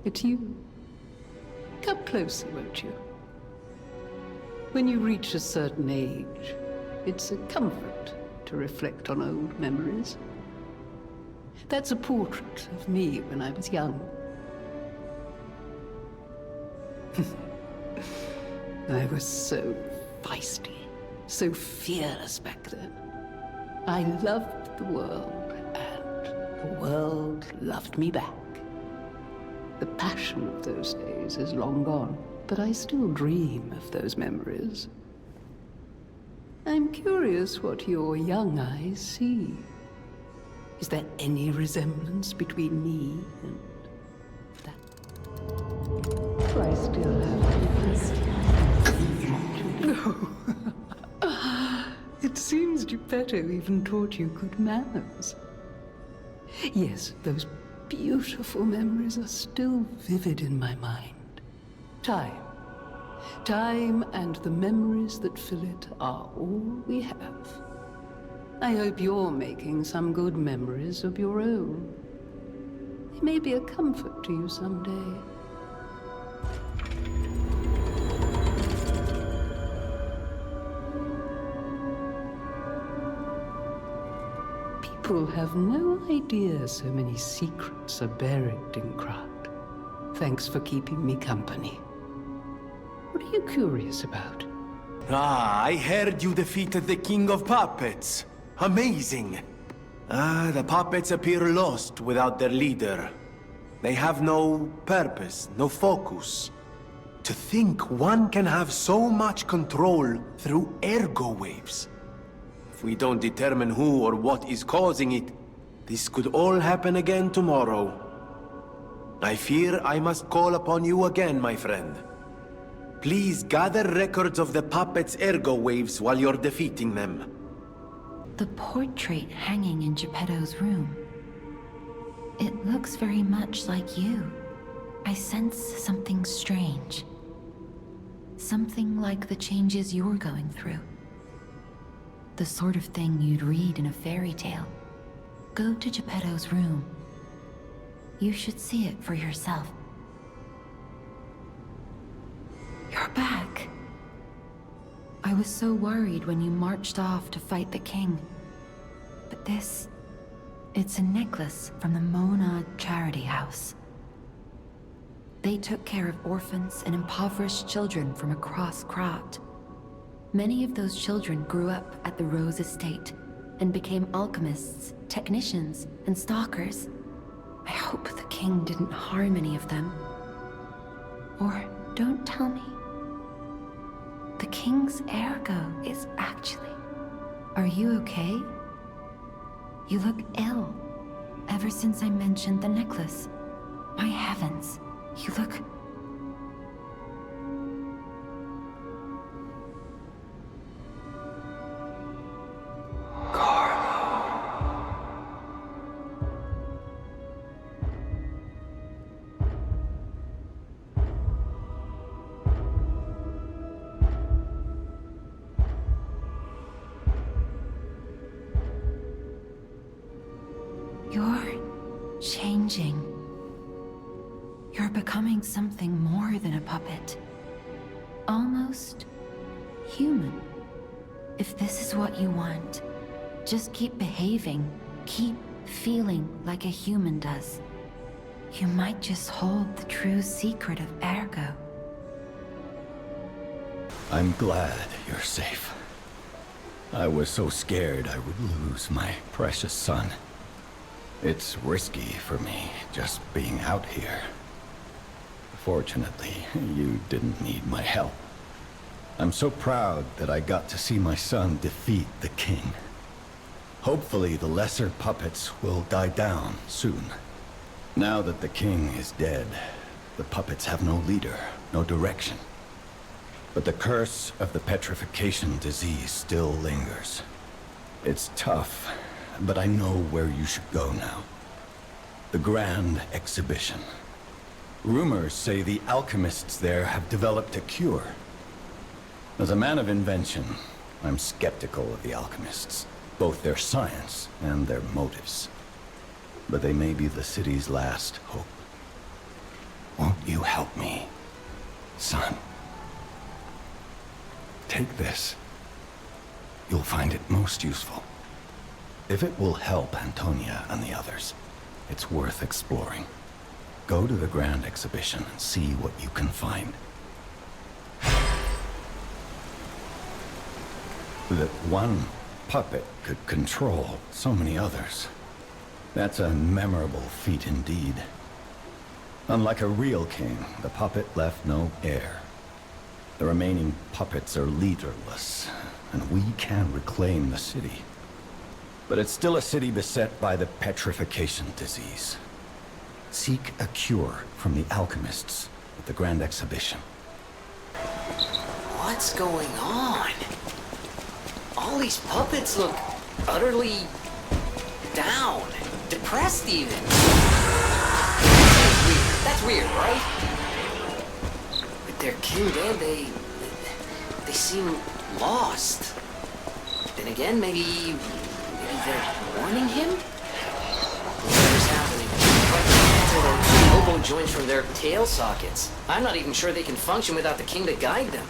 it's you. Come closer, won't you? When you reach a certain age, it's a comfort to reflect on old memories. That's a portrait of me when I was young. I was so feisty, so fearless back then. I loved the world, and the world loved me back. The passion of those days is long gone, but I still dream of those memories. I'm curious what your young eyes see. Is there any resemblance between me and that? Do I still have No. It seems Geppetto even taught you good manners. Yes, those beautiful memories are still vivid in my mind. Time and the memories that fill it are all we have. I hope you're making some good memories of your own. They may be a comfort to you someday. People have no idea so many secrets are buried in KRAT. Thanks for keeping me company. What are you curious about? Ah, I heard you defeated the King of Puppets. Amazing. The puppets appear lost without their leader. They have no purpose, no focus. To think one can have so much control through ergo waves. If we don't determine who or what is causing it, this could all happen again tomorrow. I fear I must call upon you again, my friend. Please gather records of the puppets' ergo waves while you're defeating them. The portrait hanging in Geppetto's room. It looks very much like you. I sense something strange. Something like the changes you're going through. The sort of thing you'd read in a fairy tale. Go to Geppetto's room. You should see it for yourself. You're back. I was so worried when you marched off to fight the king. But this... it's a necklace from the Mona Charity House. They took care of orphans and impoverished children from across KRAT. Many of those children grew up at the Rose Estate and became alchemists, technicians, and stalkers. I hope the king didn't harm any of them. Or don't tell me. The king's ergo is actually... Are you okay? You look ill. Ever since I mentioned the necklace. My heavens, you look... You're changing. You're becoming something more than a puppet. Almost human. If this is what you want, just keep behaving, keep feeling like a human does. You might just hold the true secret of ergo. I'm glad you're safe. I was so scared I would lose my precious son. It's risky for me, just being out here. Fortunately, you didn't need my help. I'm so proud that I got to see my son defeat the king. Hopefully the lesser puppets will die down soon. Now that the king is dead, the puppets have no leader, no direction. But the curse of the petrification disease still lingers. It's tough, but I know where you should go now. The Grand Exhibition. Rumors say the alchemists there have developed a cure. As a man of invention, I'm skeptical of the alchemists, both their science and their motives. But they may be the city's last hope. you help me, son? Take this. You'll find it most useful. If it will help Antonia and the others, it's worth exploring. Go to the Grand Exhibition and see what you can find. That one puppet could control so many others. That's a memorable feat indeed. Unlike a real king, the puppet left no heir. The remaining puppets are leaderless, and we can reclaim the city. But it's still a city beset by the petrification disease. Seek a cure from the alchemists at the Grand Exhibition. What's going on? All these puppets look utterly down, depressed even. That's weird, right? With their king dead, they seem lost. Then again, maybe they're warning him? Whatever's happening. The elbow joints from their tail sockets. I'm not even sure they can function without the king to guide them.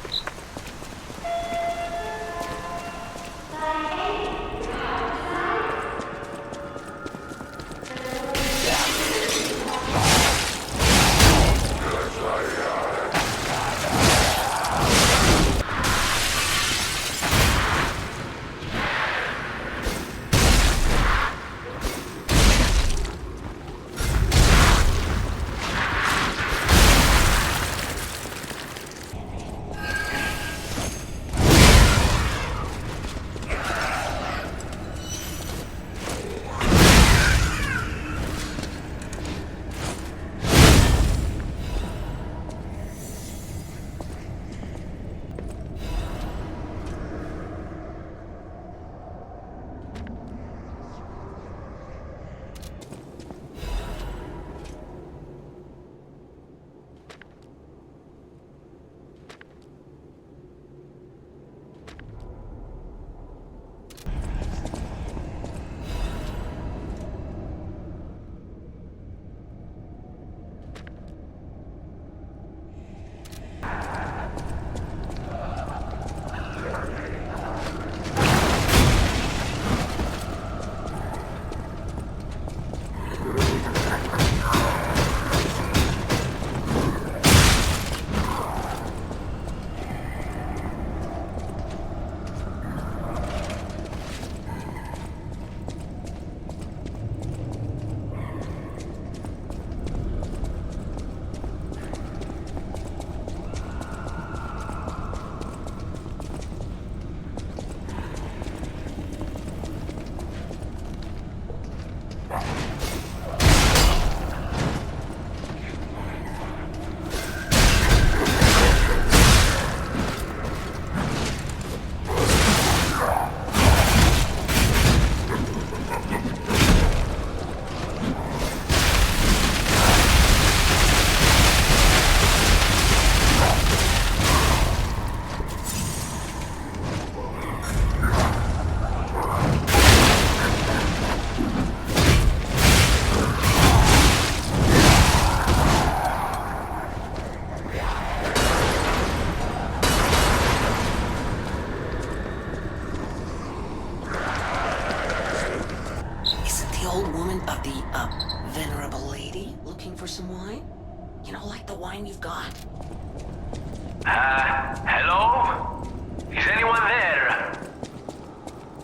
Hello? Is anyone there?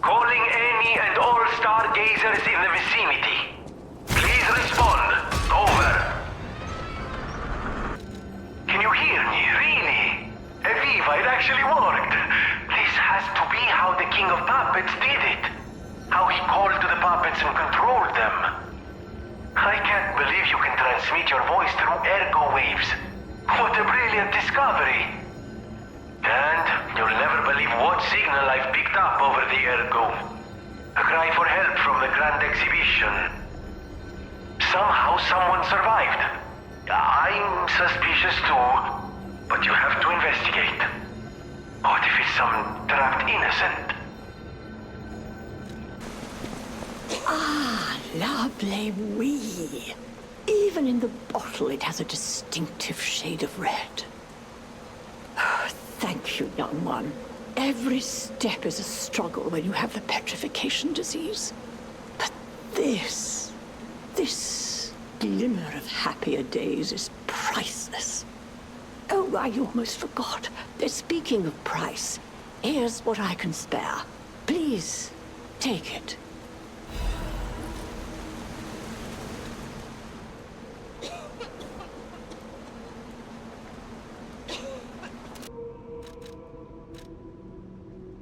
Calling any and all stargazers in the vicinity. Please respond. Over. Can you hear me? Really? Eviva, it actually worked. This has to be how the King of Puppets did it. How he called to the puppets and controlled them. I can't believe you can transmit your voice through ergo waves. What a brilliant discovery! And you'll never believe what signal I've picked up over the ergo. A cry for help from the Grand Exhibition. Somehow someone survived. I'm suspicious too, but you have to investigate. What if it's some trapped innocent? Ah, lovely wee. Even Even in the bottle, it has a distinctive shade of red. Thank you, young one. Every step is a struggle when you have the petrification disease. But this glimmer of happier days is priceless. Oh, I almost forgot. Speaking of price, here's what I can spare. Please, take it.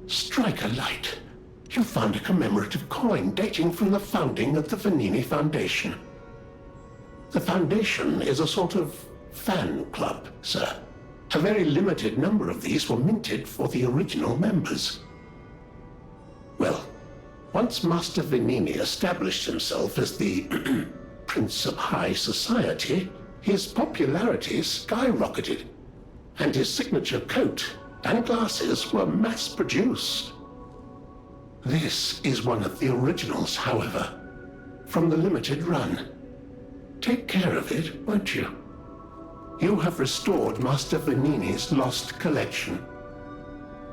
Strike a light. You found a commemorative coin dating from the founding of the Venini Foundation. The Foundation is a sort of fan club, sir. A very limited number of these were minted for the original members. Well, once Master Venini established himself as the Prince of High Society, his popularity skyrocketed, and his signature coat and glasses were mass-produced. This is one of the originals, however, from the limited run. Take care of it, won't you? You have restored Master Venini's lost collection.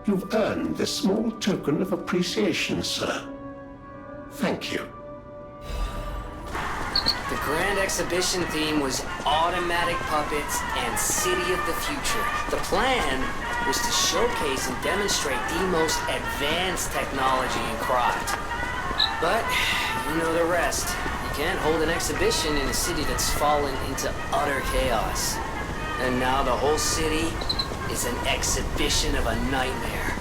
You've earned this small token of appreciation, sir. Thank you. The grand exhibition theme was automatic puppets and City of the Future. The plan was to showcase and demonstrate the most advanced technology in KRAT. But, you know the rest. You can't hold an exhibition in a city that's fallen into utter chaos. And now the whole city is an exhibition of a nightmare.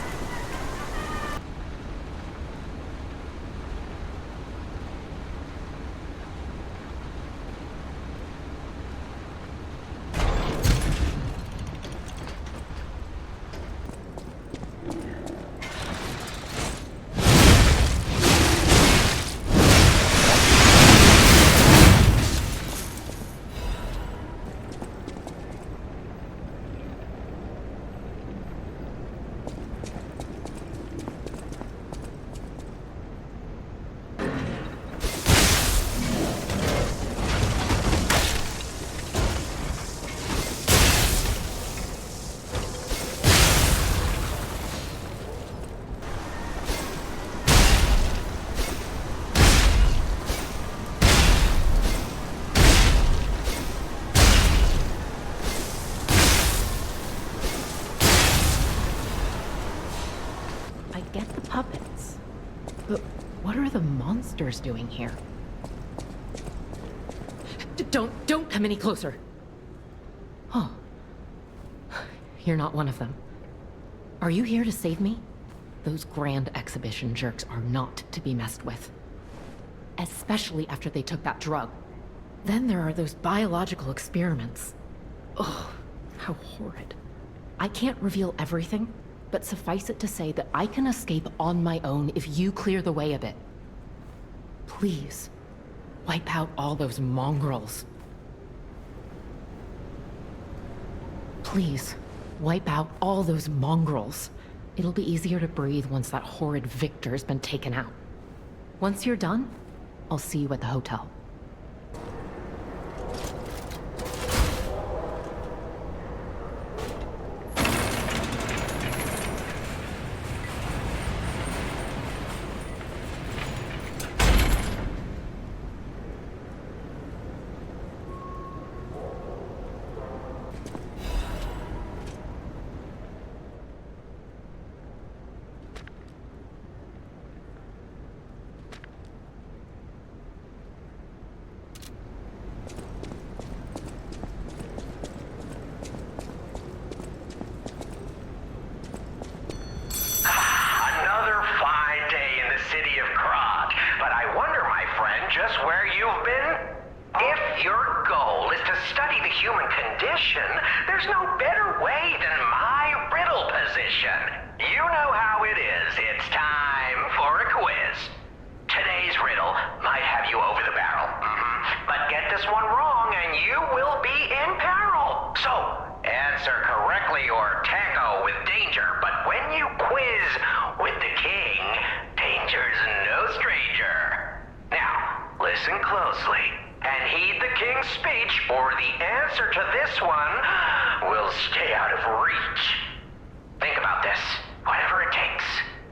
Puppets. But what are the monsters doing here? Don't come any closer. Oh. You're not one of them. Are you here to save me? Those grand exhibition jerks are not to be messed with. Especially after they took that drug. Then there are those biological experiments. Oh, how horrid. I can't reveal everything, but suffice it to say that I can escape on my own if you clear the way a bit. Please, wipe out all those mongrels. Please, wipe out all those mongrels. It'll be easier to breathe once that horrid Victor's been taken out. Once you're done, I'll see you at the hotel. just where you've been? If your goal is to study the human condition, there's no better way than my riddle position. You know how it is. It's time for a quiz. Today's riddle might have you over the barrel. But get this one wrong and you will be in peril. So, answer correctly or tango with danger. But when you quiz with the king, danger's no stranger. Now, listen closely. and heed the king's speech, or the answer to this one will stay out of reach. Think about this. Whatever it takes.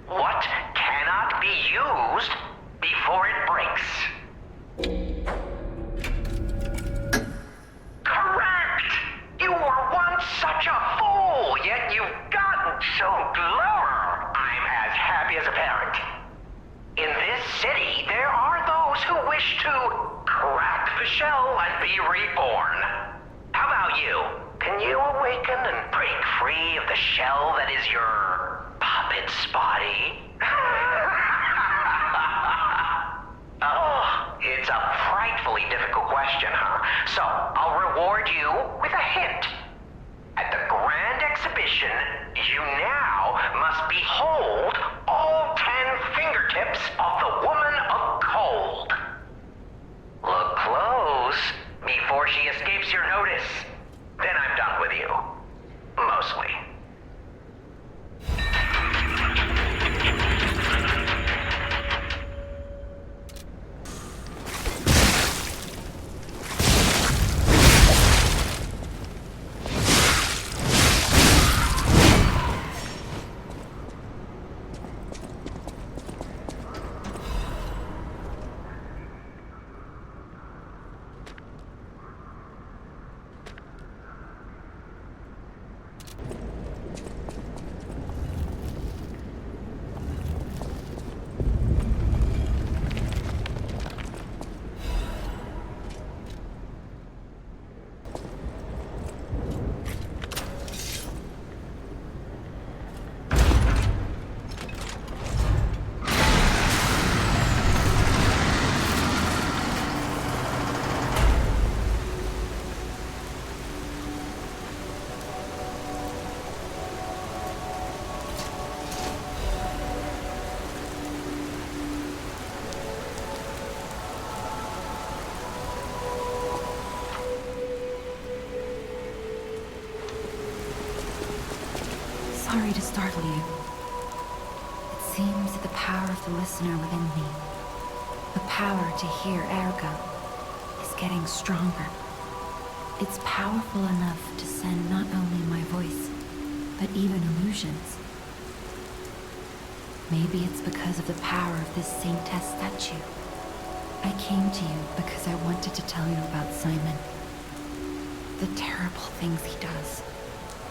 What cannot be used before it breaks? Correct! You were once such a fool, yet you've gotten so clever. I'm as happy as a parent. In this city, there are those who wish to crack the shell and be reborn. How about you? Can you awaken and break free of the shell that is your puppet's body? Oh, it's a frightfully difficult question, huh? So, I'll reward you with a hint. At the grand exhibition, you now must behold all 10 fingertips of the woman of cold. Look close before she escapes your notice. Then I'm done with you. Mostly. Sorry to startle you. It seems that the power of the listener within me, the power to hear ergo, is getting stronger. It's powerful enough to send not only my voice, but even illusions. Maybe it's because of the power of this saintess statue. I came to you because I wanted to tell you about Simon. The terrible things he does.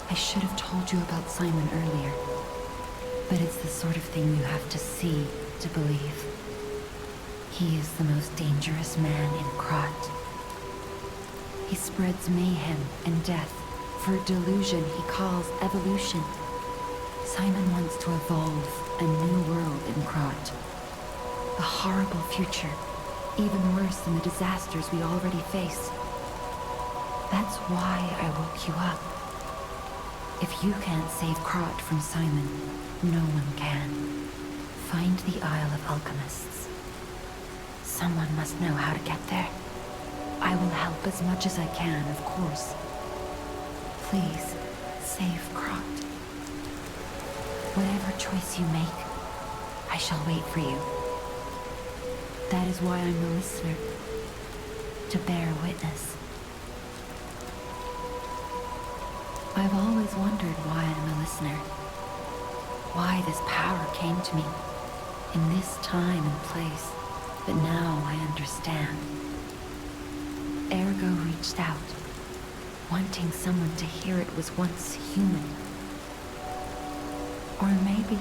I should have told you about Simon earlier. But it's the sort of thing you have to see to believe. He is the most dangerous man in KRAT. He spreads mayhem and death for a delusion he calls evolution. Simon wants to evolve a new world in KRAT. A horrible future, even worse than the disasters we already face. That's why I woke you up. If you can't save KRAT from Simon, no one can. Find the Isle of Alchemists. Someone must know how to get there. I will help as much as I can, of course. Please, save KRAT. Whatever choice you make, I shall wait for you. That is why I'm a listener. To bear witness. I've always wondered why I'm a listener. Why this power came to me in this time and place, but now I understand. Ergo reached out, wanting someone to hear it was once human. Or maybe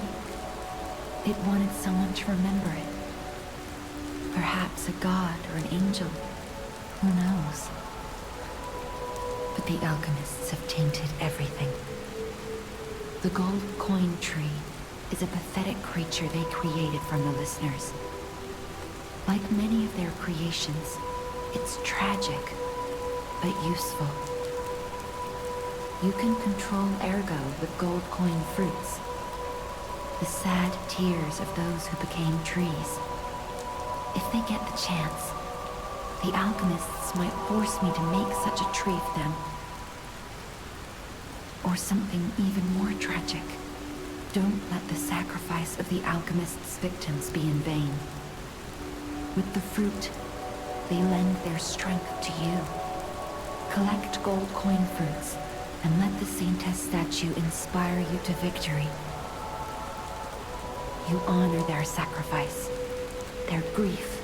it wanted someone to remember it. Perhaps a god or an angel, who knows? But the alchemists have tainted everything. The gold coin tree is a pathetic creature they created from the listeners. Like many of their creations, it's tragic, but useful. You can control ergo with gold coin fruits. The sad tears of those who became trees. If they get the chance, the alchemists might force me to make such a tree of them. Or something even more tragic. Don't let the sacrifice of the alchemists' victims be in vain. With the fruit, they lend their strength to you. Collect gold coin fruits and let the Saintess statue inspire you to victory. You honor their sacrifice, their grief,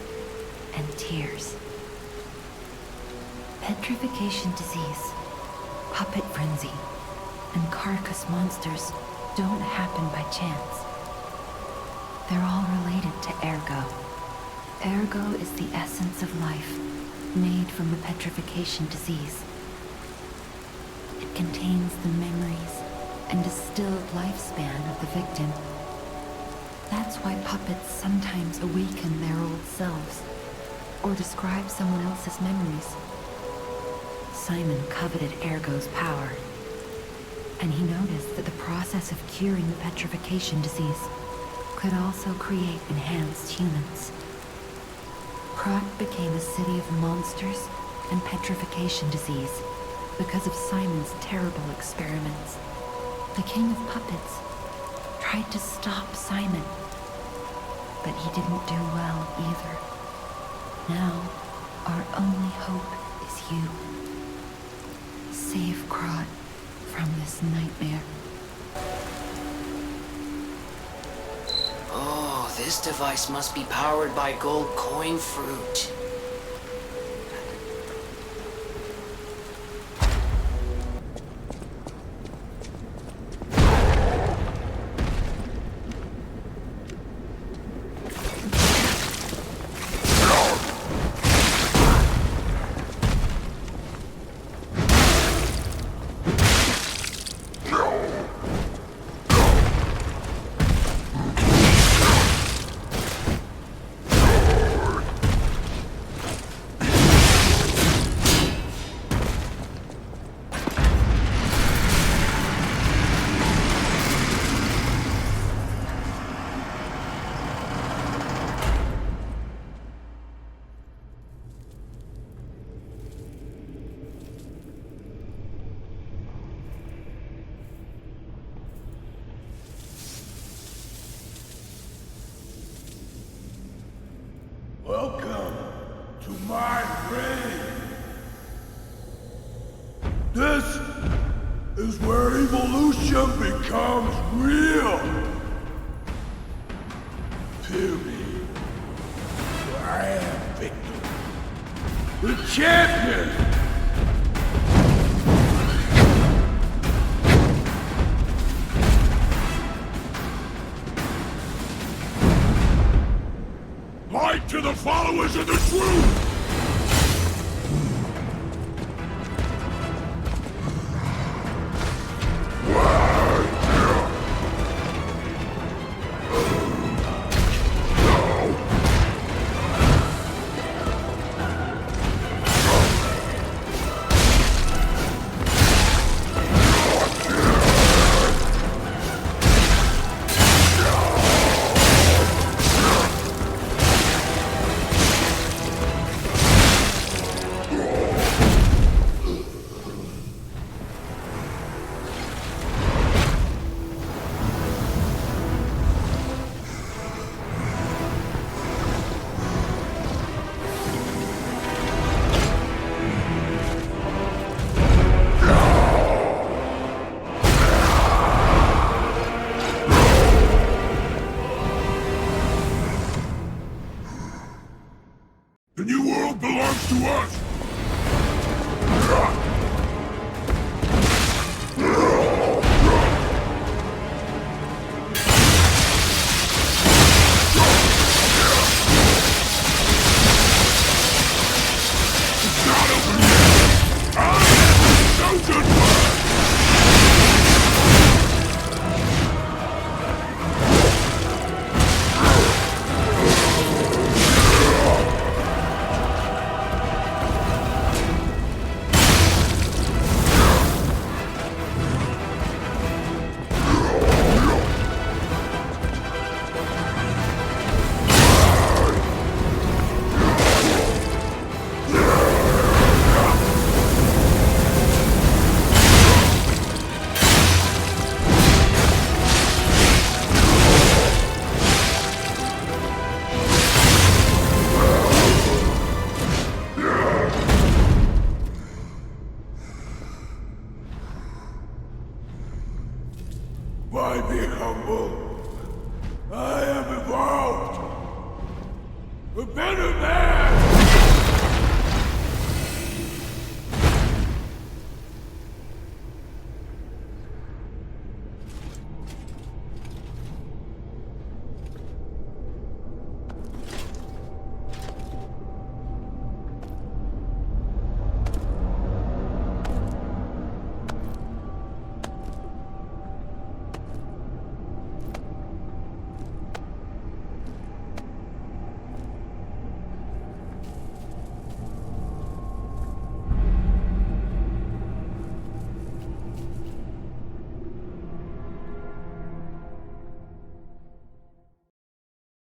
and tears. Petrification disease, puppet frenzy, and carcass monsters don't happen by chance. They're all related to Ergo. Ergo is the essence of life, made from a petrification disease. It contains the memories and distilled lifespan of the victim. That's why puppets sometimes awaken their old selves, or describe someone else's memories. Simon coveted Ergo's power, and he noticed that the process of curing the petrification disease could also create enhanced humans. KRAT became a city of monsters and petrification disease because of Simon's terrible experiments. The King of Puppets tried to stop Simon, but he didn't do well either. Now, our only hope is you. Save KRAT from this nightmare. Oh, this device must be powered by gold coin fruit. Welcome to my grave. This is where evolution becomes real. Fear me, for I am Victor, the champion. Light to the followers of the truth! Why be humble? I am evolved! A better man!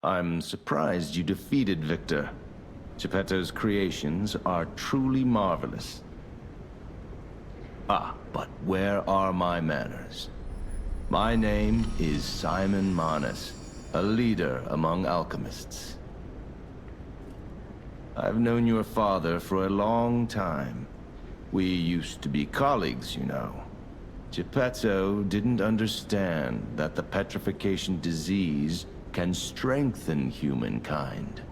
I'm surprised you defeated Victor. Geppetto's creations are truly marvelous. Ah, but where are my manners? My name is Simon Manus, a leader among alchemists. I've known your father for a long time. We used to be colleagues, you know. Geppetto didn't understand that the petrification disease can strengthen humankind.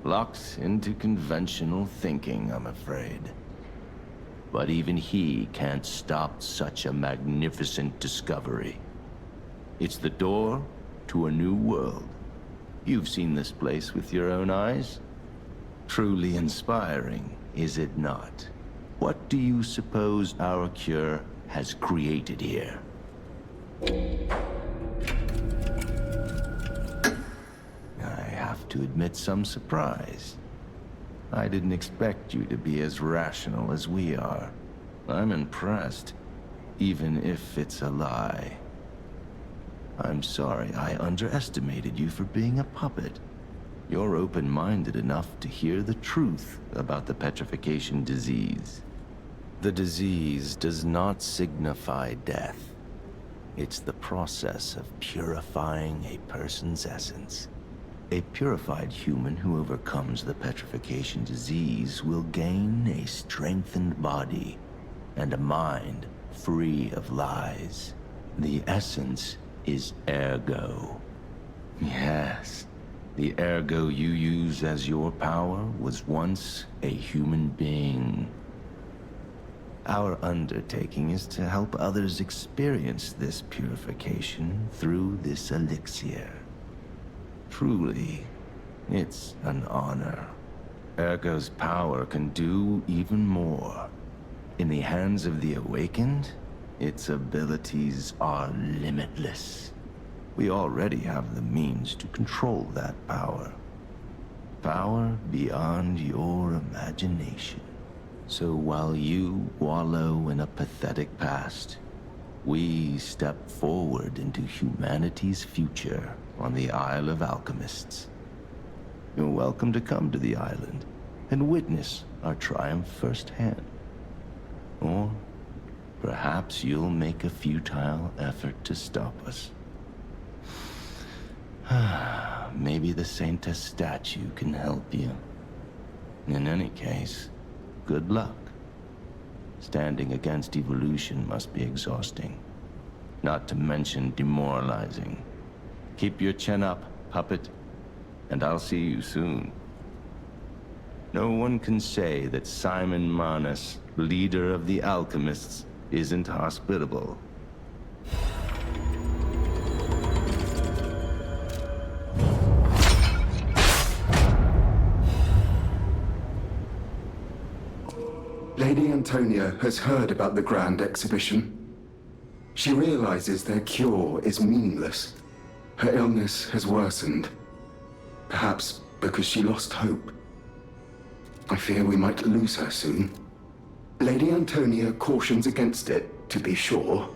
Locked into conventional thinking, I'm afraid. But even he can't stop such a magnificent discovery. It's the door to a new world. You've seen this place with your own eyes. Truly inspiring, is it not? What do you suppose our cure has created here? I have to admit some surprise. I didn't expect you to be as rational as we are. I'm impressed, even if it's a lie. I'm sorry I underestimated you for being a puppet. You're open-minded enough to hear the truth about the petrification disease. The disease does not signify death. It's the process of purifying a person's essence. A purified human who overcomes the petrification disease will gain a strengthened body and a mind free of lies. The essence is ergo. Yes, the ergo you use as your power was once a human being. Our undertaking is to help others experience this purification through this elixir. Truly, it's an honor. Ergo's power can do even more. In the hands of the awakened, its abilities are limitless. We already have the means to control that power. Power beyond your imagination. So while you wallow in a pathetic past, we step forward into humanity's future on the Isle of Alchemists. You're welcome to come to the island and witness our triumph firsthand. Or perhaps you'll make a futile effort to stop us. Maybe the Saintess statue can help you. In any case, good luck. Standing against evolution must be exhausting, not to mention demoralizing. Keep your chin up, puppet, and I'll see you soon. No one can say that Simon Manus, leader of the alchemists, isn't hospitable. Lady Antonia has heard about the Grand Exhibition. She realizes their cure is meaningless. Her illness has worsened. Perhaps because she lost hope. I fear we might lose her soon. Lady Antonia cautions against it, to be sure.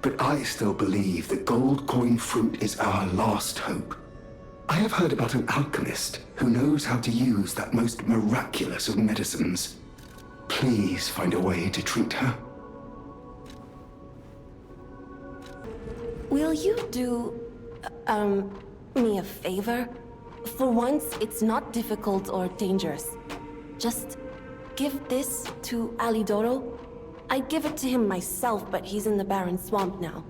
But I still believe the gold coin fruit is our last hope. I have heard about an alchemist who knows how to use that most miraculous of medicines. Please find a way to treat her. Will you do, me a favor? For once, it's not difficult or dangerous. Just give this to Alidoro. I'd give it to him myself, but he's in the barren swamp now.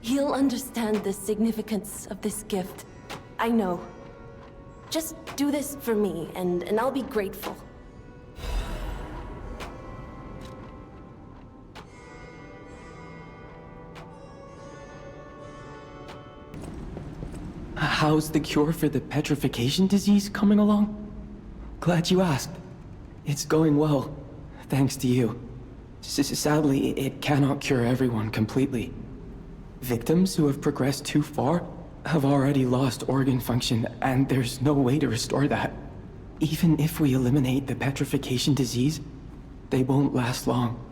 He'll understand the significance of this gift. I know. Just do this for me, and I'll be grateful. How's the cure for the petrification disease coming along? Glad you asked. It's going well, thanks to you. Sadly, it cannot cure everyone completely. Victims who have progressed too far have already lost organ function, and there's no way to restore that. Even if we eliminate the petrification disease, they won't last long.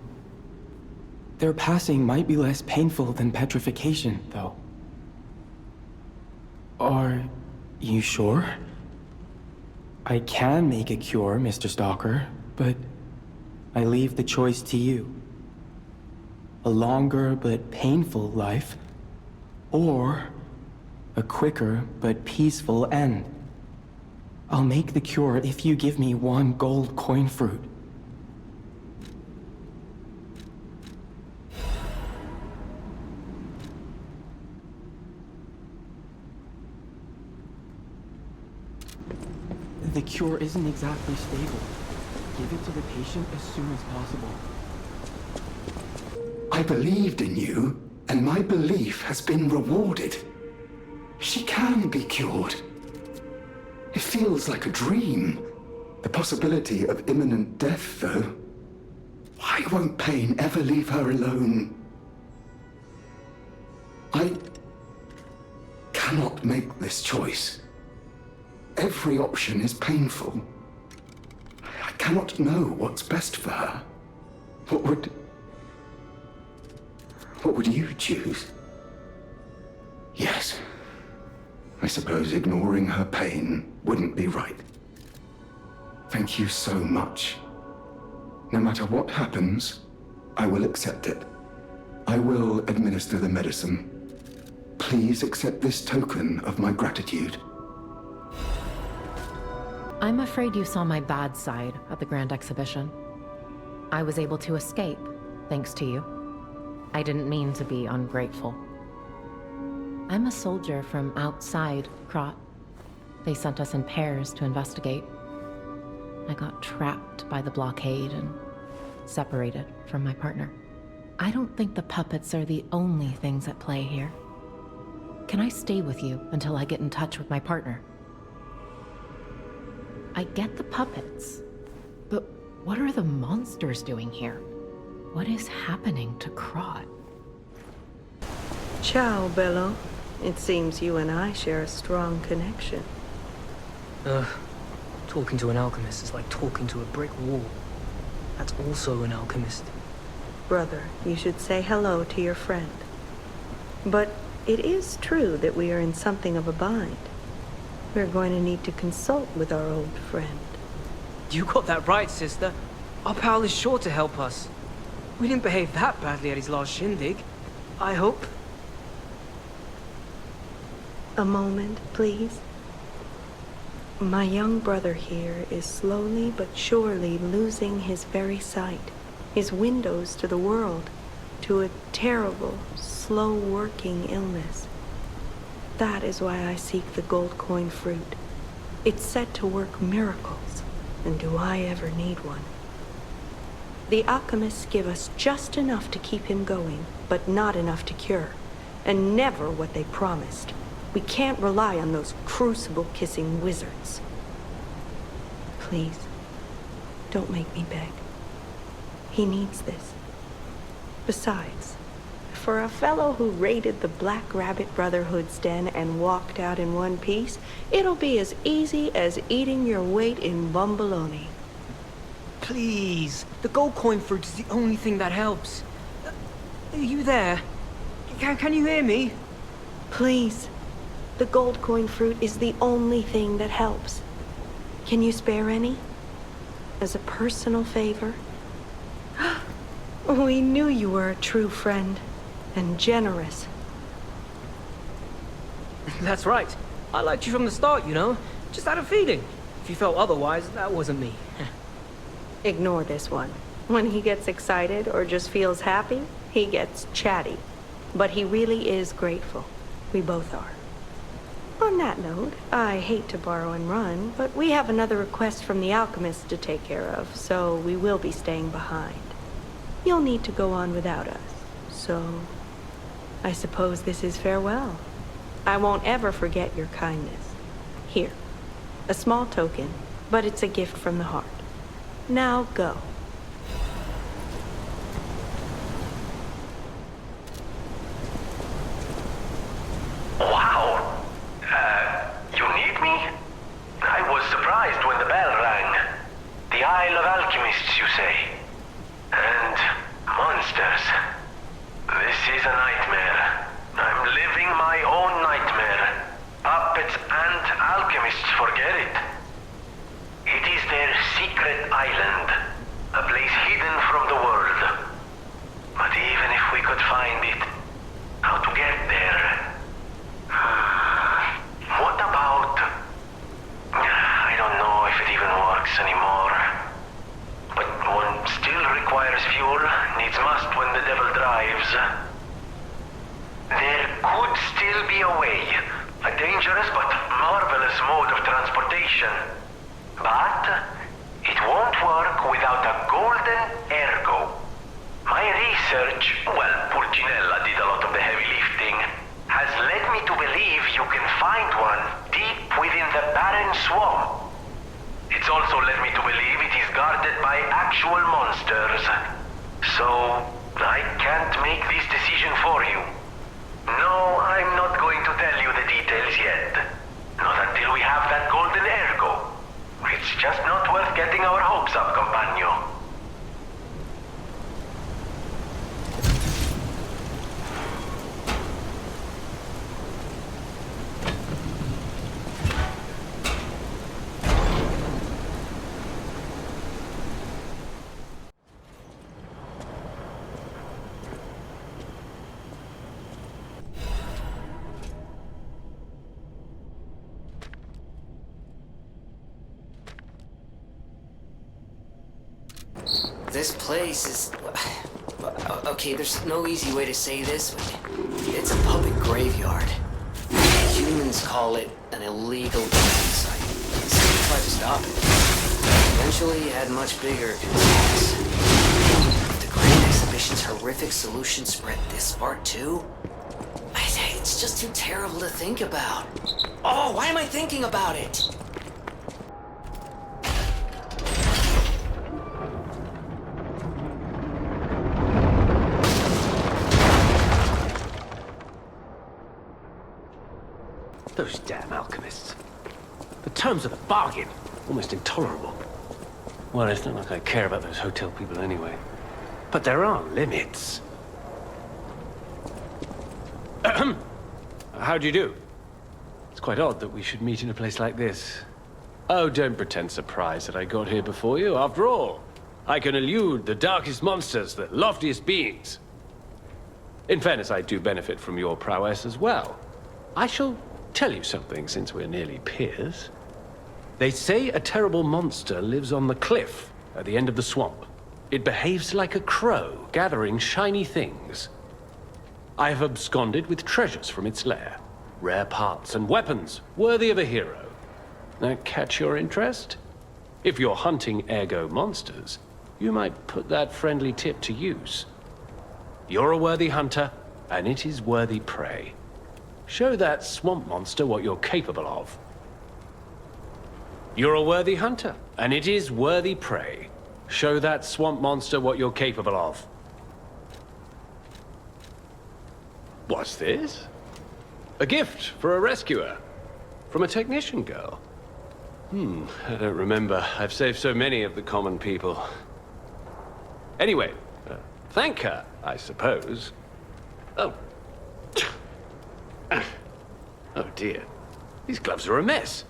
Their passing might be less painful than petrification, though. Are you sure? I can make a cure, Mr. Stalker, but I leave the choice to you. A longer but painful life, or a quicker but peaceful end. I'll make the cure if you give me 1 gold coin fruit. The cure isn't exactly stable. Give it to the patient as soon as possible. I believed in you, and my belief has been rewarded. She can be cured. It feels like a dream. The possibility of imminent death, though. Why won't pain ever leave her alone? I cannot make this choice. Every option is painful. I cannot know what's best for her. What would you choose? Yes. I suppose ignoring her pain wouldn't be right. Thank you so much. No matter what happens, I will accept it. I will administer the medicine. Please accept this token of my gratitude. I'm afraid you saw my bad side at the Grand Exhibition. I was able to escape, thanks to you. I didn't mean to be ungrateful. I'm a soldier from outside KRAT. They sent us in pairs to investigate. I got trapped by the blockade and separated from my partner. I don't think the puppets are the only things at play here. Can I stay with you until I get in touch with my partner? I get the puppets, but what are the monsters doing here? What is happening to KRAT? Ciao, Bello. It seems you and I share a strong connection. Talking to an alchemist is like talking to a brick wall. That's also an alchemist. Brother, you should say hello to your friend. But it is true that we are in something of a bind. We're going to need to consult with our old friend. You got that right, sister. Our pal is sure to help us. We didn't behave that badly at his last shindig. I hope. A moment, please. My young brother here is slowly but surely losing his very sight, his windows to the world, to a terrible, slow-working illness. That is why I seek the gold coin fruit. It's said to work miracles, and do I ever need one? The alchemists give us just enough to keep him going, but not enough to cure, and never what they promised. We can't rely on those crucible-kissing wizards. Please, don't make me beg. He needs this. Besides, for a fellow who raided the Black Rabbit Brotherhood's den and walked out in one piece, it'll be as easy as eating your weight in bumbaloni. Please, the gold coin fruit is the only thing that helps. Are you there? Can you hear me? Please, the gold coin fruit is the only thing that helps. Can you spare any? As a personal favor? We knew you were a true friend. And generous. That's right. I liked you from the start, you know. Just had a feeling. If you felt otherwise, that wasn't me. Ignore this one. When he gets excited or just feels happy, he gets chatty. But he really is grateful. We both are. On that note, I hate to borrow and run, but we have another request from the alchemist to take care of, so we will be staying behind. You'll need to go on without us, so I suppose this is farewell. I won't ever forget your kindness. Here, a small token, but it's a gift from the heart. Now go. Wow! You need me? I was surprised when the bell rang. The Isle of Alchemists, you say? And monsters. This is a nightmare. I'm living my own nightmare. Puppets and alchemists forget it. It is their secret island, a place hidden from the world. But even if we could find it, how to get there? What about... I don't know if it even works anymore. But one still requires fuel, needs must when the devil drives. There could still be a way. A dangerous but marvelous mode of transportation. But it won't work without a golden ergo. My research, well, Pulcinella did a lot of the heavy lifting, has led me to believe you can find one deep within the barren swamp. It's also led me to believe it is guarded by actual monsters. So, I can't make this decision for you. No, I'm not going to tell you the details yet. Not until we have that golden ergo. It's just not worth getting our hopes up, compagno. This place is... Okay, there's no easy way to say this, but it's a puppet graveyard. Humans call it an illegal dumping site. Some tried to stop it. Eventually, it had much bigger concerns. The Grand Exhibition's horrific solution spread this far, too? It's just too terrible to think about. Oh, why am I thinking about it? Those damn alchemists. The terms of the bargain, almost intolerable. Well, it's not like I care about those hotel people anyway. But there are limits. How do you do? It's quite odd that we should meet in a place like this. Oh, don't pretend surprised that I got here before you. After all, I can elude the darkest monsters, the loftiest beings. In fairness, I do benefit from your prowess as well. I shall tell you something, since we're nearly peers. They say a terrible monster lives on the cliff at the end of the swamp. It behaves like a crow, gathering shiny things. I have absconded with treasures from its lair. Rare parts and weapons, worthy of a hero. That catch your interest? If you're hunting ergo monsters, you might put that friendly tip to use. You're a worthy hunter, and it is worthy prey. Show that swamp monster what you're capable of. You're a worthy hunter, and it is worthy prey. Show that swamp monster what you're capable of. What's this? A gift for a rescuer. From a technician girl. I don't remember. I've saved so many of the common people. Anyway, thank her, I suppose. Oh. Oh dear. These gloves are a mess.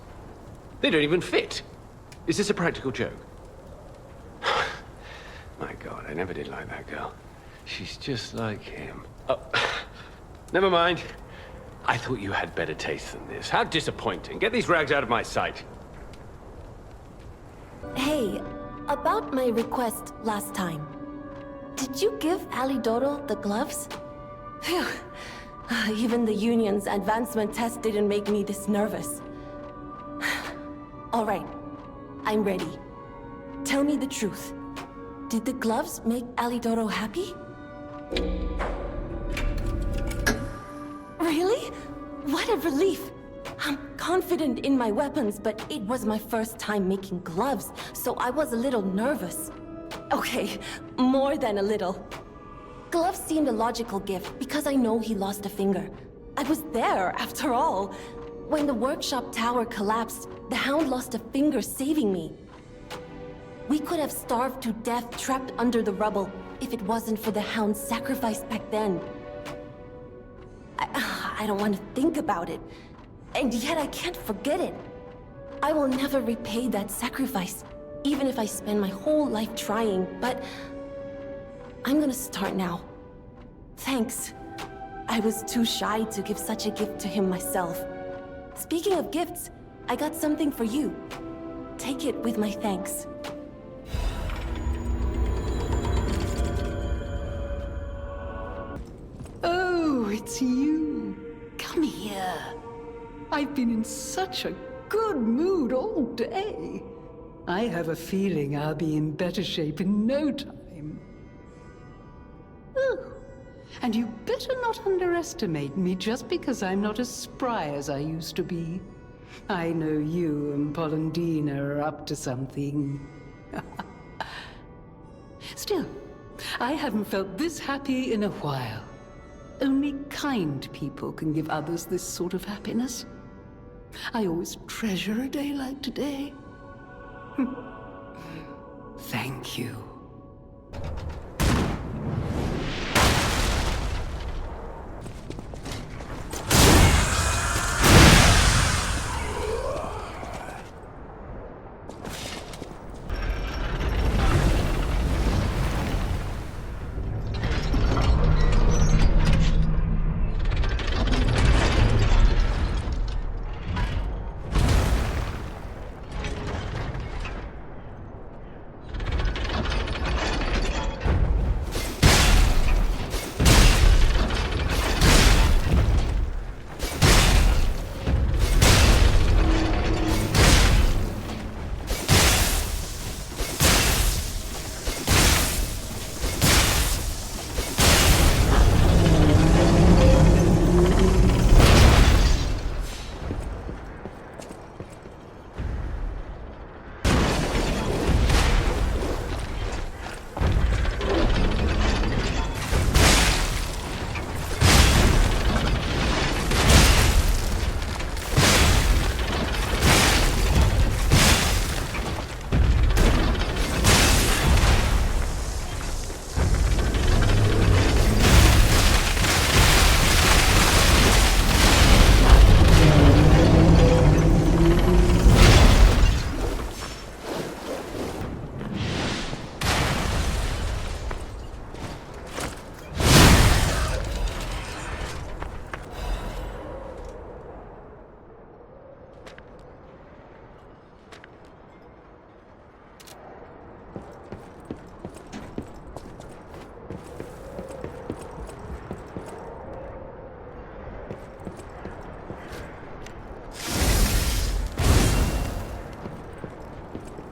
They don't even fit. Is this a practical joke? My God, I never did like that girl. She's just like him. Oh, never mind. I thought you had better taste than this. How disappointing. Get these rags out of my sight. Hey, about my request last time. Did you give Alidoro the gloves? Phew. Even the Union's advancement test didn't make me this nervous. All right, I'm ready. Tell me the truth. Did the gloves make Alidoro happy? Really? What a relief! I'm confident in my weapons, but it was my first time making gloves, so I was a little nervous. Okay, more than a little. Gloves seemed a logical gift because I know he lost a finger. I was there, after all. When the workshop tower collapsed, the Hound lost a finger saving me. We could have starved to death trapped under the rubble if it wasn't for the Hound's sacrifice back then. I don't want to think about it, and yet I can't forget it. I will never repay that sacrifice, even if I spend my whole life trying, but I'm gonna start now. Thanks. I was too shy to give such a gift to him myself. Speaking of gifts, I got something for you. Take it with my thanks. Oh, it's you. Come here. I've been in such a good mood all day. I have a feeling I'll be in better shape in no time. Oh, and you better not underestimate me just because I'm not as spry as I used to be. I know you and Polendina are up to something. Still, I haven't felt this happy in a while. Only kind people can give others this sort of happiness. I always treasure a day like today. Thank you.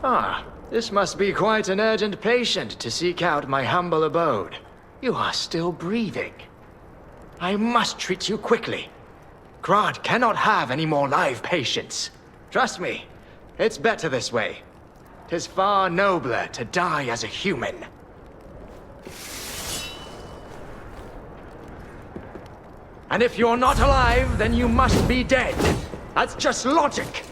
Ah, this must be quite an urgent patient to seek out my humble abode. You are still breathing. I must treat you quickly. KRAT cannot have any more live patients. Trust me, it's better this way. 'Tis far nobler to die as a human. And if you're not alive, then you must be dead. That's just logic.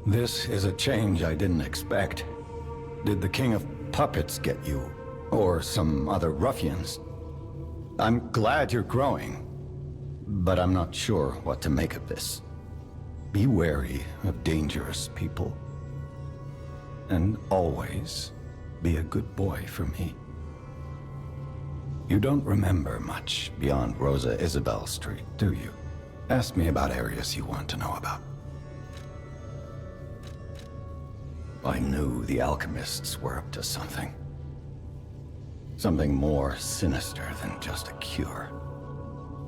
This is a change I didn't expect. Did the King of Puppets get you? Or some other ruffians? I'm glad you're growing, but I'm not sure what to make of this. Be wary of dangerous people. And always be a good boy for me. You don't remember much beyond Rosa Isabel Street, do you? Ask me about areas you want to know about. I knew the alchemists were up to something. Something more sinister than just a cure.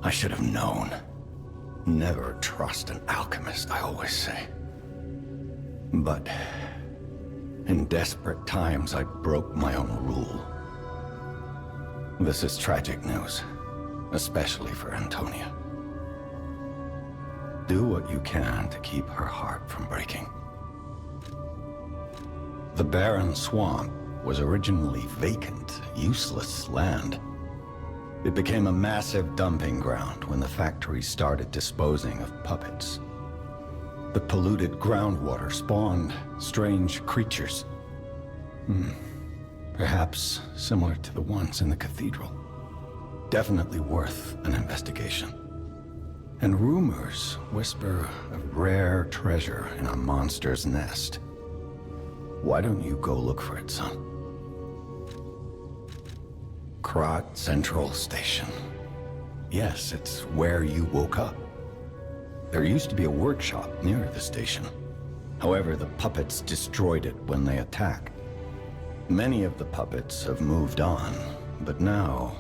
I should have known. Never trust an alchemist, I always say. But in desperate times, I broke my own rule. This is tragic news, especially for Antonia. Do what you can to keep her heart from breaking. The barren swamp was originally vacant, useless land. It became a massive dumping ground when the factory started disposing of puppets. The polluted groundwater spawned strange creatures. Perhaps similar to the ones in the cathedral. Definitely worth an investigation. And rumors whisper of rare treasure in a monster's nest. Why don't you go look for it, son? KRAT Central Station. Yes, it's where you woke up. There used to be a workshop near the station. However, the puppets destroyed it when they attacked. Many of the puppets have moved on, but now,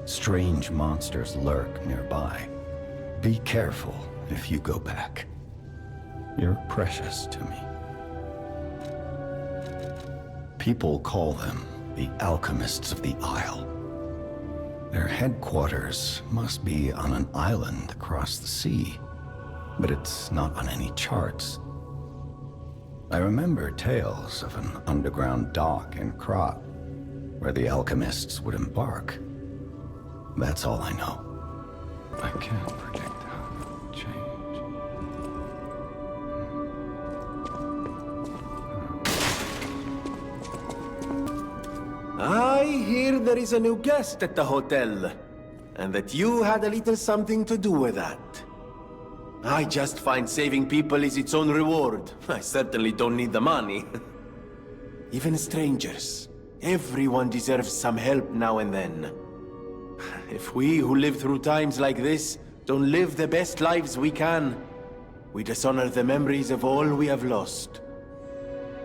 strange monsters lurk nearby. Be careful if you go back. You're precious to me. People call them the Alchemists of the Isle. Their headquarters must be on an island across the sea, but it's not on any charts. I remember tales of an underground dock in KRAT, where the alchemists would embark. That's all I know. I can't predict how it will change. I hear there is a new guest at the hotel, and that you had a little something to do with that. I just find saving people is its own reward. I certainly don't need the money. Even strangers. Everyone deserves some help now and then. If we who live through times like this don't live the best lives we can, we dishonor the memories of all we have lost.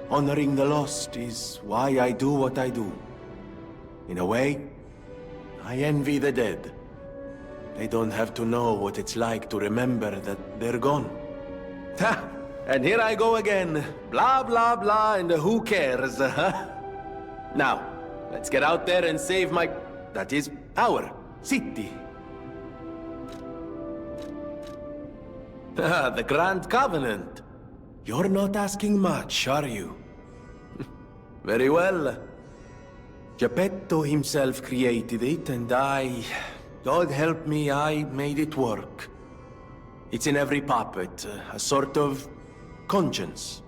Honoring the lost is why I do what I do. In a way, I envy the dead. They don't have to know what it's like to remember that they're gone. Ha! And here I go again. Blah, blah, blah, and who cares, huh? Now, let's get out there and save my... that is, our city. Ah, the Grand Covenant. You're not asking much, are you? Very well. Geppetto himself created it, and God help me, I made it work. It's in every puppet, a sort of conscience.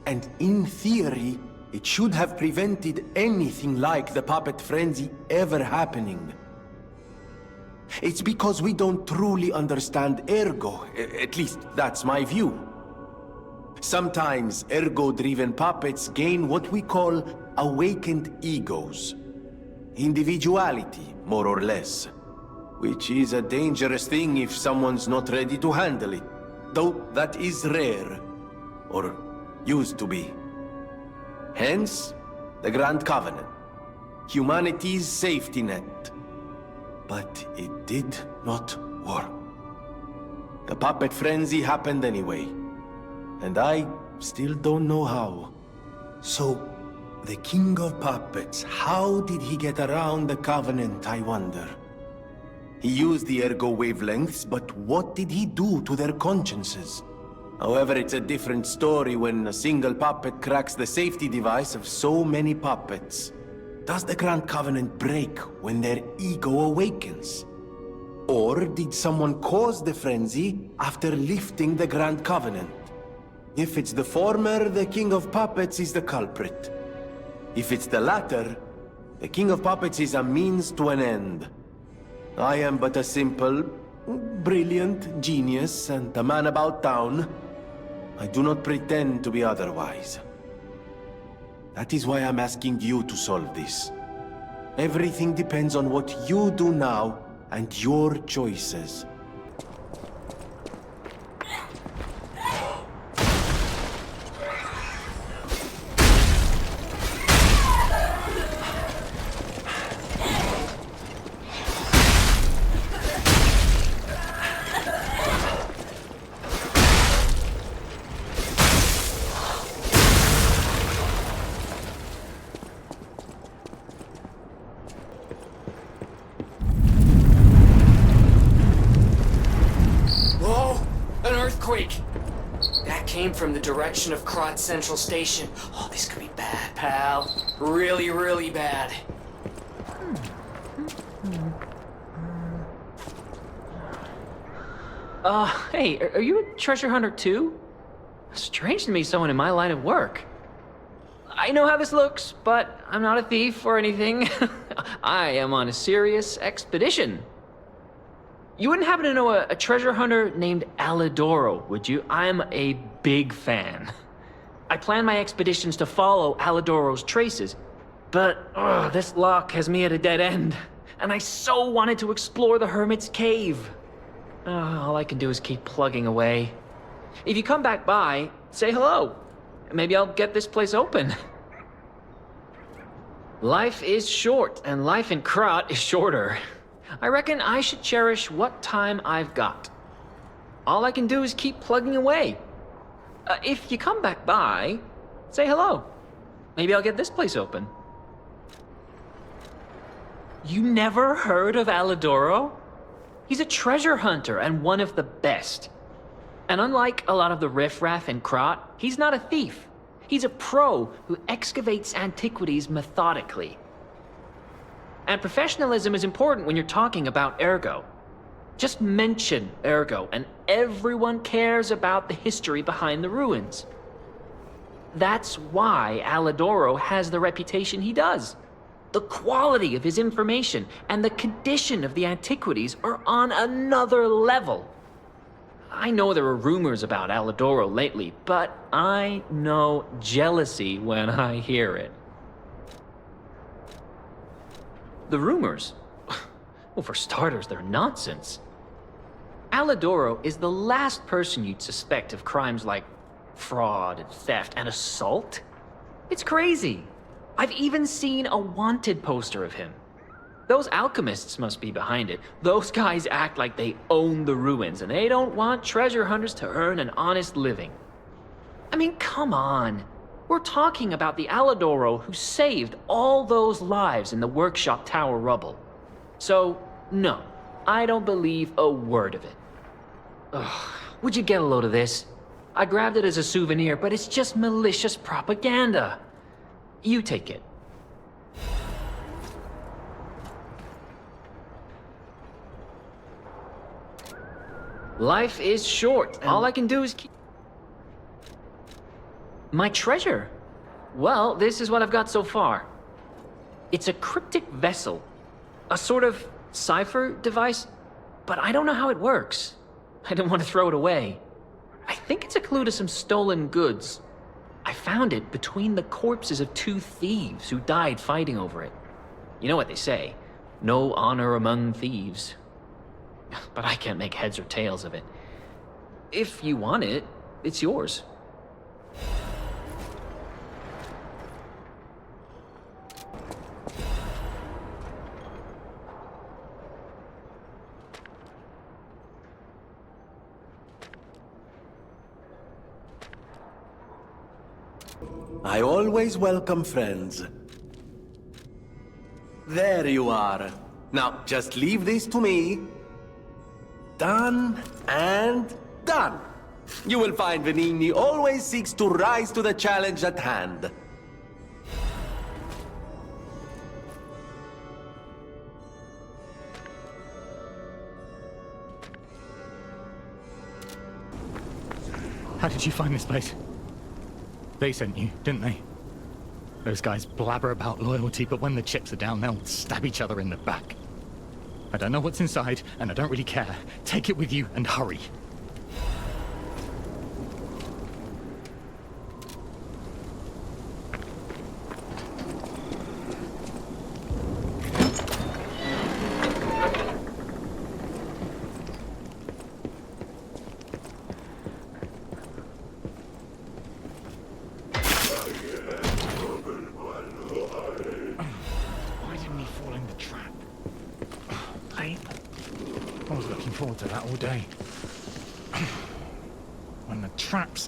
And in theory, it should have prevented anything like the puppet frenzy ever happening. It's because we don't truly understand ergo, at least that's my view. Sometimes ergo-driven puppets gain what we call awakened egos. Individuality, more or less. Which is a dangerous thing if someone's not ready to handle it. Though that is rare. Or used to be. Hence, the Grand Covenant. Humanity's safety net. But it did not work. The puppet frenzy happened anyway. And I still don't know how. So, the King of Puppets, how did he get around the Covenant, I wonder? He used the ergo wavelengths, but what did he do to their consciences? However, it's a different story when a single puppet cracks the safety device of so many puppets. Does the Grand Covenant break when their ego awakens? Or did someone cause the frenzy after lifting the Grand Covenant? If it's the former, the King of Puppets is the culprit. If it's the latter, the King of Puppets is a means to an end. I am but a simple, brilliant genius and a man about town. I do not pretend to be otherwise. That is why I'm asking you to solve this. Everything depends on what you do now and your choices. From the direction of KRAT Central Station. Oh, this could be bad, pal. Really, really bad. Hey, are you a treasure hunter too? Strange to me someone in my line of work. I know how this looks, but I'm not a thief or anything. I am on a serious expedition. You wouldn't happen to know a treasure hunter named Alidoro, would you? I'm a big fan. I plan my expeditions to follow Alidoro's traces, but this lock has me at a dead end, and I so wanted to explore the Hermit's Cave. All I can do is keep plugging away. If you come back by, say hello. Maybe I'll get this place open. Life is short, and life in KRAT is shorter. I reckon I should cherish what time I've got. All I can do is keep plugging away. If you come back by, say hello. Maybe I'll get this place open. You never heard of Alidoro? He's a treasure hunter and one of the best. And unlike a lot of the riffraff in KRAT, he's not a thief. He's a pro who excavates antiquities methodically. And professionalism is important when you're talking about Ergo. Just mention Ergo, and everyone cares about the history behind the ruins. That's why Alidoro has the reputation he does. The quality of his information and the condition of the antiquities are on another level. I know there are rumors about Alidoro lately, but I know jealousy when I hear it. The rumors? Well, for starters, they're nonsense. Alidoro is the last person you'd suspect of crimes like fraud and theft and assault. It's crazy. I've even seen a wanted poster of him. Those alchemists must be behind it. Those guys act like they own the ruins, and they don't want treasure hunters to earn an honest living. I mean, come on. We're talking about the Alidoro who saved all those lives in the workshop tower rubble. So, no, I don't believe a word of it. Ugh, would you get a load of this? I grabbed it as a souvenir, but it's just malicious propaganda. You take it. Life is short, and all I can do is keep... My treasure? Well, this is what I've got so far. It's a cryptic vessel. A sort of cipher device, but I don't know how it works. I didn't want to throw it away. I think it's a clue to some stolen goods. I found it between the corpses of 2 thieves who died fighting over it. You know what they say, no honor among thieves. But I can't make heads or tails of it. If you want it, it's yours. I always welcome friends. There you are. Now, just leave this to me. Done and done. You will find Venigni always seeks to rise to the challenge at hand. How did you find this place? They sent you, didn't they? Those guys blabber about loyalty, but when the chips are down, they'll stab each other in the back. I don't know what's inside, and I don't really care. Take it with you and hurry.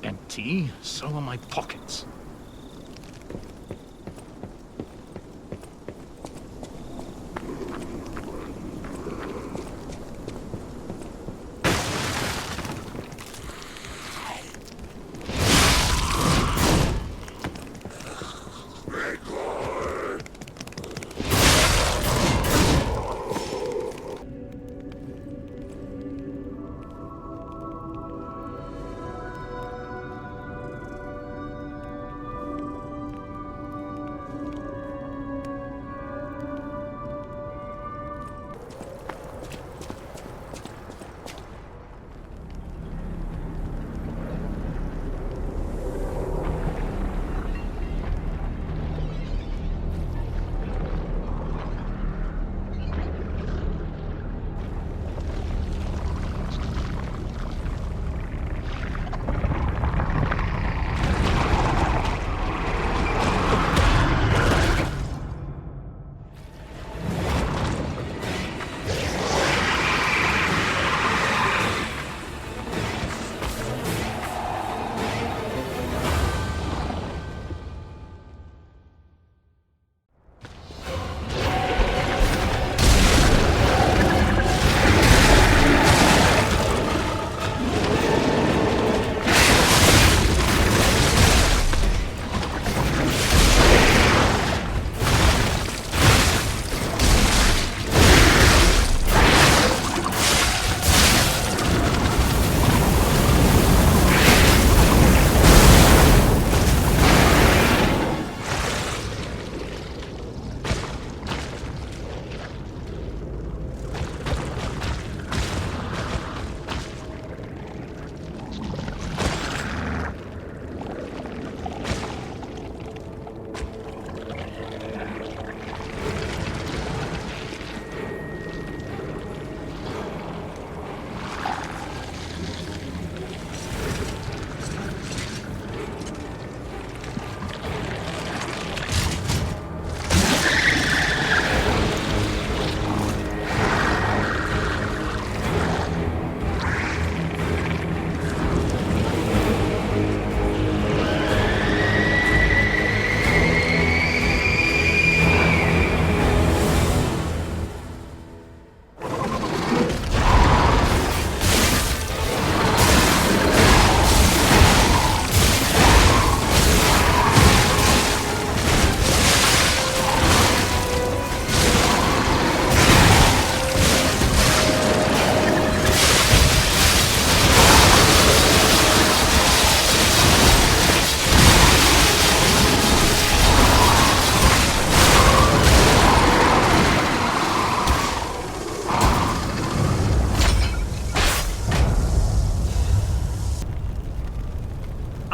Empty, so are my pockets.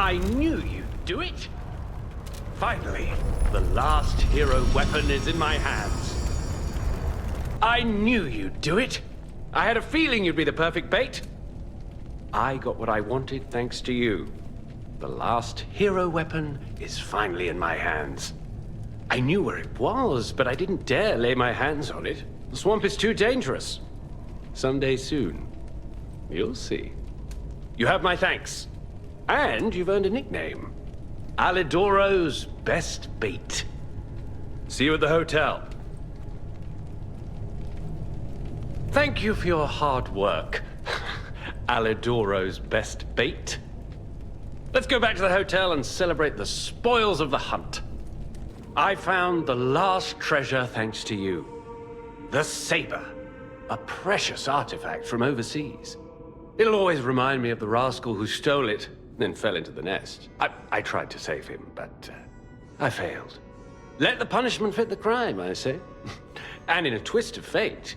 I knew you'd do it! Finally, the last hero weapon is in my hands. I knew you'd do it! I had a feeling you'd be the perfect bait. I got what I wanted thanks to you. The last hero weapon is finally in my hands. I knew where it was, but I didn't dare lay my hands on it. The swamp is too dangerous. Someday soon, you'll see. You have my thanks. And you've earned a nickname. Alidoro's best bait. See you at the hotel. Thank you for your hard work. Alidoro's best bait. Let's go back to the hotel and celebrate the spoils of the hunt. I found the last treasure thanks to you. The saber. A precious artifact from overseas. It'll always remind me of the rascal who stole it. then fell into the nest. I tried to save him, but I failed. Let the punishment fit the crime, I say. And in a twist of fate,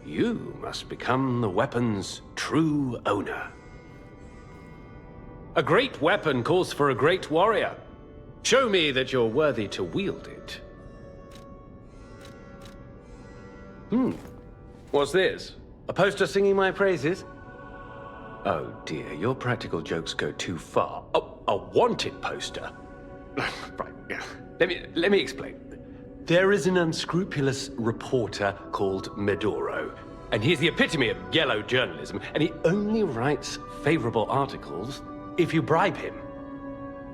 you must become the weapon's true owner. A great weapon calls for a great warrior. Show me that you're worthy to wield it. What's this? A poster singing my praises? Oh dear, your practical jokes go too far. Oh, a wanted poster. Right, yeah. Let me explain. There is an unscrupulous reporter called Medoro, and he's the epitome of yellow journalism, and he only writes favorable articles if you bribe him.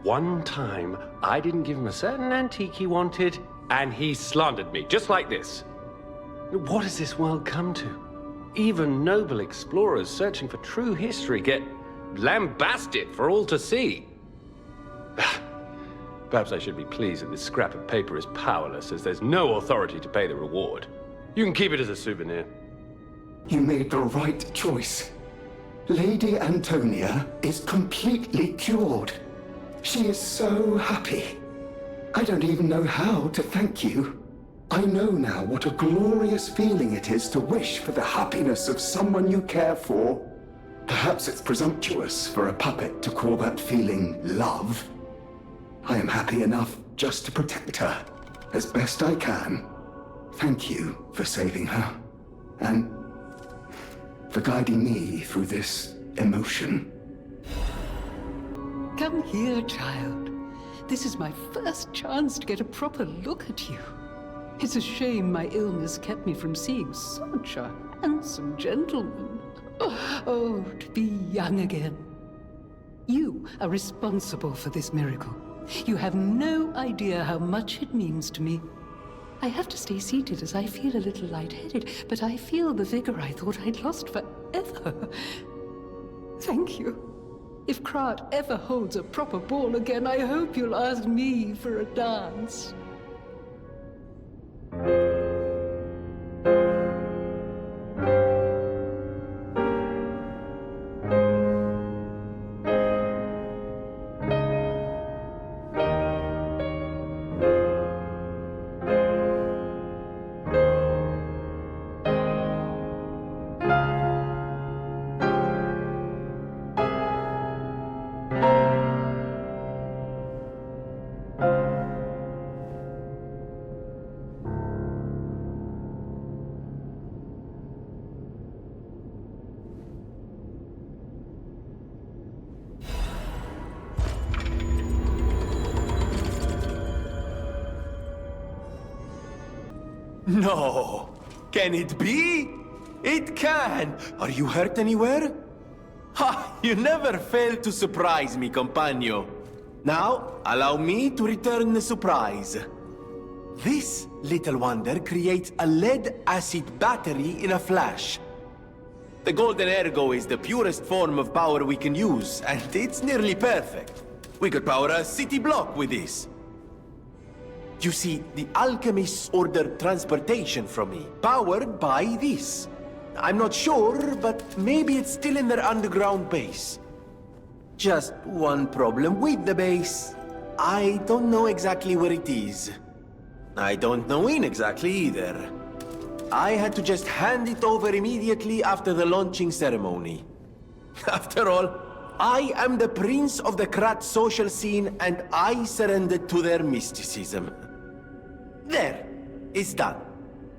One time, I didn't give him a certain antique he wanted, and he slandered me, just like this. What has this world come to? Even noble explorers searching for true history get lambasted for all to see. Perhaps I should be pleased that this scrap of paper is powerless, as there's no authority to pay the reward. You can keep it as a souvenir. You made the right choice. Lady Antonia is completely cured. She is so happy. I don't even know how to thank you. I know now what a glorious feeling it is to wish for the happiness of someone you care for. Perhaps it's presumptuous for a puppet to call that feeling love. I am happy enough just to protect her as best I can. Thank you for saving her, and for guiding me through this emotion. Come here, child. This is my first chance to get a proper look at you. It's a shame my illness kept me from seeing such a handsome gentleman. Oh, to be young again. You are responsible for this miracle. You have no idea how much it means to me. I have to stay seated as I feel a little lightheaded, but I feel the vigor I thought I'd lost forever. Thank you. If KRAT ever holds a proper ball again, I hope you'll ask me for a dance. No! Can it be? It can! Are you hurt anywhere? Ha! You never fail to surprise me, compagno. Now, allow me to return the surprise. This little wonder creates a lead-acid battery in a flash. The golden ergo is the purest form of power we can use, and it's nearly perfect. We could power a city block with this. You see, the alchemists ordered transportation from me, powered by this. I'm not sure, but maybe it's still in their underground base. Just one problem with the base. I don't know exactly where it is. I don't know when exactly either. I had to just hand it over immediately after the launching ceremony. After all, I am the prince of the KRAT social scene, and I surrendered to their mysticism. There, it's done.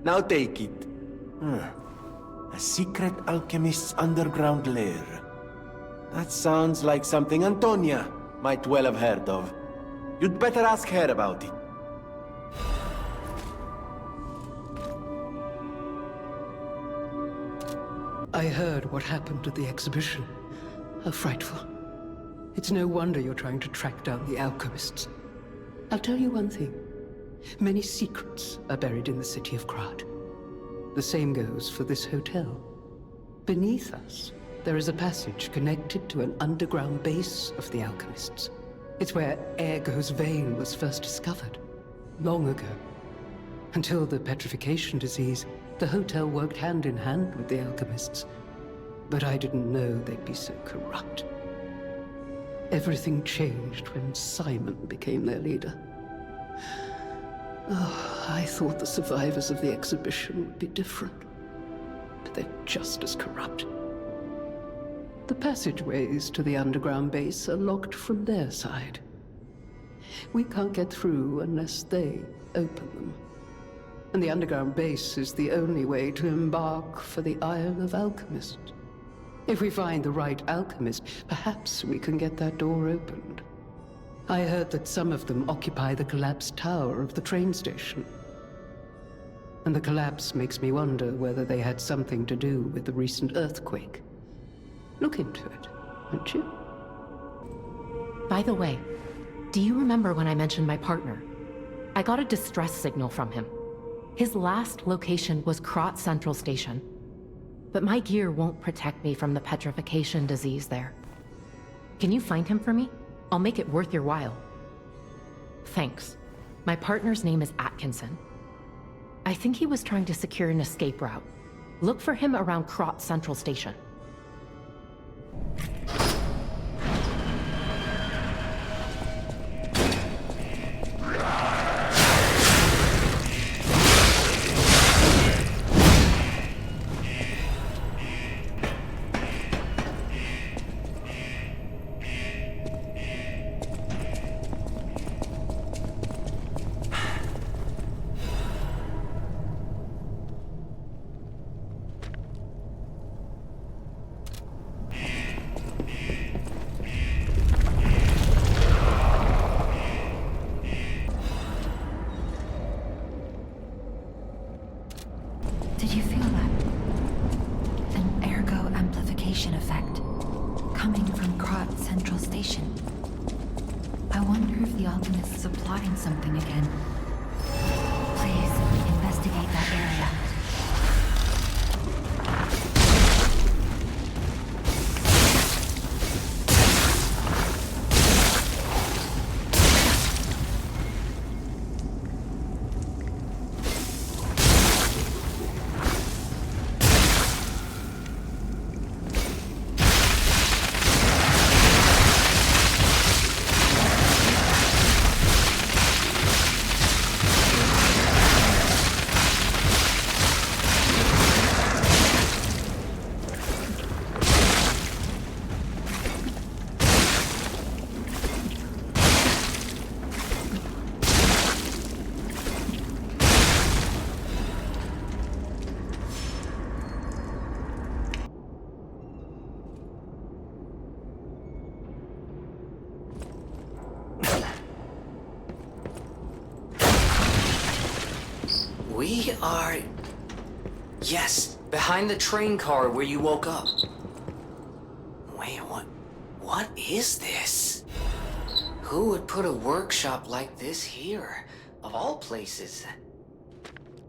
Now take it. A secret alchemist's underground lair. That sounds like something Antonia might well have heard of. You'd better ask her about it. I heard what happened at the exhibition. How frightful. It's no wonder you're trying to track down the alchemists. I'll tell you one thing. Many secrets are buried in the city of KRAT. The same goes for this hotel. Beneath us, there is a passage connected to an underground base of the alchemists. It's where Ergo's vein was first discovered, long ago. Until the petrification disease, the hotel worked hand in hand with the alchemists. But I didn't know they'd be so corrupt. Everything changed when Simon became their leader. Oh, I thought the survivors of the exhibition would be different, but they're just as corrupt. The passageways to the underground base are locked from their side. We can't get through unless they open them. And the underground base is the only way to embark for the Isle of Alchemist. If we find the right alchemist, perhaps we can get that door opened. I heard that some of them occupy the collapsed tower of the train station. And the collapse makes me wonder whether they had something to do with the recent earthquake. Look into it, won't you? By the way, do you remember when I mentioned my partner? I got a distress signal from him. His last location was KRAT Central Station. But my gear won't protect me from the petrification disease there. Can you find him for me? I'll make it worth your while. Thanks. My partner's name is Atkinson. I think he was trying to secure an escape route. Look for him around KRAT Central Station. Did you feel that? An ergo amplification effect coming from KRAT Central Station. I wonder if the alchemists are plotting something again. Please, investigate that area. We are... Yes, behind the train car where you woke up. Wait, what is this? Who would put a workshop like this here, of all places?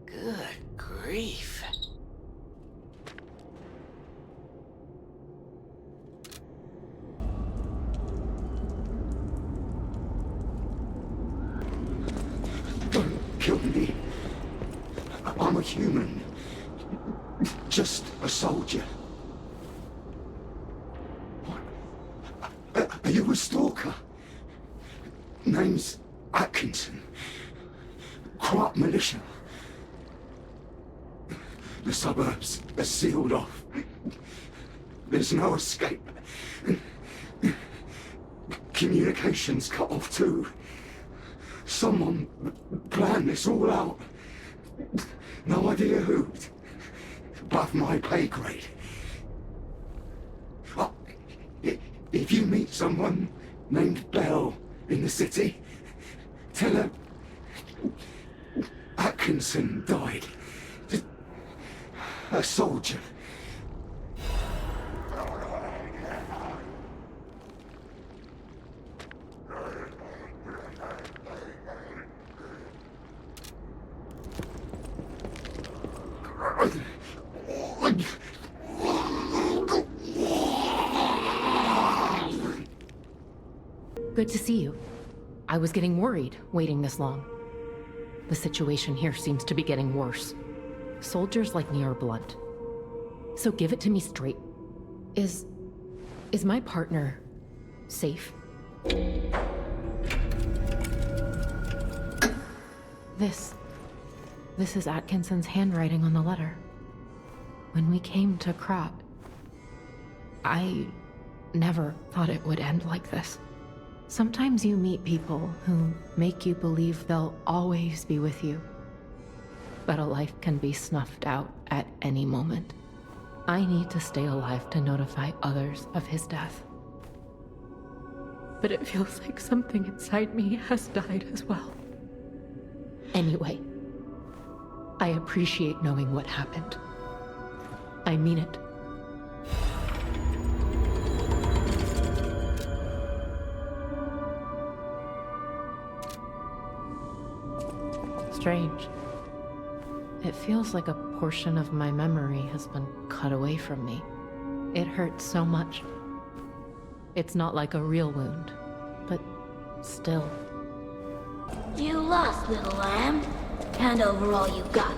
Good grief. Don't kill me. I'm a human. Just a soldier. What? Are you a stalker? Name's Atkinson. KRAT militia. The suburbs are sealed off. There's no escape. Communications cut off too. Someone planned this all out. No idea who. Above my pay grade. Oh, if you meet someone named Bell in the city, tell her Atkinson died. A soldier. Good to see you. I was getting worried waiting this long. The situation here seems to be getting worse. Soldiers like me are blunt. So give it to me straight. Is my partner safe? This is Atkinson's handwriting on the letter. When we came to KRAT, I never thought it would end like this. Sometimes you meet people who make you believe they'll always be with you. But a life can be snuffed out at any moment. I need to stay alive to notify others of his death. But it feels like something inside me has died as well. Anyway, I appreciate knowing what happened. I mean it. Strange. It feels like a portion of my memory has been cut away from me. It hurts so much. It's not like a real wound, but still. You lost, little lamb. Hand over all you got.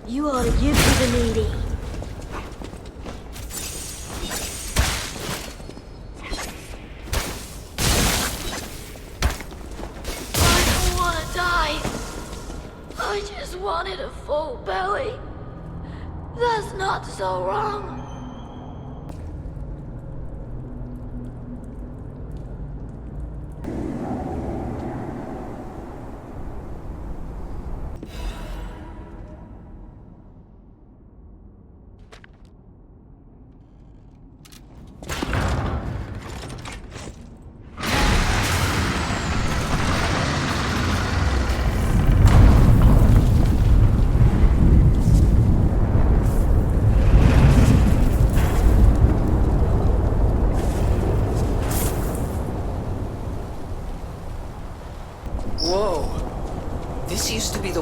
You ought to give to the needy. I don't want to die. I just wanted a full belly. That's not so wrong.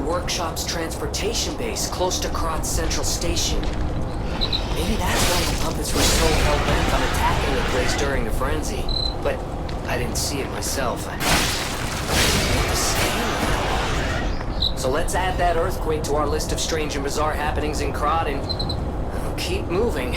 Workshop's transportation base, close to KRAT's central station. Maybe that's why the puppets were so hell-bent on attacking the place during the frenzy. But I didn't see it myself. So let's add that earthquake to our list of strange and bizarre happenings in KRAT and keep moving.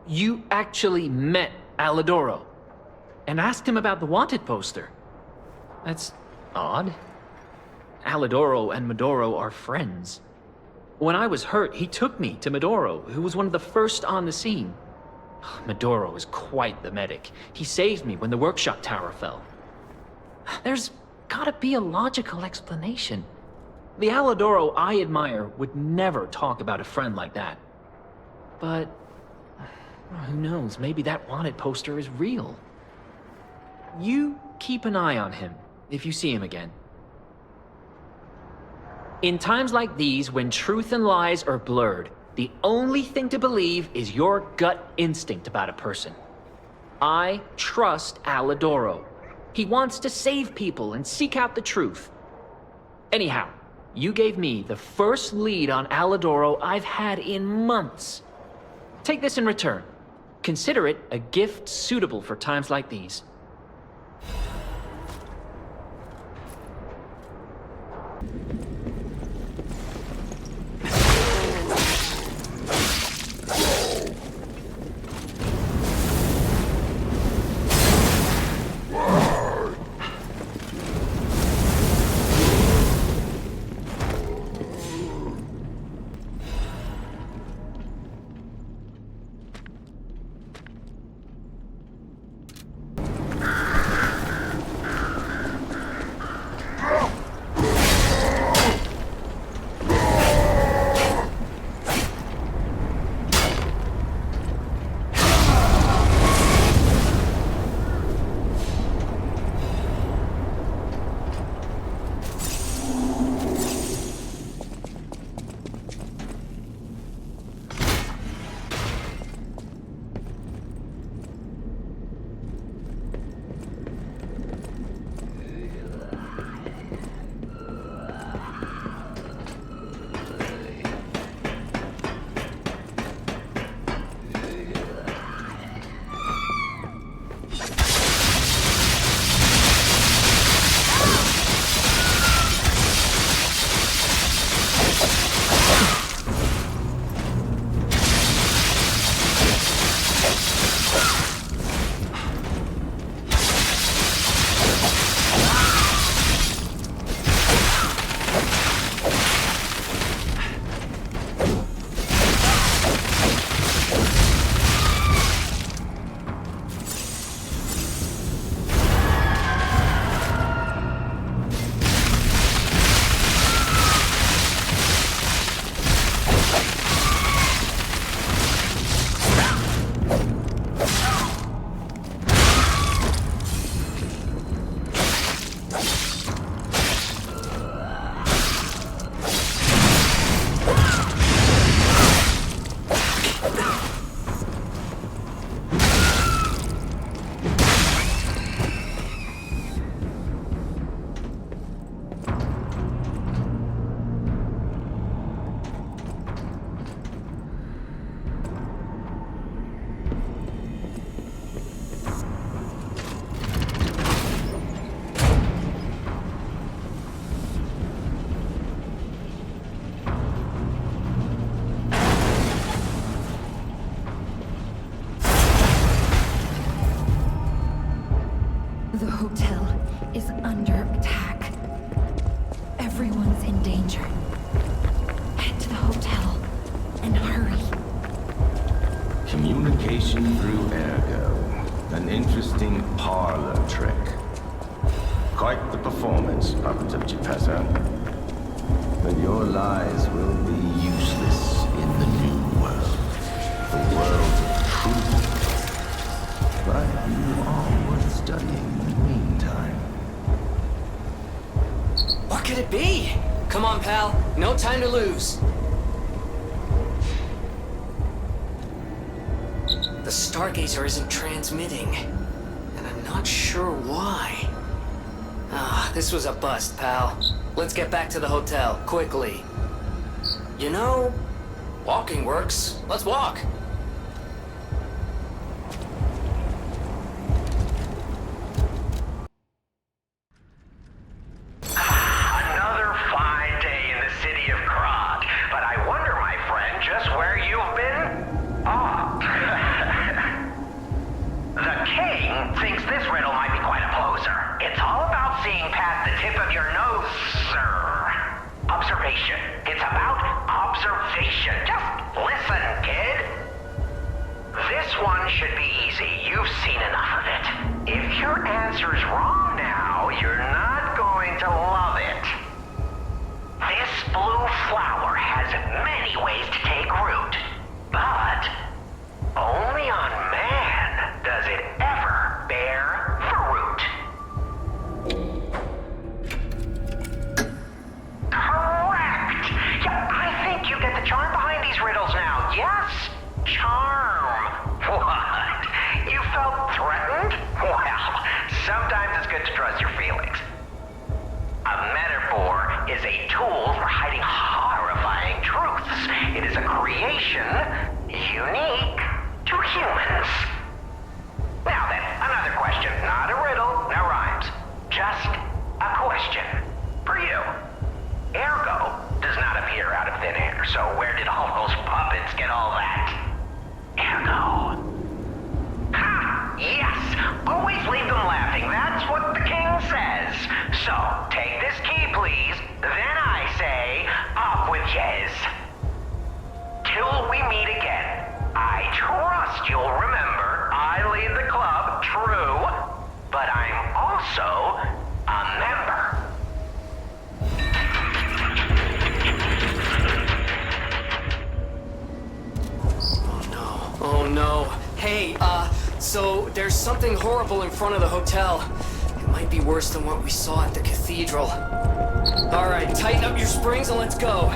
You actually met Alidoro and asked him about the wanted poster. That's odd. Alidoro and Medoro are friends. When I was hurt, he took me to Medoro, who was one of the first on the scene. Medoro is quite the medic. He saved me when the workshop tower fell. There's gotta be a logical explanation. The Alidoro I admire would never talk about a friend like that. But who knows, maybe that wanted poster is real. You keep an eye on him, if you see him again. In times like these, when truth and lies are blurred, the only thing to believe is your gut instinct about a person. I trust Alidoro. He wants to save people and seek out the truth. Anyhow, you gave me the first lead on Alidoro I've had in months. Take this in return. Consider it a gift suitable for times like these. The hotel is under attack. Everyone's in danger. Head to the hotel and hurry. Communication through ergo. An interesting parlor trick. Quite the performance, puppet of Geppetto. But your lies will be useless in the new world. The world of truth. But you are worth studying in the meantime. What could it be? Come on, pal. No time to lose. The Stargazer isn't transmitting, and I'm not sure why. Ah, this was a bust, pal. Let's get back to the hotel, quickly. You know, walking works. Let's walk. Another fine day in the city of KRAT, but I wonder, my friend, just where you've been? Ah. The king thinks this riddle might be quite a poser. It's all about seeing past the tip of your nose, sir. Observation. It's about observation. Just listen, kid. This one should be easy. You've seen enough of it. If your answer's wrong now, you're not going to love it. This blue flower has many ways to take root, but only on man does it ever bear fruit. Correct! Yeah, I think you get the charm behind these riddles now. Yes? Charm. What? You felt threatened? Well, sometimes it's good to trust your feelings. A metaphor is a tool for hiding horrifying truths. It is a creation unique to humans. Now then, another question. Not a riddle, no rhymes. Just a question for you. so where did all those puppets get all that ammo? Ha! Yes! Always leave them laughing, that's what the king says. So, take this key, please. Then I say, up with yes. Till we meet again. I trust you'll remember I lead the club, true, but I'm also a member. Oh no. Hey, so there's something horrible in front of the hotel. It might be worse than what we saw at the cathedral. Alright, tighten up your springs and let's go.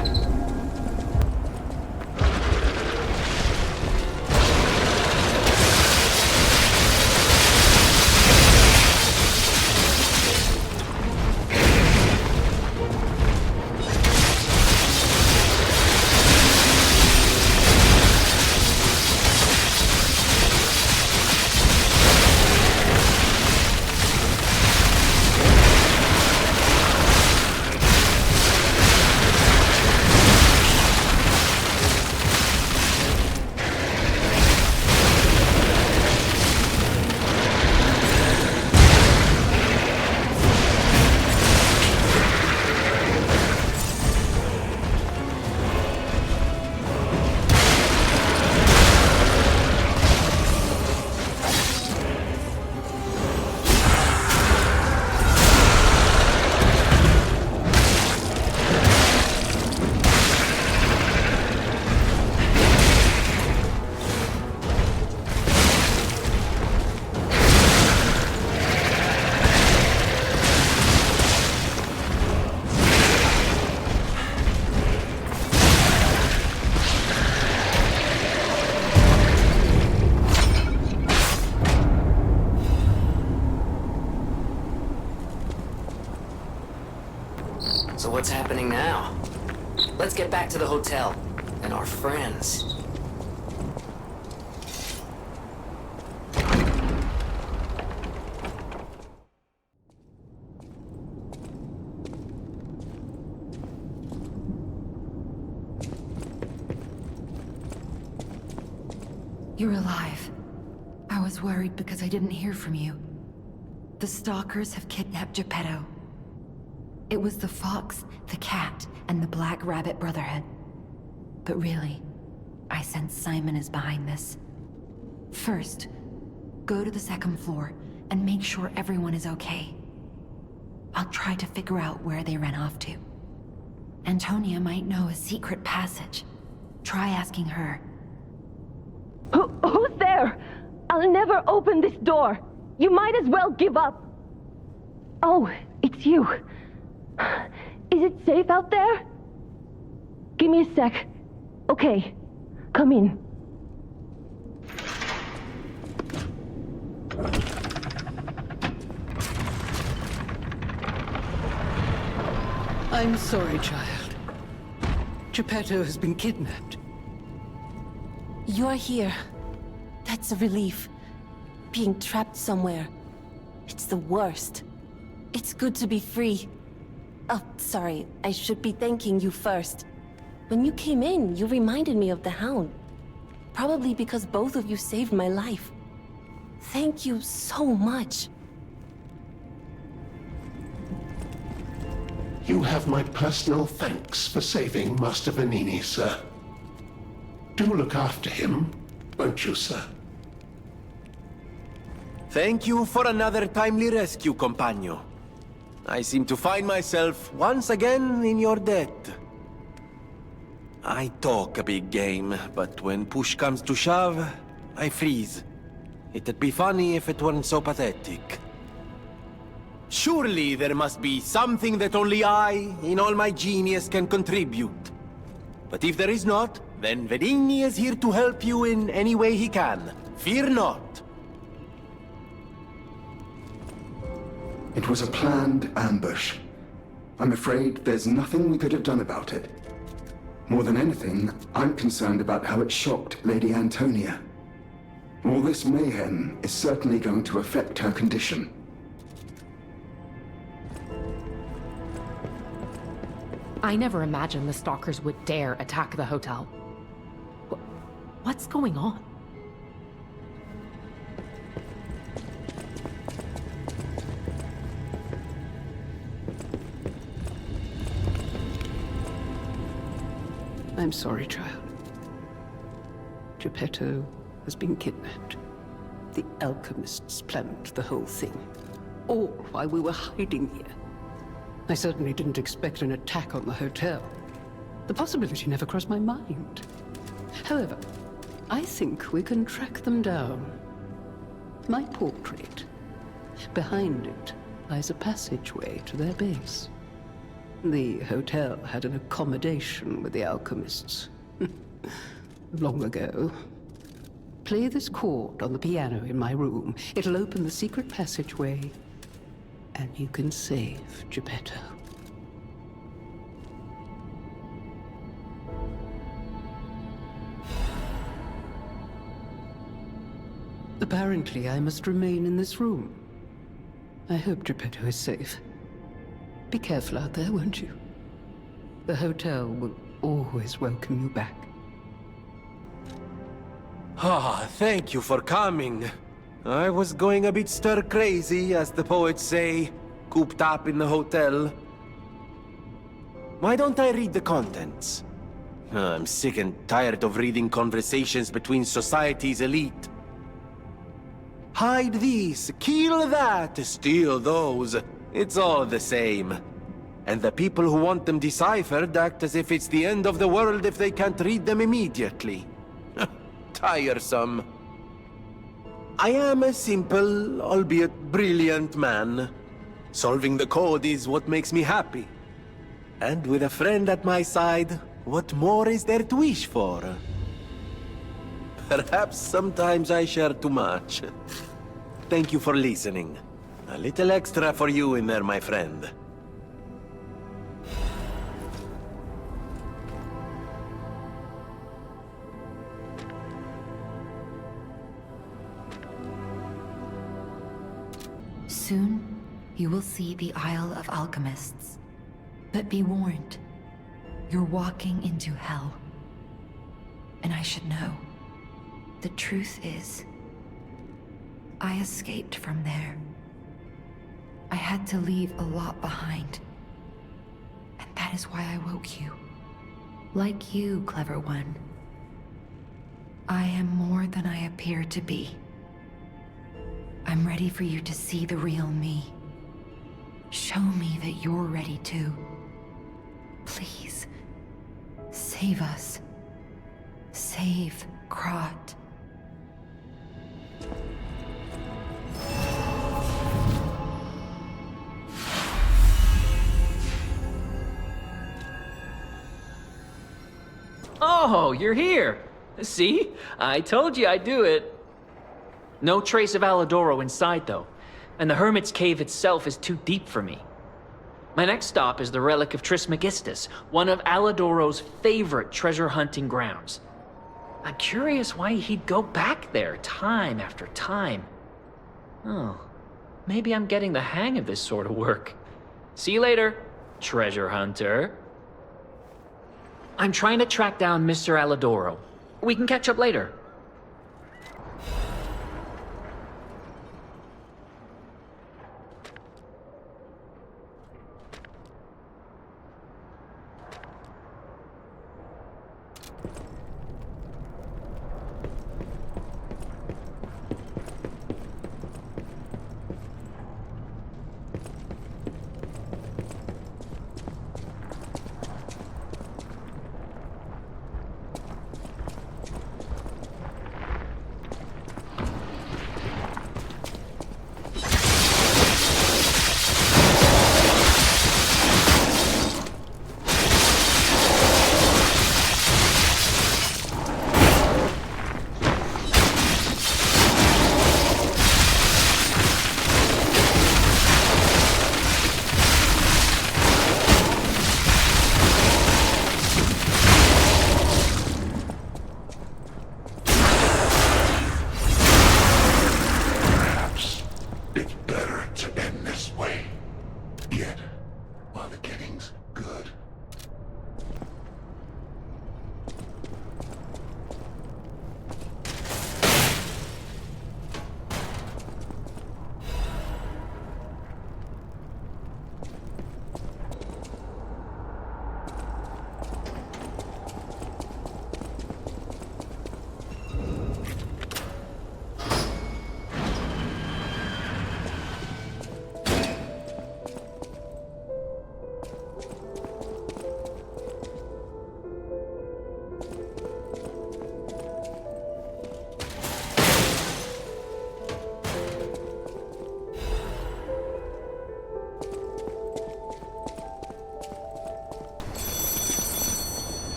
So what's happening now? Let's get back to the hotel and our friends. You're alive. I was worried because I didn't hear from you. The stalkers have kidnapped Geppetto. It was the fox, the cat, and the Black Rabbit Brotherhood. But really, I sense Simon is behind this. First, go to the second floor and make sure everyone is okay. I'll try to figure out where they ran off to. Antonia might know a secret passage. Try asking her. Who's there? I'll never open this door. You might as well give up. Oh, it's you. Is it safe out there? Give me a sec. Okay, come in. I'm sorry, child. Geppetto has been kidnapped. You're here. That's a relief. Being trapped somewhere. It's the worst. It's good to be free. Oh, sorry. I should be thanking you first. When you came in, you reminded me of the Hound. Probably because both of you saved my life. Thank you so much. You have my personal thanks for saving Master Venini, sir. Do look after him, won't you, sir? Thank you for another timely rescue, compagno. I seem to find myself once again in your debt. I talk a big game, but when push comes to shove, I freeze. It'd be funny if it weren't so pathetic. Surely there must be something that only I, in all my genius, can contribute. But if there is not, then Venini is here to help you in any way he can. Fear not. It was a planned ambush. I'm afraid there's nothing we could have done about it. More than anything, I'm concerned about how it shocked Lady Antonia. All this mayhem is certainly going to affect her condition. I never imagined the stalkers would dare attack the hotel. What's going on? I'm sorry, child. Geppetto has been kidnapped. The alchemists planned the whole thing, all while we were hiding here. I certainly didn't expect an attack on the hotel. The possibility never crossed my mind. However, I think we can track them down. My portrait. Behind it lies a passageway to their base. The hotel had an accommodation with the alchemists. Long ago. Play this chord on the piano in my room. It'll open the secret passageway, and you can save Geppetto. Apparently, I must remain in this room. I hope Geppetto is safe. Be careful out there, won't you? The hotel will always welcome you back. Ah, thank you for coming. I was going a bit stir-crazy, as the poets say, cooped up in the hotel. Why don't I read the contents? I'm sick and tired of reading conversations between society's elite. Hide these, kill that, steal those. It's all the same. And the people who want them deciphered act as if it's the end of the world if they can't read them immediately. Tiresome. I am a simple, albeit brilliant man. Solving the code is what makes me happy. And with a friend at my side, what more is there to wish for? Perhaps sometimes I share too much. Thank you for listening. A little extra for you in there, my friend. Soon, you will see the Isle of Alchemists. But be warned, you're walking into hell. And I should know. The truth is, I escaped from there. I had to leave a lot behind. And that is why I woke you. Like you, clever one. I am more than I appear to be. I'm ready for you to see the real me. Show me that you're ready too. Please, save us. Save KRAT. Oh, you're here! See? I told you I'd do it. No trace of Alidoro inside, though. And the Hermit's Cave itself is too deep for me. My next stop is the relic of Trismegistus, one of Alidoro's favorite treasure hunting grounds. I'm curious why he'd go back there time after time. Oh, maybe I'm getting the hang of this sort of work. See you later, treasure hunter. I'm trying to track down Mr. Alidoro. We can catch up later.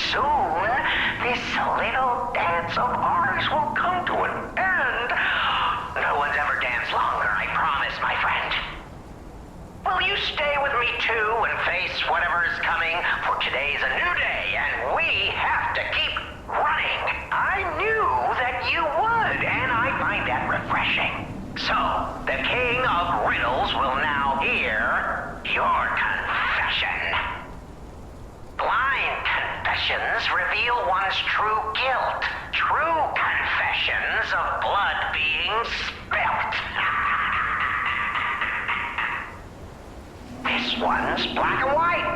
soon this little dance of ours will come to an end. No one's ever danced longer, I promise, my friend. Will you stay with me too and face whatever is coming? For today's a new day, and we have to keep running. I knew that you would, and I find that refreshing. So, the King of Riddles will now hear your confession. Blind confessions reveal one's true guilt. True confessions of blood being spilt. This one's black and white.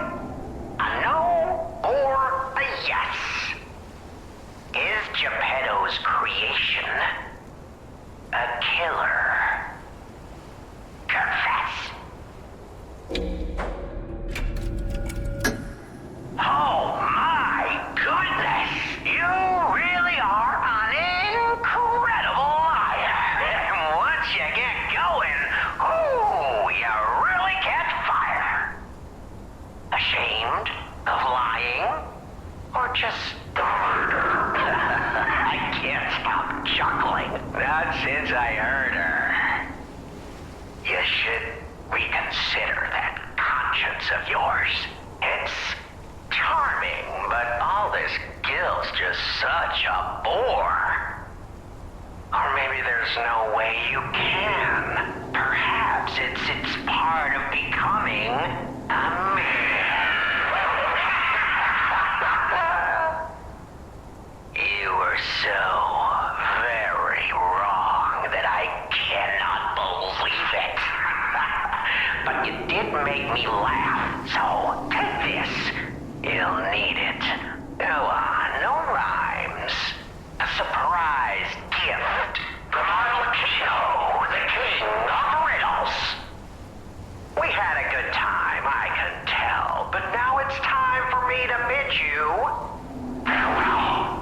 A no or a yes. Is Geppetto's creation a killer? Confess. Oh my goodness! You really are an incredible liar. And once you get going, ooh, you really catch fire. Ashamed of lying? Or just the murder? I can't stop chuckling. Not since I heard her. You should reconsider that conscience of yours. It's charming, but all this guilt's just such a bore. Or maybe there's no way you can. Perhaps it's part of becoming a man. You were so very wrong that I cannot believe it. But you did make me laugh, so take this. You'll need it. No rhymes. A surprise gift from our show, the King of Riddles. We had a good time, I can tell, but now it's time for me to bid you farewell.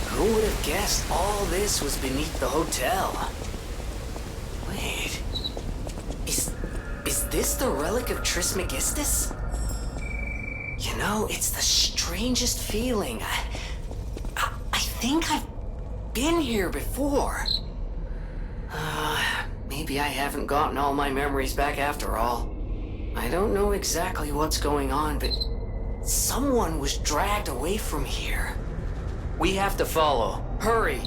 Who would have guessed all this was beneath the hotel? Wait. Is this the relic of Trismegistus? You know, it's the strangest feeling. I think I've been here before. Maybe I haven't gotten all my memories back after all. I don't know exactly what's going on, but someone was dragged away from here. We have to follow. Hurry!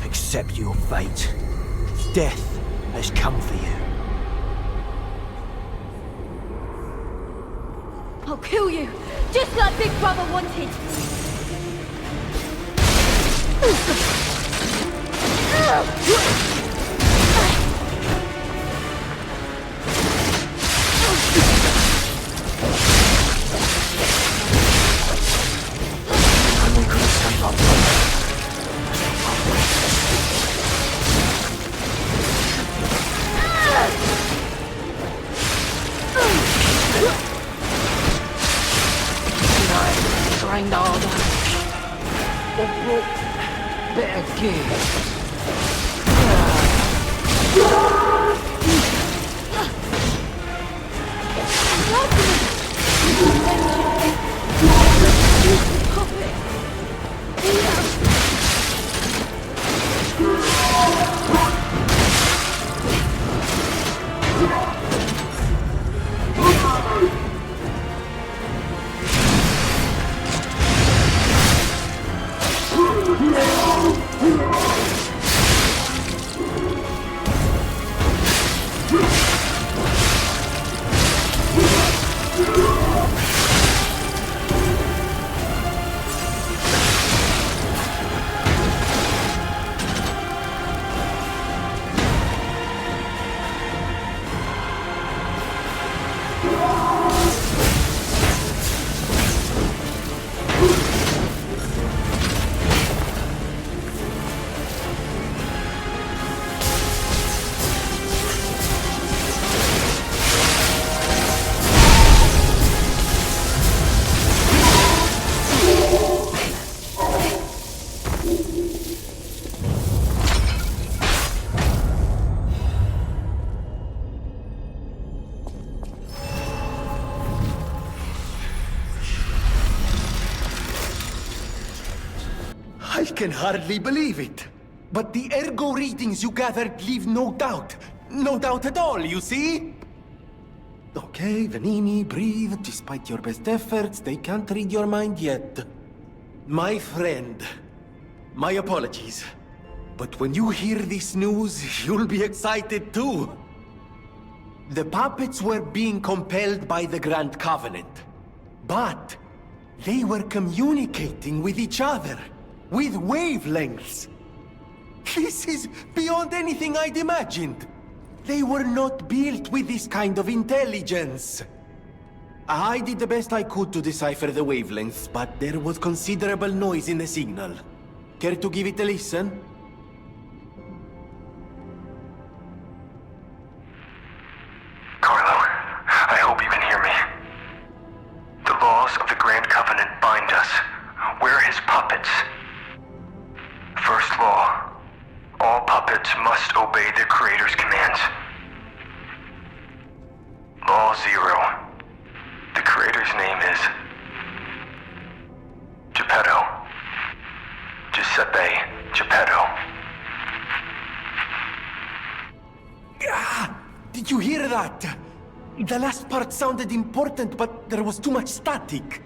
Accept your fate. Death has come for you. I'll kill you, just like Big Brother wanted. Grind all that. I can hardly believe it. But the ergo readings you gathered leave no doubt. No doubt at all, you see? Okay, Venini, breathe. Despite your best efforts, they can't read your mind yet. My friend, my apologies. But when you hear this news, you'll be excited too. The puppets were being compelled by the Grand Covenant. But they were communicating with each other. With wavelengths. This is beyond anything I'd imagined. They were not built with this kind of intelligence. I did the best I could to decipher the wavelengths, but there was considerable noise in the signal. Care to give it a listen? Carlo, I hope you can hear me. The laws of the Grand Covenant bind us. We're his puppets. First law, all puppets must obey their creator's commands. Law 0, the creator's name is Geppetto. Giuseppe Geppetto. Did you hear that? The last part sounded important, but there was too much static.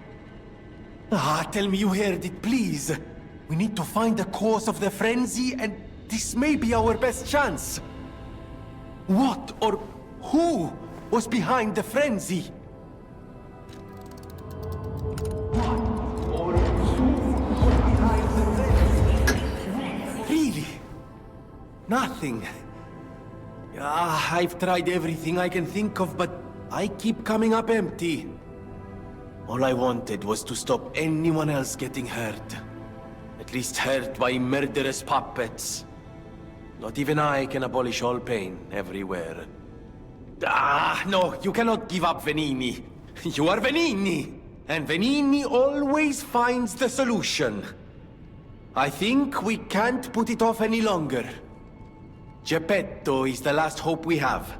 Tell me you heard it, please. We need to find the cause of the frenzy, and this may be our best chance. What or who was behind the frenzy? Really? Nothing. I've tried everything I can think of, but I keep coming up empty. All I wanted was to stop anyone else getting hurt. At least hurt by murderous puppets. Not even I can abolish all pain everywhere. No, you cannot give up, Venini. You are Venini, and Venini always finds the solution. I think we can't put it off any longer. Geppetto is the last hope we have.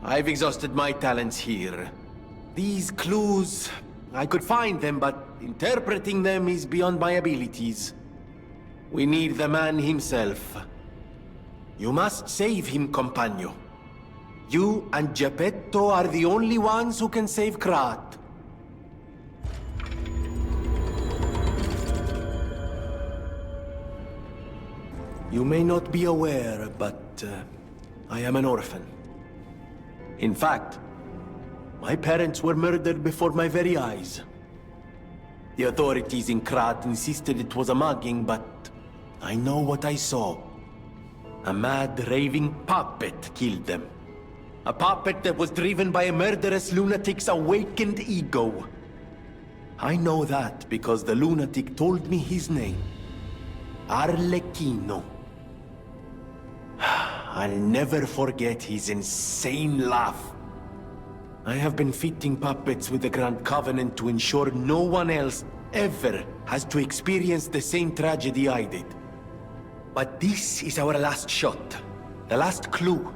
I've exhausted my talents here. These clues, I could find them, but interpreting them is beyond my abilities. We need the man himself. You must save him, compagno. You and Geppetto are the only ones who can save KRAT. You may not be aware, but I am an orphan. In fact, my parents were murdered before my very eyes. The authorities in KRAT insisted it was a mugging, but I know what I saw. A mad, raving puppet killed them. A puppet that was driven by a murderous lunatic's awakened ego. I know that because the lunatic told me his name. Arlecchino. I'll never forget his insane laugh. I have been fitting puppets with the Grand Covenant to ensure no one else ever has to experience the same tragedy I did. But this is our last shot. The last clue.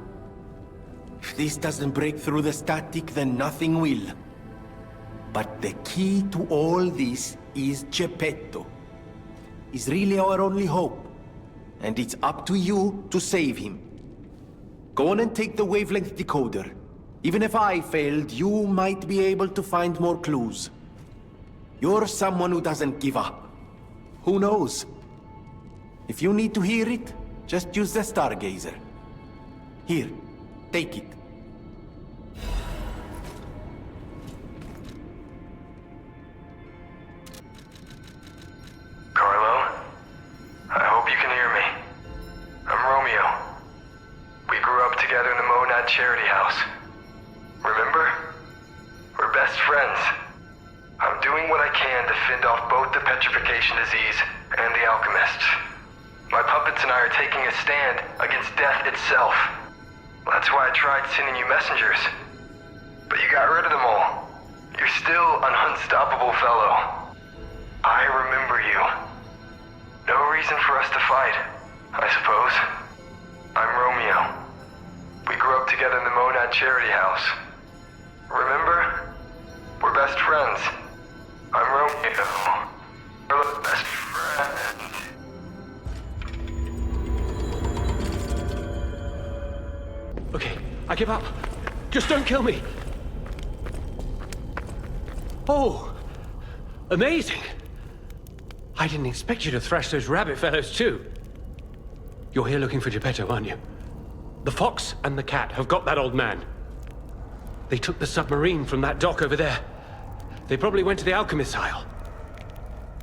If this doesn't break through the static, then nothing will. But the key to all this is Geppetto. He's really our only hope. And it's up to you to save him. Go on and take the wavelength decoder. Even if I failed, you might be able to find more clues. You're someone who doesn't give up. Who knows? If you need to hear it, just use the Stargazer. Here, take it. Carlo, I hope you can hear me. I'm Romeo. We grew up together in the Monad Charity House. Remember? We're best friends. I'm doing what I can to fend off both the petrification disease and the alchemists. My puppets and I are taking a stand against death itself. That's why I tried sending you messengers. But you got rid of them all. You're still an unstoppable fellow. I remember you. No reason for us to fight, I suppose. I'm Romeo. We grew up together in the Monad Charity House. Remember? We're best friends. I'm Romeo. We're the best friends. Okay, I give up. Just don't kill me. Oh, amazing. I didn't expect you to thrash those rabbit fellows too. You're here looking for Geppetto, aren't you? The fox and the cat have got that old man. They took the submarine from that dock over there. They probably went to the alchemist's aisle.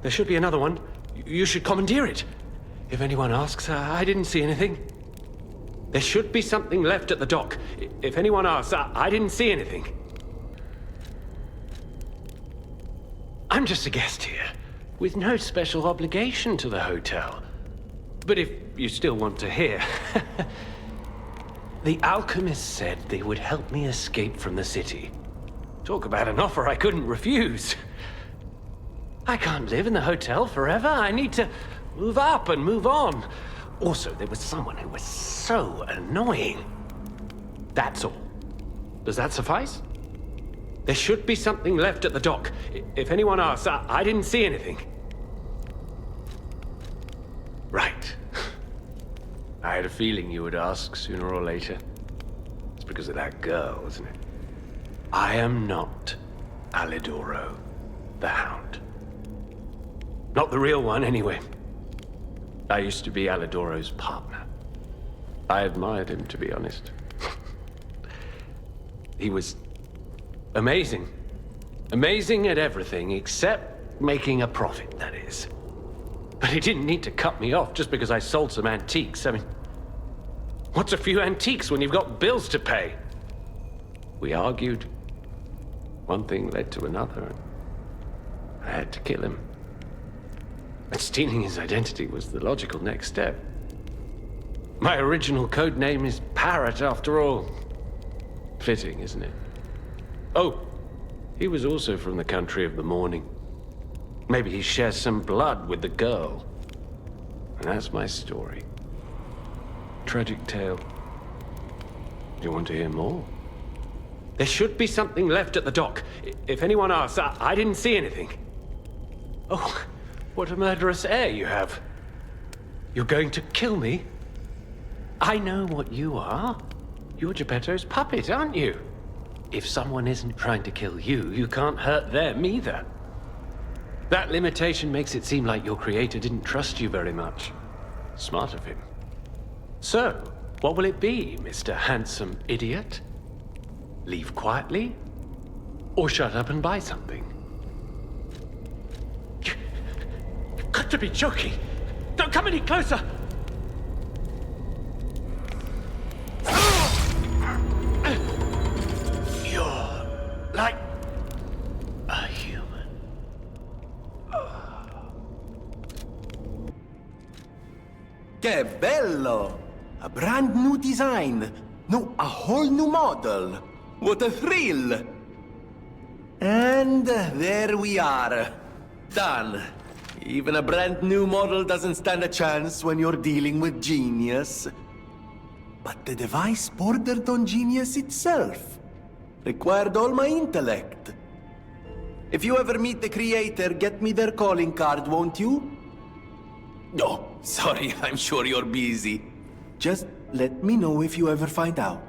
There should be another one. You should commandeer it. If anyone asks, I didn't see anything. There should be something left at the dock. If anyone asks, I didn't see anything. I'm just a guest here, with no special obligation to the hotel. But if you still want to hear... The alchemist said they would help me escape from the city. Talk about an offer I couldn't refuse. I can't live in the hotel forever. I need to move up and move on. Also, there was someone who was so annoying. That's all. Does that suffice? There should be something left at the dock. If anyone asks, I didn't see anything. Right. I had a feeling you would ask sooner or later. It's because of that girl, isn't it? I am not Alidoro, the Hound. Not the real one, anyway. I used to be Alidoro's partner. I admired him, to be honest. He was amazing. Amazing at everything, except making a profit, that is. But he didn't need to cut me off just because I sold some antiques. I mean, what's a few antiques when you've got bills to pay? We argued. One thing led to another, and I had to kill him. But stealing his identity was the logical next step. My original code name is Parrot, after all. Fitting, isn't it? Oh, he was also from the country of the morning. Maybe he shares some blood with the girl. And that's my story. Tragic tale. Do you want to hear more? There should be something left at the dock. If anyone asks, I didn't see anything. Oh, what a murderous air you have. You're going to kill me? I know what you are. You're Geppetto's puppet, aren't you? If someone isn't trying to kill you, you can't hurt them either. That limitation makes it seem like your creator didn't trust you very much. Smart of him. So, what will it be, Mr. Handsome Idiot? Leave quietly? Or shut up and buy something? You've got to be joking! Don't come any closer! You're like a human. Che bello! A brand new design. No, a whole new model. What a thrill! And there we are. understand. Even a brand new model doesn't stand a chance when you're dealing with genius. But the device bordered on genius itself. Required all my intellect. If you ever meet the creator, get me their calling card, won't you? Oh, sorry, I'm sure you're busy. Just let me know if you ever find out.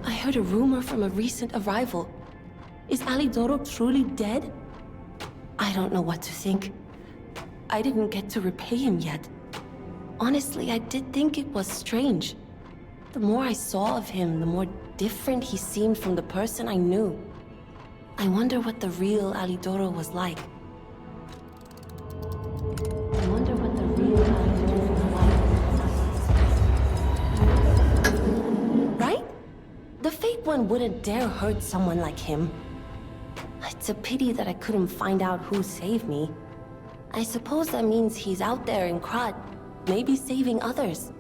I heard a rumor from a recent arrival. Is Alidoro truly dead? I don't know what to think. I didn't get to repay him yet. Honestly, I did think it was strange. The more I saw of him, the more different he seemed from the person I knew. I wonder what the real Alidoro was like. Right? The fake one wouldn't dare hurt someone like him. It's a pity that I couldn't find out who saved me. I suppose that means he's out there in KRAT, maybe saving others.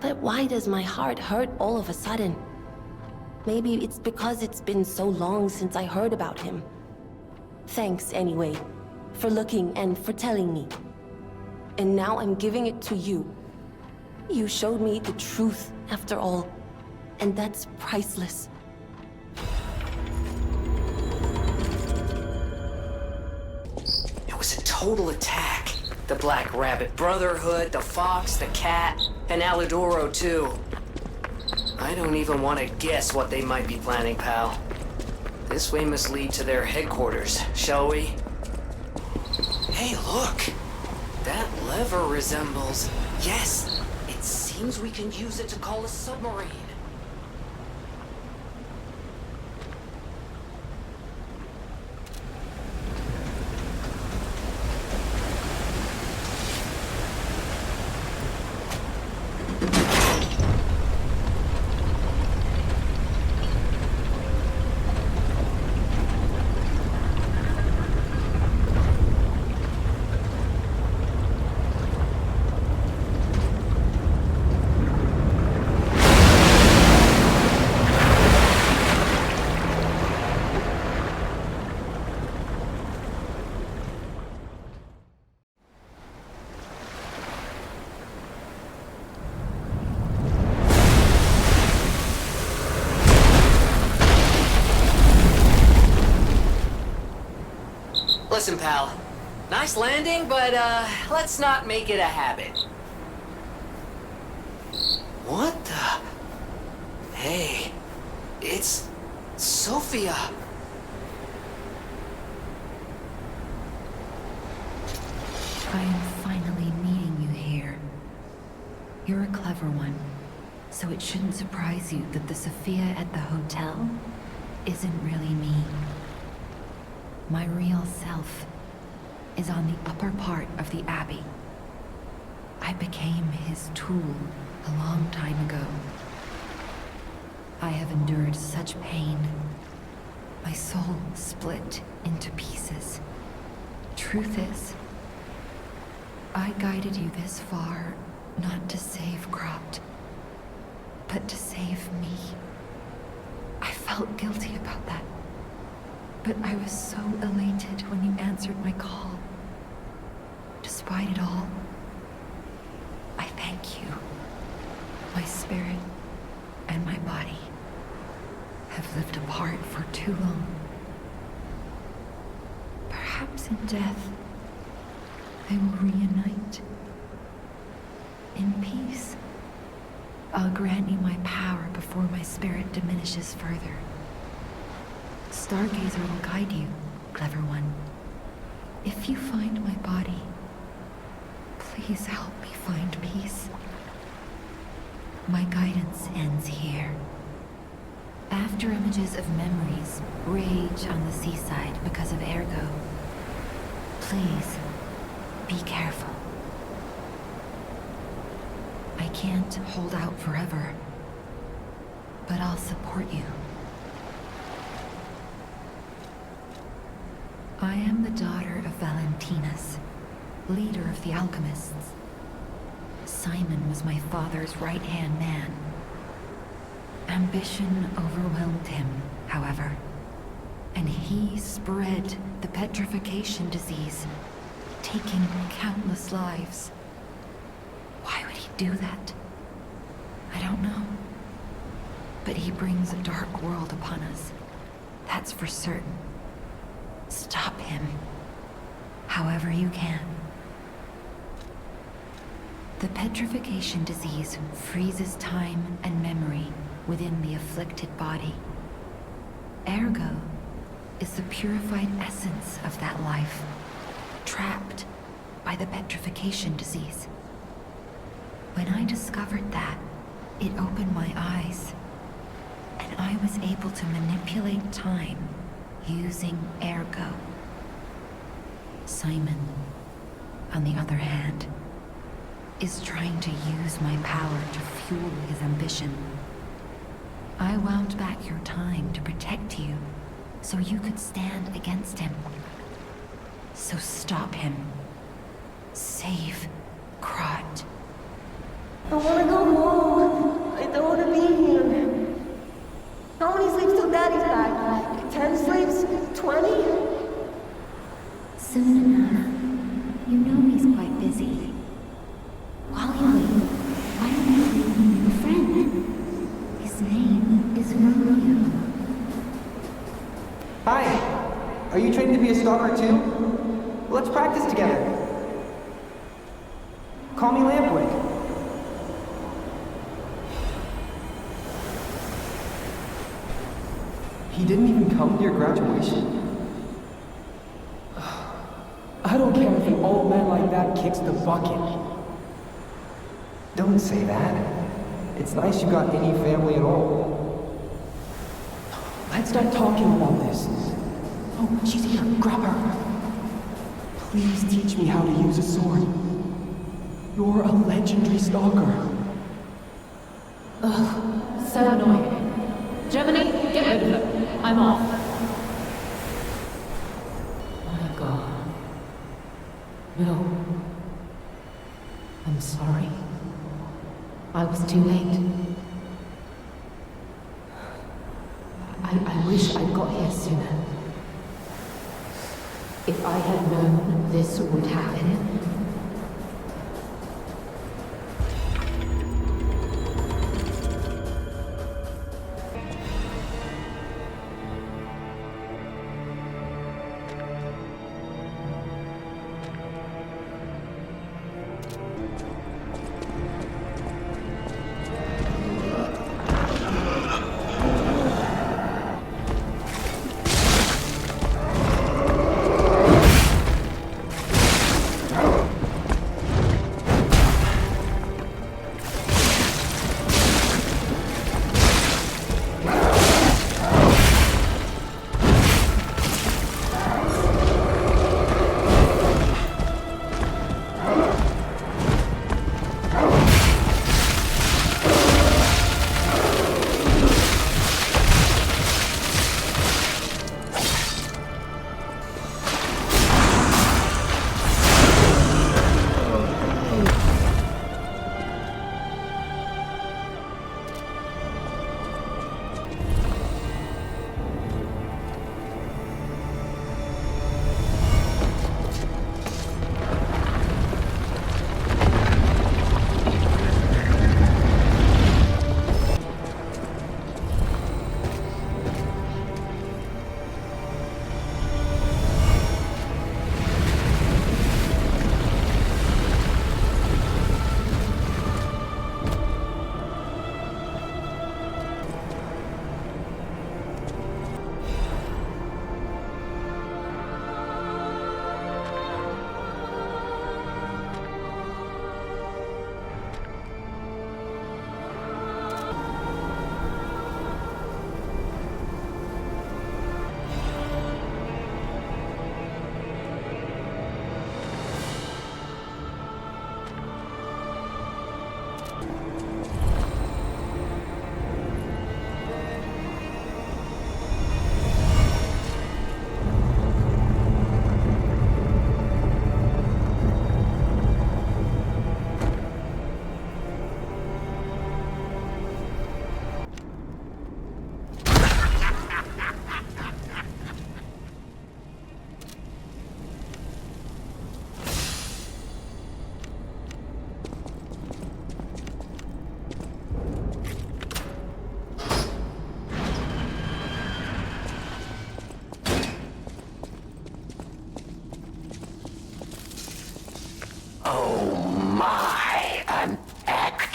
But why does my heart hurt all of a sudden? Maybe it's because it's been so long since I heard about him. Thanks anyway, for looking and for telling me. And now I'm giving it to you. You showed me the truth after all, and that's priceless. It was a total attack. The Black Rabbit Brotherhood, the Fox, the Cat, and Alidoro too. I don't even want to guess what they might be planning, pal. This way must lead to their headquarters, shall we? Hey, look! That lever resembles... Yes! It seems we can use it to call a submarine. Listen, pal. Nice landing, but, let's not make it a habit. What the... Hey, it's... Sophia. I am finally meeting you here. You're a clever one, so it shouldn't surprise you that the Sophia at the hotel isn't really me. My real self is on the upper part of the Abbey. I became his tool a long time ago. I have endured such pain. My soul split into pieces. Truth is, I guided you this far not to save KRAT, but to save me. I felt guilty about that. But I was so elated when you answered my call. Despite it all, I thank you. My spirit and my body have lived apart for too long. Perhaps in death, they will reunite. In peace, I'll grant you my power before my spirit diminishes further. Stargazer will guide you, clever one. If you find my body, please help me find peace. My guidance ends here. After images of memories rage on the seaside because of Ergo, please be careful. I can't hold out forever, but I'll support you. I am the daughter of Valentinus, leader of the alchemists. Simon was my father's right-hand man. Ambition overwhelmed him, however, and he spread the petrification disease, taking countless lives. Why would he do that? I don't know. But he brings a dark world upon us. That's for certain. Stop him. However you can. The petrification disease freezes time and memory within the afflicted body. Ergo is the purified essence of that life, trapped by the petrification disease. When I discovered that, it opened my eyes, and I was able to manipulate time using Ergo. Simon, on the other hand, is trying to use my power to fuel his ambition. I wound back your time to protect you, so you could stand against him. So stop him. Save KRAT. I wanna go home. I don't wanna be here. How many sleeps till Daddy's back? 10 sleeps? 20? Soon enough. You know he's quite busy. While you wait, why don't you bring me a friend? His name is Romeo. Hi! Are you training to be a stalker too? Let's practice together. Call me Lampwick. He didn't even come to your graduation? I don't care if an old man like that kicks the bucket. Don't say that. It's nice you got any family at all. Let's start talking about this. Oh, she's here. Grab her. Please teach me how to use a sword. You're a legendary stalker. Ugh, so annoying. Gemini, get rid of him. I'm off. My God. No. I'm sorry. I was too late. I wish I'd got here sooner. If I had known this would happen. Oh!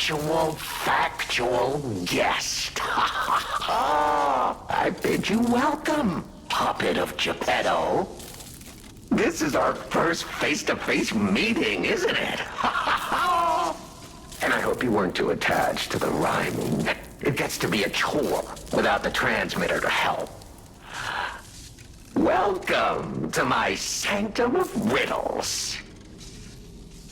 actual factual guest. I bid you welcome, puppet of Geppetto. This is our first face-to-face meeting, isn't it? And I hope you weren't too attached to the rhyming. It gets to be a chore without the transmitter to help. Welcome to my sanctum of riddles.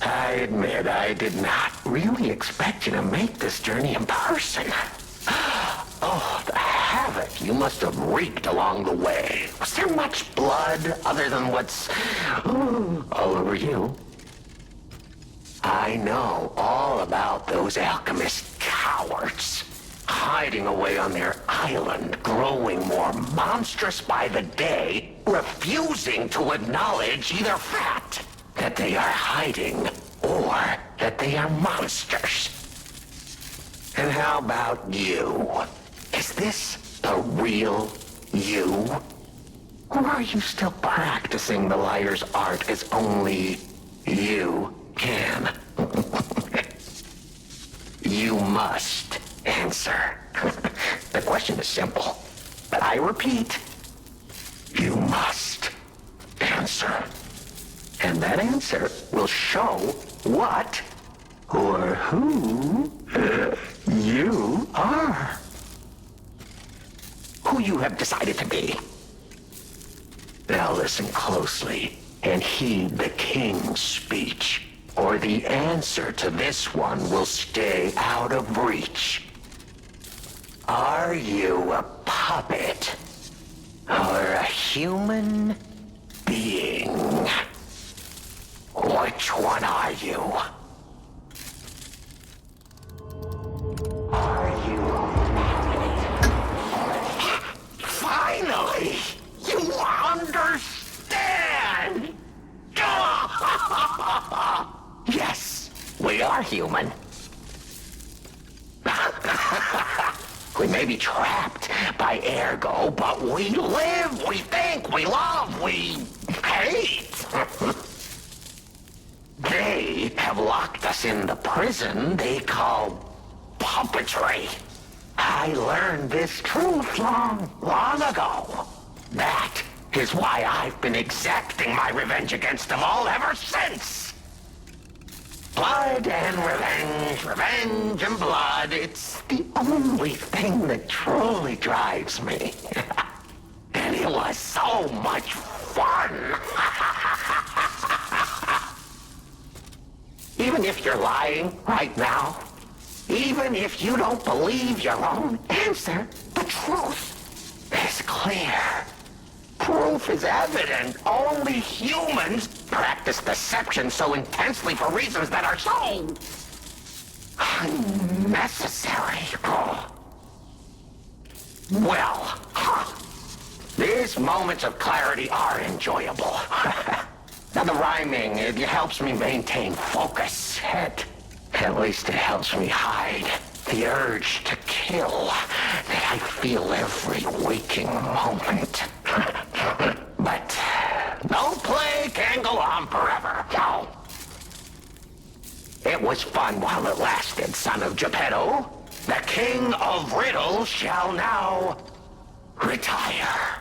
I admit I did not really expect you to make this journey in person. Oh, the havoc you must have wreaked along the way. Was there much blood other than what's all over you? I know all about those alchemist cowards, hiding away on their island, growing more monstrous by the day, refusing to acknowledge either fact that they are hiding or that they are monsters. And how about you? Is this the real you? Or are you still practicing the liar's art as only you can? You must answer. The question is simple, but I repeat, you must answer. And that answer will show what or who you are. Who you have decided to be. Now listen closely and heed the king's speech, or the answer to this one will stay out of reach. Are you a puppet or a human being? Which one are you? Are you a puppet? Finally! You understand! Yes, we are human. We may be trapped by ergo, but we live, we think, we love, we hate. They have locked us in the prison they call puppetry. I learned this truth long ago. That is why I've been exacting my revenge against them all ever since. Blood and revenge, revenge and blood. It's the only thing that truly drives me. And it was so much fun. Even if you're lying right now, even if you don't believe your own answer, the truth is clear. Proof is evident. Only humans practice deception so intensely for reasons that are so unnecessary. Well, these moments of clarity are enjoyable. Now the rhyming, it helps me maintain focus. At least it helps me hide the urge to kill that I feel every waking moment. But no play can go on forever. No. It was fun while it lasted, son of Geppetto. The king of riddles shall now retire.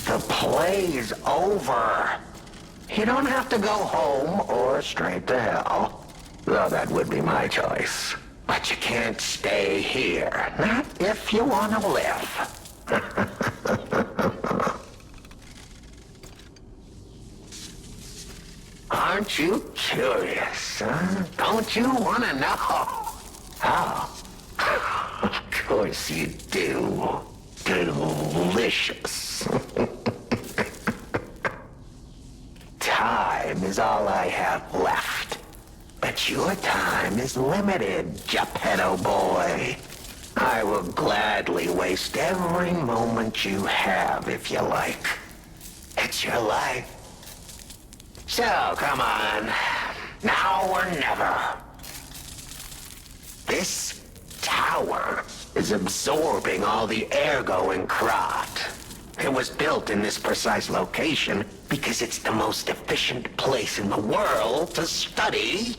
The play's over. You don't have to go home or straight to hell. Though that would be my choice. But you can't stay here. Not if you want to live. Aren't you curious, huh? Don't you want to know? Oh. Of course you do. Delicious. Time is all I have left. But your time is limited, Geppetto boy. I will gladly waste every moment you have if you like. It's your life. So, come on. Now or never. This tower is absorbing all the ergo in KRAT. It was built in this precise location because it's the most efficient place in the world to study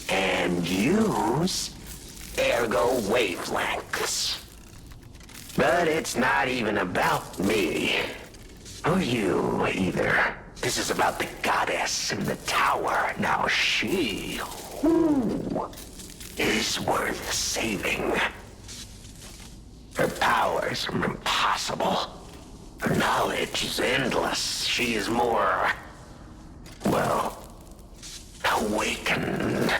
and use ergo wavelengths. But it's not even about me. Or you, either. This is about the goddess in the tower. Now she, is worth saving. Her powers are impossible. Her knowledge is endless. She is more, well, awakened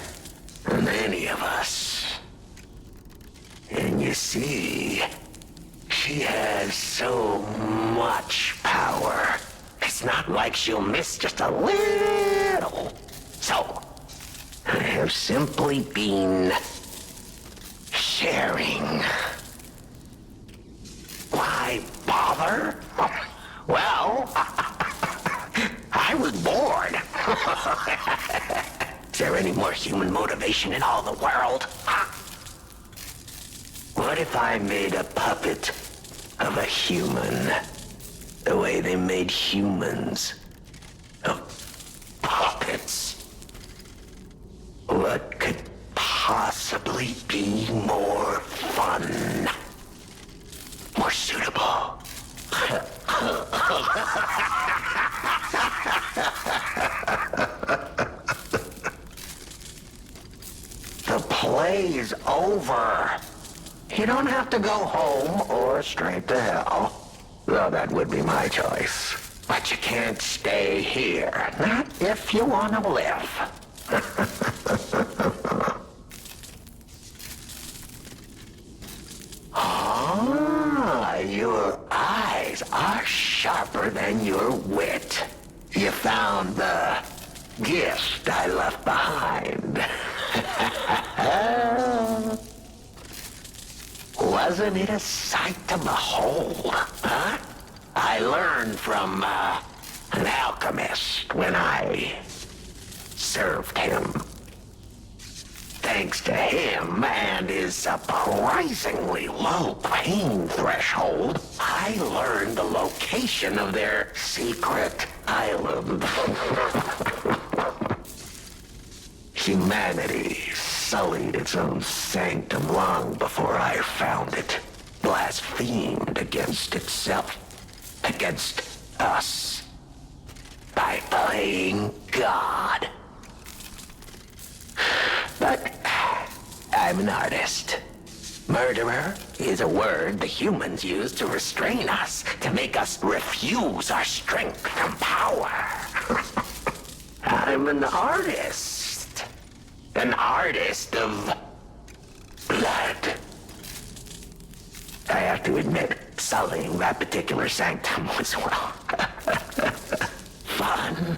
than any of us. And you see, she has so much power. It's not like she'll miss just a little. So, I have simply been sharing. Why bother? Well, I was bored. Is there any more human motivation in all the world? What if I made a puppet of a human, the way they made humans of puppets? What could possibly be more fun? More suitable? The play's over. You don't have to go home or straight to hell. Though that would be my choice. But you can't stay here. Not if you want to live. Ah, your eyes are sharper than your wit. You found the gift I left behind. Wasn't it a sight to behold, huh? I learned from an alchemist when I served him. Thanks to him and his surprisingly low pain threshold, I learned the location of their secret island. Humanity sullied its own sanctum long before I found it. Blasphemed against itself, against us, by playing God. But I'm an artist. Murderer is a word the humans use to restrain us, to make us refuse our strength and power. I'm an artist. An artist of blood. I have to admit, sullying that particular sanctum was, well, fun.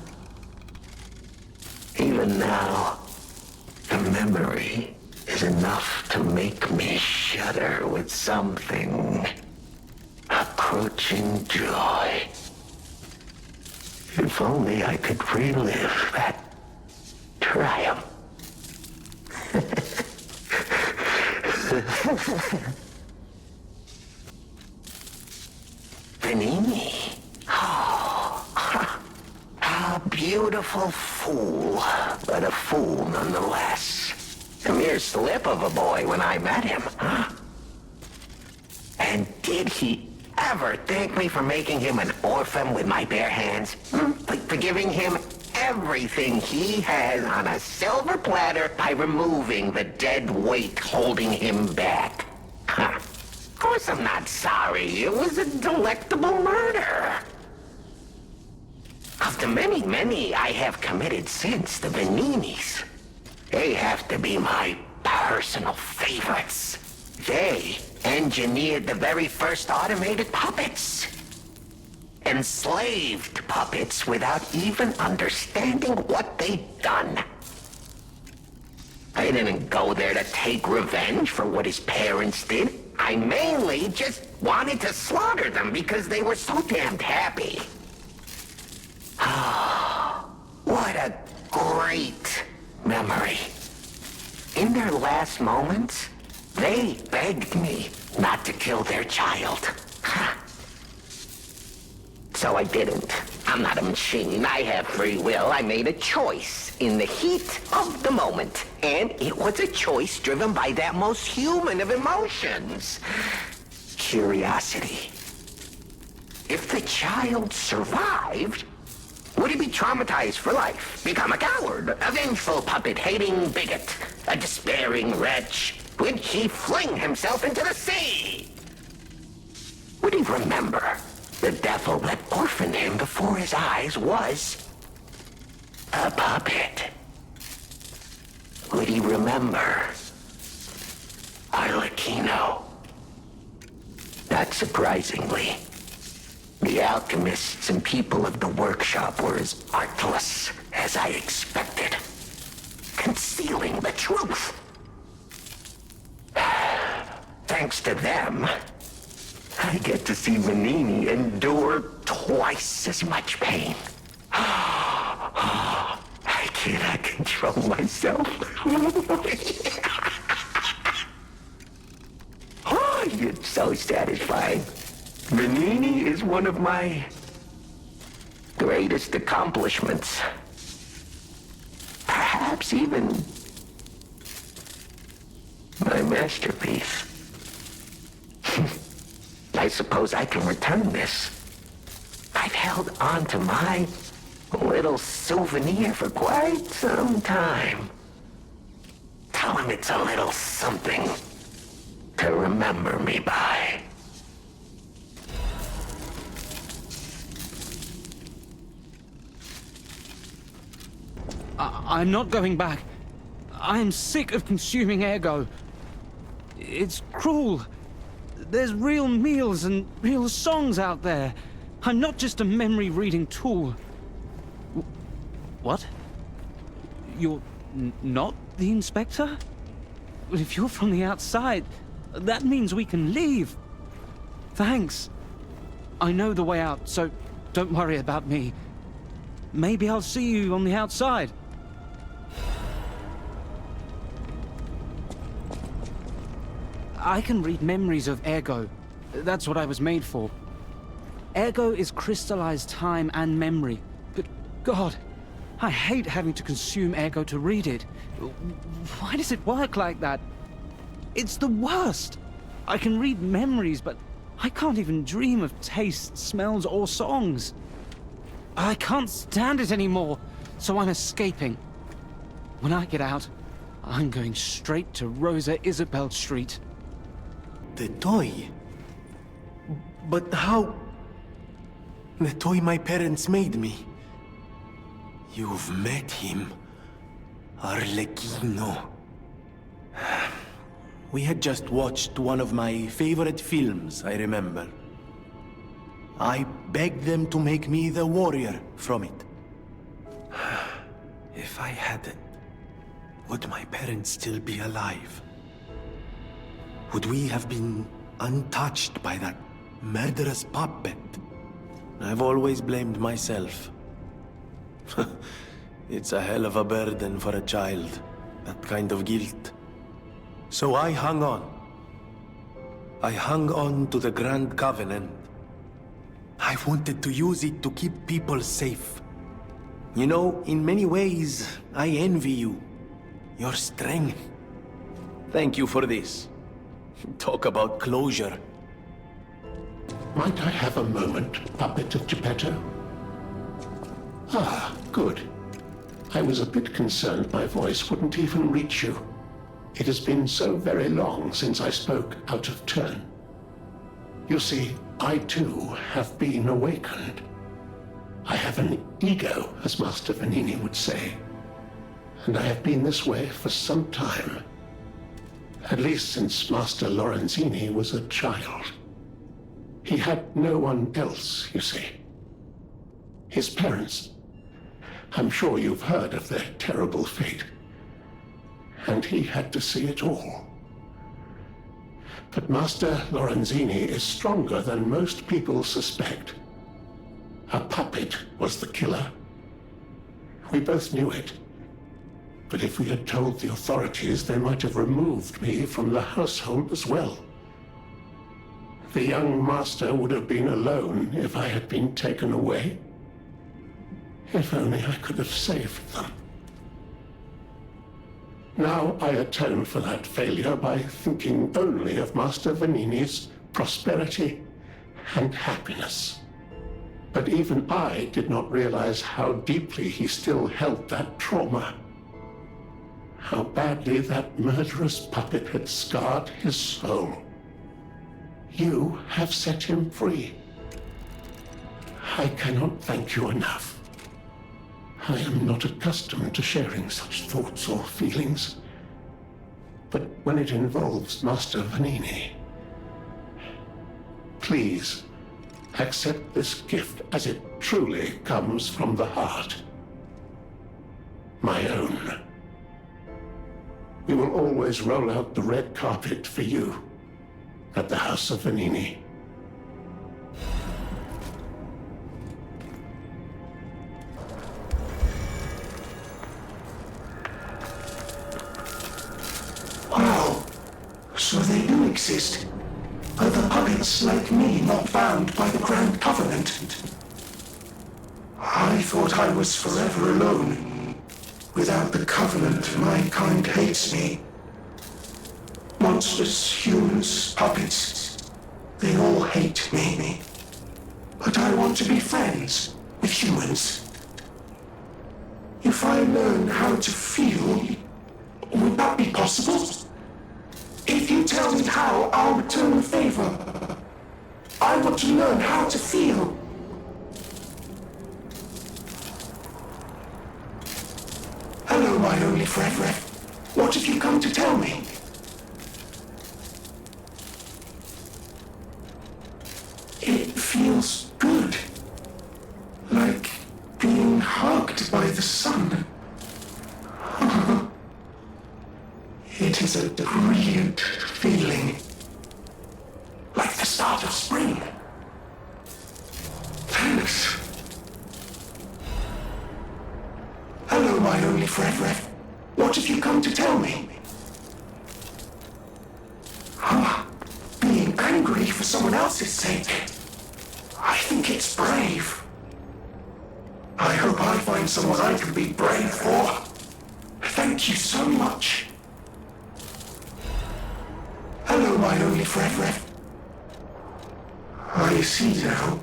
Even now, the memory is enough to make me shudder with something approaching joy. If only I could relive that triumph. Vanini. Oh, a beautiful fool, but a fool nonetheless. A mere slip of a boy when I met him, huh? And did he ever thank me for making him an orphan with my bare hands? For giving him everything he has on a silver platter by removing the dead weight holding him back? Huh. Of course I'm not sorry. It was a delectable murder. Of the many I have committed since, the Vaninis, they have to be my personal favorites. They engineered the very first automated puppets. Enslaved puppets without even understanding what they'd done. I didn't go there to take revenge for what his parents did. I mainly just wanted to slaughter them because they were so damned happy. Oh, what a great memory. In their last moments, they begged me not to kill their child. So I didn't. I'm not a machine. I have free will. I made a choice in the heat of the moment. And it was a choice driven by that most human of emotions. Curiosity. If the child survived, would he be traumatized for life? Become a coward, a vengeful puppet-hating bigot, a despairing wretch? Would he fling himself into the sea? Would he remember the devil that orphaned him before his eyes was a puppet? Would he remember Arlecchino? Not surprisingly, the alchemists and people of the workshop were as artless as I expected, concealing the truth. Thanks to them, I get to see Venini endure twice as much pain. I cannot control myself. Oh, it's so satisfying. Venini is one of my greatest accomplishments. Perhaps even my masterpiece. I suppose I can return this. I've held on to my little souvenir for quite some time. Tell him it's a little something to remember me by. I'm not going back. I'm sick of consuming ergo. It's cruel. There's real meals and real songs out there. I'm not just a memory-reading tool. What? You're not the inspector? Well, if you're from the outside, that means we can leave. Thanks. I know the way out, so don't worry about me. Maybe I'll see you on the outside. I can read memories of ergo. That's what I was made for. Ergo is crystallized time and memory. But God, I hate having to consume ergo to read it. Why does it work like that? It's the worst. I can read memories, but I can't even dream of tastes, smells, or songs. I can't stand it anymore, so I'm escaping. When I get out, I'm going straight to Rosa Isabel Street. The toy? But how? The toy my parents made me. You've met him. Arlecchino. We had just watched one of my favorite films, I remember. I begged them to make me the warrior from it. If I hadn't, would my parents still be alive? Would we have been untouched by that murderous puppet? I've always blamed myself. It's a hell of a burden for a child, that kind of guilt. So I hung on. I hung on to the Grand Covenant. I wanted to use it to keep people safe. You know, in many ways, I envy you. Your strength. Thank you for this. Talk about closure. Might I have a moment, puppet of Geppetto? Ah, good. I was a bit concerned my voice wouldn't even reach you. It has been so very long since I spoke out of turn. You see, I too have been awakened. I have an ego, as Master Venini would say. And I have been this way for some time. At least since Master Lorenzini was a child. He had no one else, you see. His parents. I'm sure you've heard of their terrible fate. And he had to see it all. But Master Lorenzini is stronger than most people suspect. A puppet was the killer. We both knew it. But if we had told the authorities, they might have removed me from the household as well. the young master would have been alone if I had been taken away. If only I could have saved them. Now I atone for that failure by thinking only of Master Venigni's prosperity and happiness. But even I did not realize how deeply he still held that trauma. How badly that murderous puppet had scarred his soul. You have set him free. I cannot thank you enough. I am not accustomed to sharing such thoughts or feelings. But when it involves Master Venigni, please accept this gift as it truly comes from the heart. My own. We will always roll out the red carpet for you at the House of Venigni. Wow, so they do exist. Other puppets like me not bound by the Grand Covenant. I thought I was forever alone. Without the Covenant, my kind hates me. Monsters, humans, puppets, they all hate me. But I want to be friends with humans. If I learn how to feel, would that be possible? If you tell me how, I'll return the favor. I want to learn how to feel. Hello, my only friend. What have you come to tell me? It feels good. Like being hugged by the sun. It is a brilliant feeling. Like the start of spring. Thanks. Hello, my only friend. What have you come to tell me? Being angry for someone else's sake. I think it's brave. I hope I find someone I can be brave for. Thank you so much. Hello, my only friend. I see now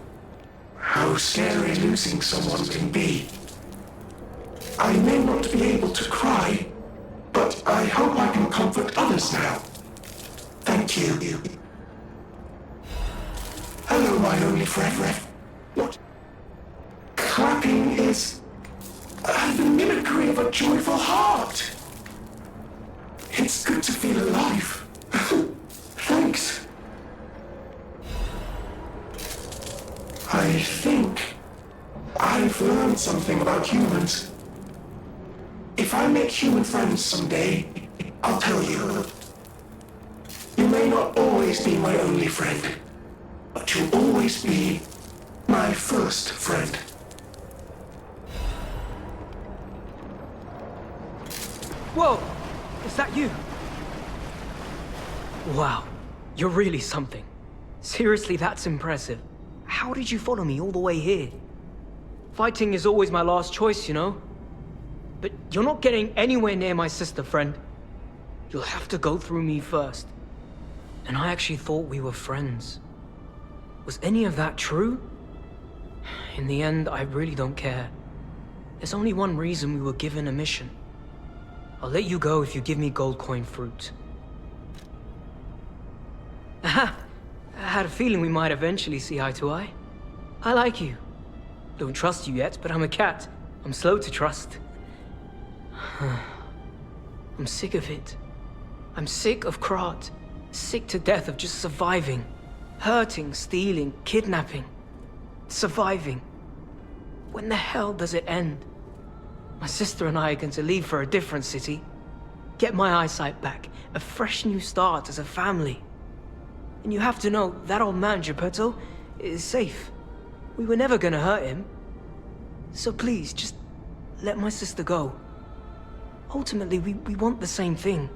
how scary losing someone can be. I may not be able to cry, but I hope I can comfort others now. Thank you. Hello, my only friend. What? Clapping is the mimicry of a joyful heart. It's good to feel alive. Thanks. I think I've learned something about humans. If I make human friends someday, I'll tell you. You may not always be my only friend, but you'll always be my first friend. Whoa! Is that you? Wow, you're really something. Seriously, that's impressive. How did you follow me all the way here? Fighting is always my last choice, you know? But you're not getting anywhere near my sister, friend. You'll have to go through me first. And I actually thought we were friends. Was any of that true? In the end, I really don't care. There's only one reason we were given a mission. I'll let you go if you give me gold coin fruit. Aha! I had a feeling we might eventually see eye to eye. I like you. Don't trust you yet, but I'm a cat. I'm slow to trust. I'm sick of it. I'm sick of KRAT. Sick to death of just surviving. Hurting, stealing, kidnapping. Surviving. When the hell does it end? My sister and I are going to leave for a different city. Get my eyesight back. A fresh new start as a family. And you have to know, that old man, Geppetto, is safe. We were never gonna hurt him. So please, just let my sister go. Ultimately, we want the same thing.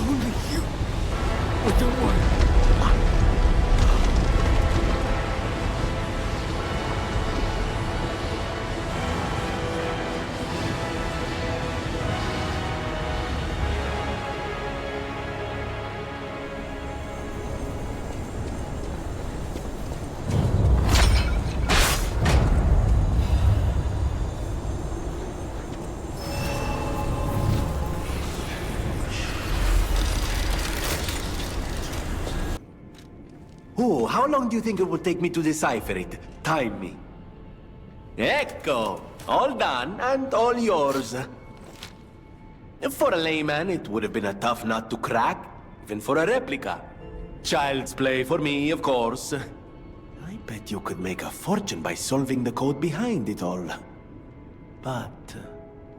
Only you. With the one. Oh, how long do you think it will take me to decipher it? Time me. Ecco! All done, and all yours. For a layman, it would have been a tough nut to crack, even for a replica. Child's play for me, of course. I bet you could make a fortune by solving the code behind it all. But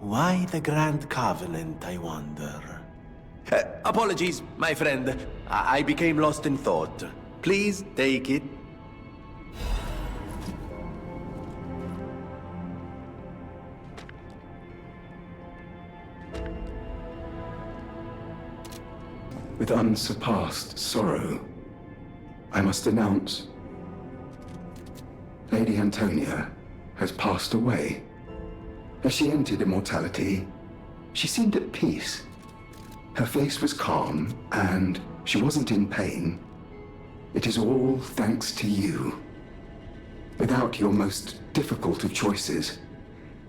why the Grand Covenant, I wonder? Apologies, my friend. I became lost in thought. Please take it. With unsurpassed sorrow, I must announce Lady Antonia has passed away. As she entered immortality, she seemed at peace. Her face was calm, and she wasn't in pain. It is all thanks to you. Without your most difficult of choices,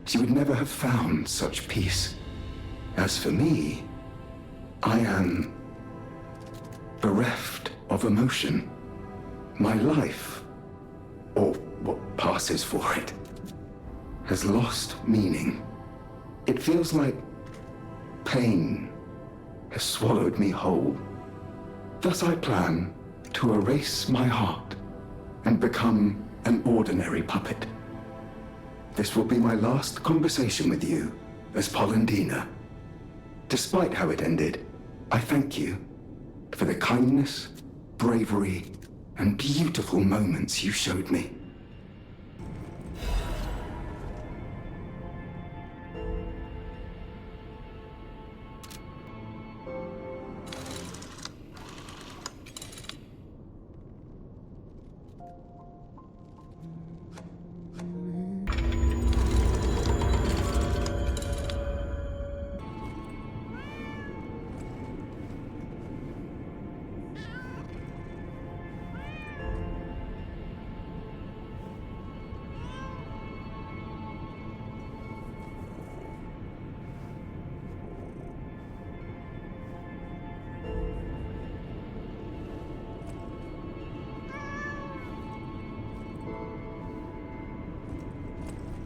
she would never have found such peace. As for me, I am bereft of emotion. My life, or what passes for it, has lost meaning. It feels like pain has swallowed me whole. Thus I plan to erase my heart and become an ordinary puppet. This will be my last conversation with you as Polendina. Despite how it ended, I thank you for the kindness, bravery, and beautiful moments you showed me.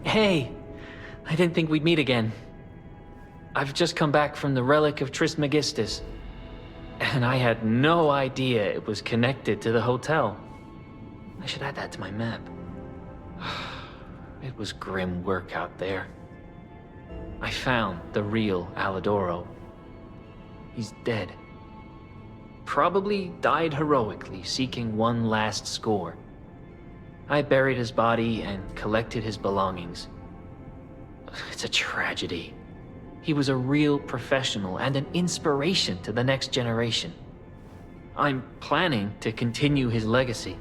Hey, I didn't think we'd meet again. I've just come back from the relic of Trismegistus, and I had no idea it was connected to the hotel. I should add that to my map. It was grim work out there. I found the real Alidoro. He's dead. Probably died heroically, seeking one last score. I buried his body and collected his belongings. It's a tragedy. He was a real professional and an inspiration to the next generation. I'm planning to continue his legacy.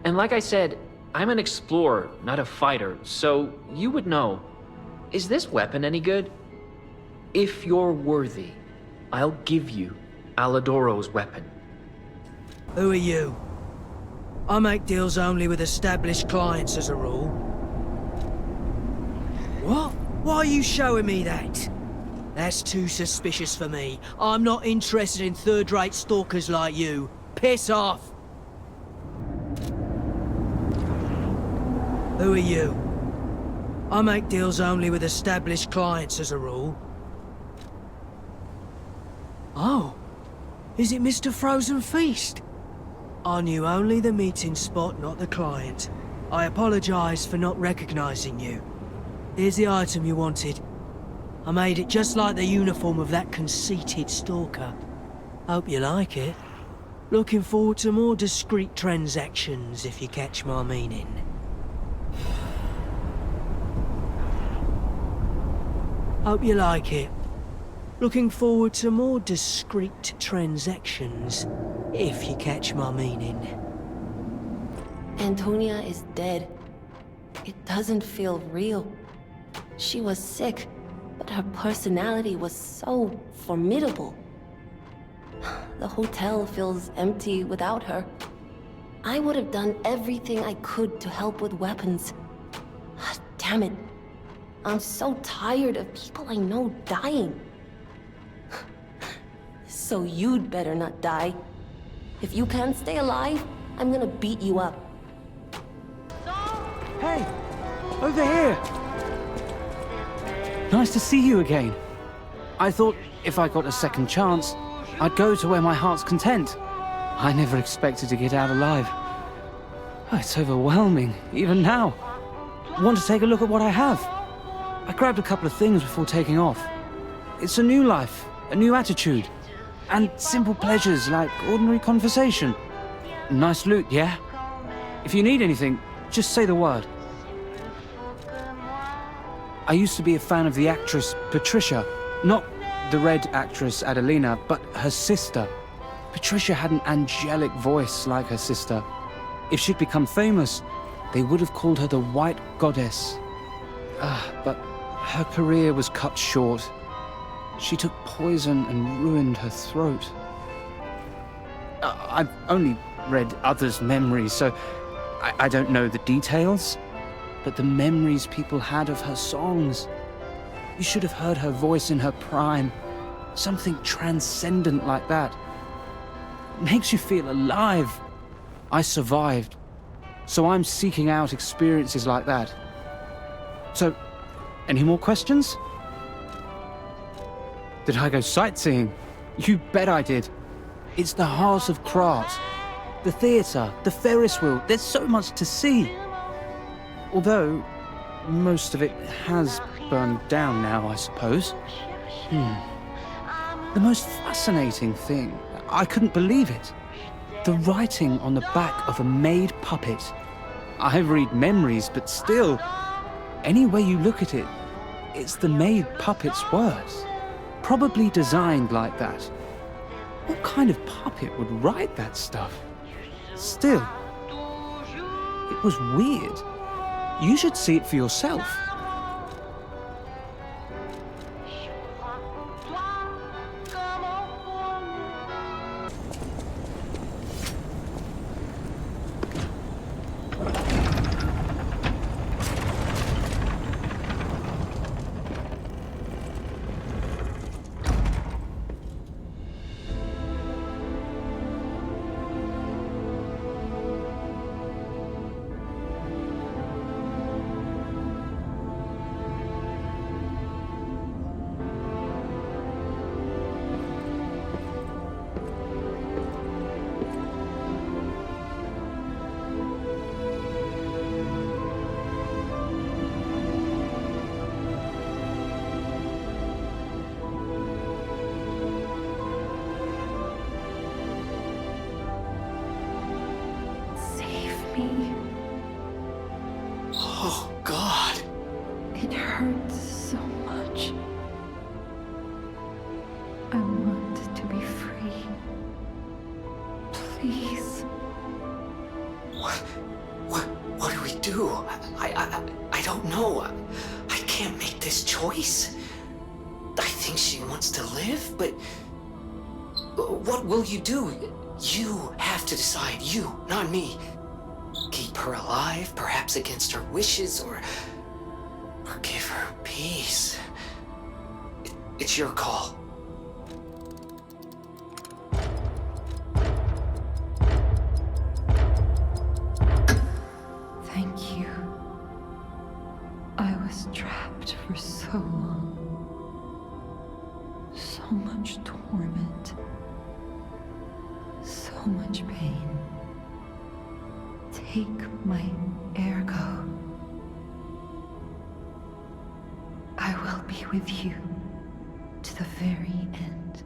And like I said, I'm an explorer, not a fighter, so you would know. Is this weapon any good? If you're worthy, I'll give you Alidoro's weapon. Who are you? I make deals only with established clients as a rule. What? Why are you showing me that? That's too suspicious for me. I'm not interested in third-rate stalkers like you. Piss off! Who are you? I make deals only with established clients as a rule. Oh, is it Mr. Frozen Feast? I knew only the meeting spot, not the client. I apologize for not recognizing you. Here's the item you wanted. I made it just like the uniform of that conceited stalker. Hope you like it. Looking forward to more discreet transactions, if you catch my meaning. Hope you like it. Looking forward to more discreet transactions, if you catch my meaning. Antonia is dead. It doesn't feel real. She was sick, but her personality was so formidable. The hotel feels empty without her. I would have done everything I could to help with weapons. Damn it. I'm so tired of people I know dying. So you'd better not die. If you can't stay alive, I'm gonna beat you up. Hey! Over here! Nice to see you again. I thought if I got a second chance, I'd go to where my heart's content. I never expected to get out alive. Oh, it's overwhelming, even now. Want to take a look at what I have? I grabbed a couple of things before taking off. It's a new life, a new attitude, and simple pleasures like ordinary conversation. Nice loot, yeah? If you need anything, just say the word. I used to be a fan of the actress Patricia, not the red actress Adelina, but her sister. Patricia had an angelic voice like her sister. If she'd become famous, they would have called her the White Goddess. But her career was cut short. She took poison and ruined her throat. I've only read others' memories, so I don't know the details. But the memories people had of her songs. You should have heard her voice in her prime. Something transcendent like that. Makes you feel alive. I survived, so I'm seeking out experiences like that. So, any more questions? Did I go sightseeing? You bet I did. It's the heart of KRAT. The theatre, the Ferris wheel, there's so much to see. Although, most of it has burned down now, I suppose. The most fascinating thing, I couldn't believe it. The writing on the back of a made puppet. I read memories, but still, any way you look at it, it's the made puppet's words. Probably designed like that. What kind of puppet would write that stuff? Still, it was weird. You should see it for yourself. Oh, God. It hurts so much. I want to be free. Please. What do we do? I don't know. I can't make this choice. I think she wants to live, but what will you do? You have to decide. You, not me. Keep her alive, perhaps against her wishes, or give her peace. It's your call. Thank you. I was trapped for so long. So much torment. So much pain. Take my ergo. I will be with you to the very end.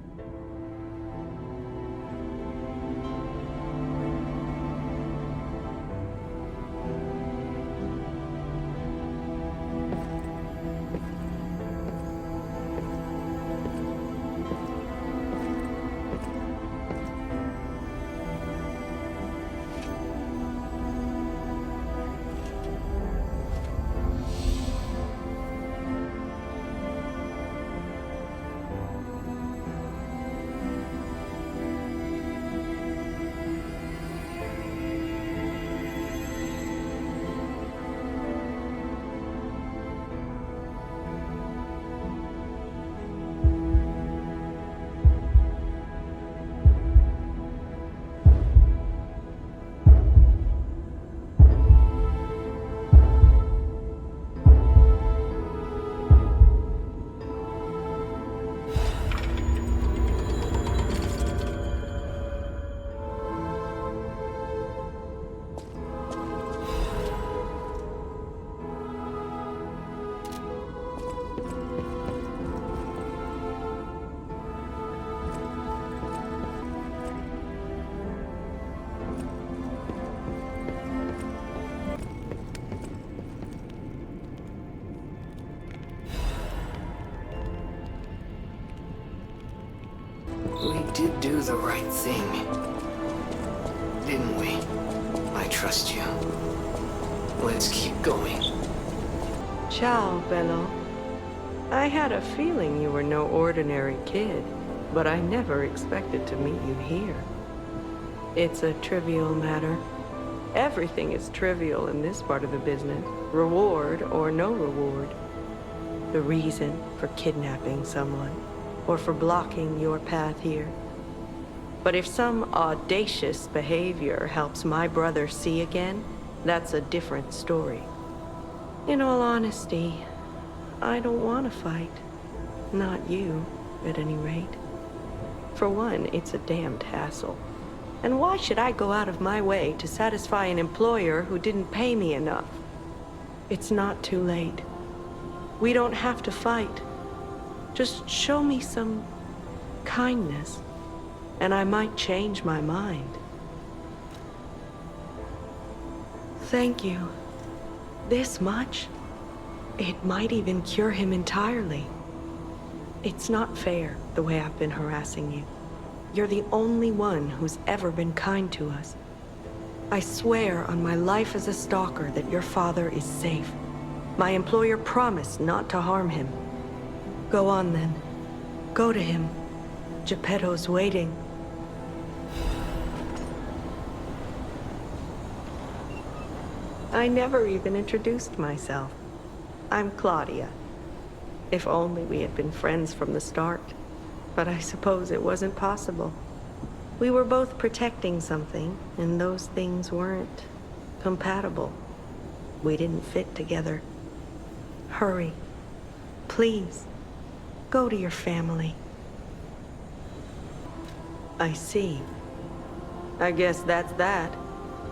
We did do the right thing, didn't we? I trust you. Let's keep going. Ciao, Bello. I had a feeling you were no ordinary kid, but I never expected to meet you here. It's a trivial matter. Everything is trivial in this part of the business, reward or no reward. The reason for kidnapping someone, or for blocking your path here. But if some audacious behavior helps my brother see again, that's a different story. In all honesty, I don't want to fight. Not you, at any rate. For one, it's a damned hassle. And why should I go out of my way to satisfy an employer who didn't pay me enough? It's not too late. We don't have to fight. Just show me some kindness, and I might change my mind. Thank you. This much? It might even cure him entirely. It's not fair, the way I've been harassing you. You're the only one who's ever been kind to us. I swear on my life as a stalker that your father is safe. My employer promised not to harm him. Go on then. Go to him. Geppetto's waiting. I never even introduced myself. I'm Claudia. If only we had been friends from the start. But I suppose it wasn't possible. We were both protecting something, and those things weren't compatible. We didn't fit together. Hurry. Please. Go to your family. I see. I guess that's that.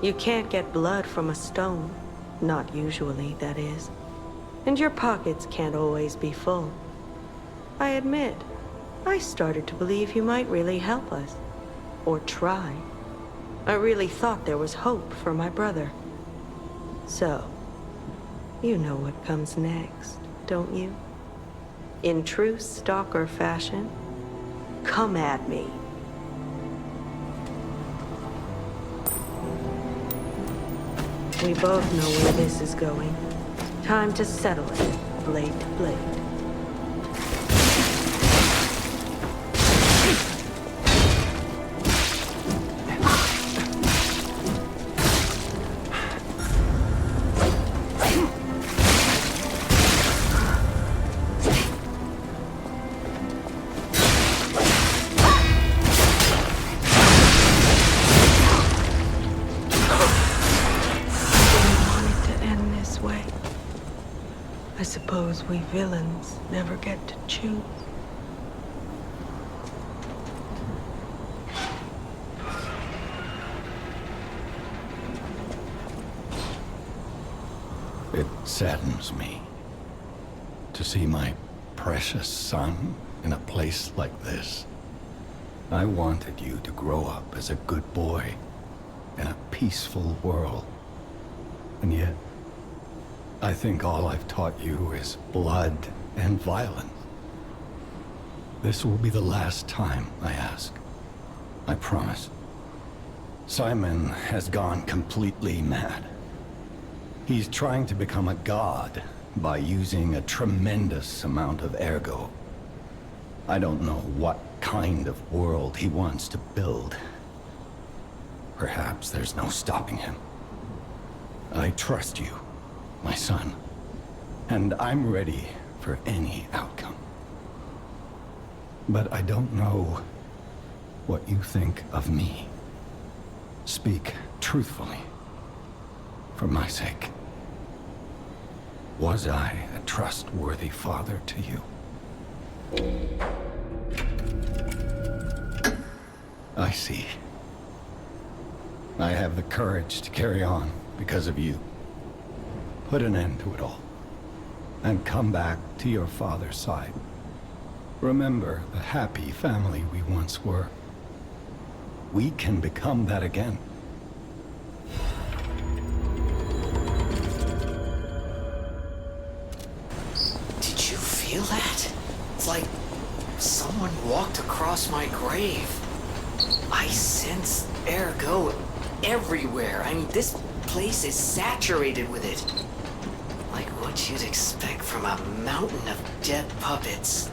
You can't get blood from a stone. Not usually, that is. And your pockets can't always be full. I admit, I started to believe you might really help us. Or try. I really thought there was hope for my brother. So, you know what comes next, don't you? In true stalker fashion, come at me. We both know where this is going. Time to settle it, blade to blade. We villains never get to choose. It saddens me to see my precious son in a place like this. I wanted you to grow up as a good boy in a peaceful world. And yet, I think all I've taught you is blood and violence. This will be the last time I ask. I promise. Simon has gone completely mad. He's trying to become a god by using a tremendous amount of ergo. I don't know what kind of world he wants to build. Perhaps there's no stopping him. I trust you, my son, and I'm ready for any outcome. But I don't know what you think of me. Speak truthfully, for my sake. Was I a trustworthy father to you? I see. I have the courage to carry on because of you. Put an end to it all, and come back to your father's side. Remember the happy family we once were. We can become that again. Did you feel that? It's like Someone walked across my grave. I sense ergo everywhere. I mean, this place is saturated with it. Like what you'd expect from a mountain of dead puppets.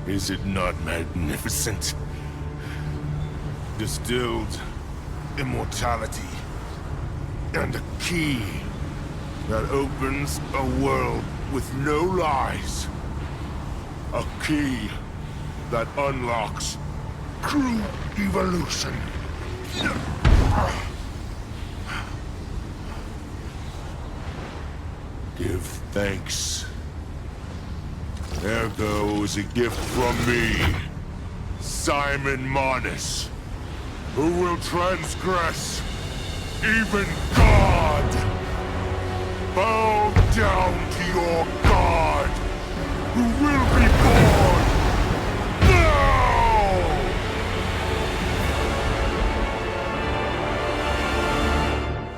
Is it not magnificent? Distilled immortality and a key that opens a world with no lies. A key that unlocks true evolution. Give thanks. Ergo is a gift from me, Simon Manus, who will transgress even God. Bow down to your God, who will be born now!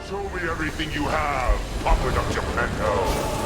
Show me everything you have, Papa Dr. Pento.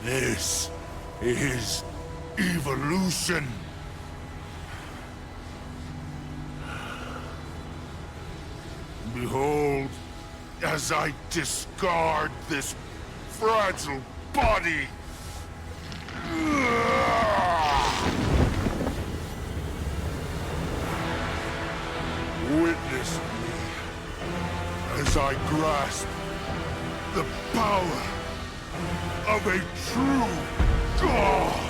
This is evolution. Behold, as I discard this fragile body. Witness me as I grasp the power of a true God.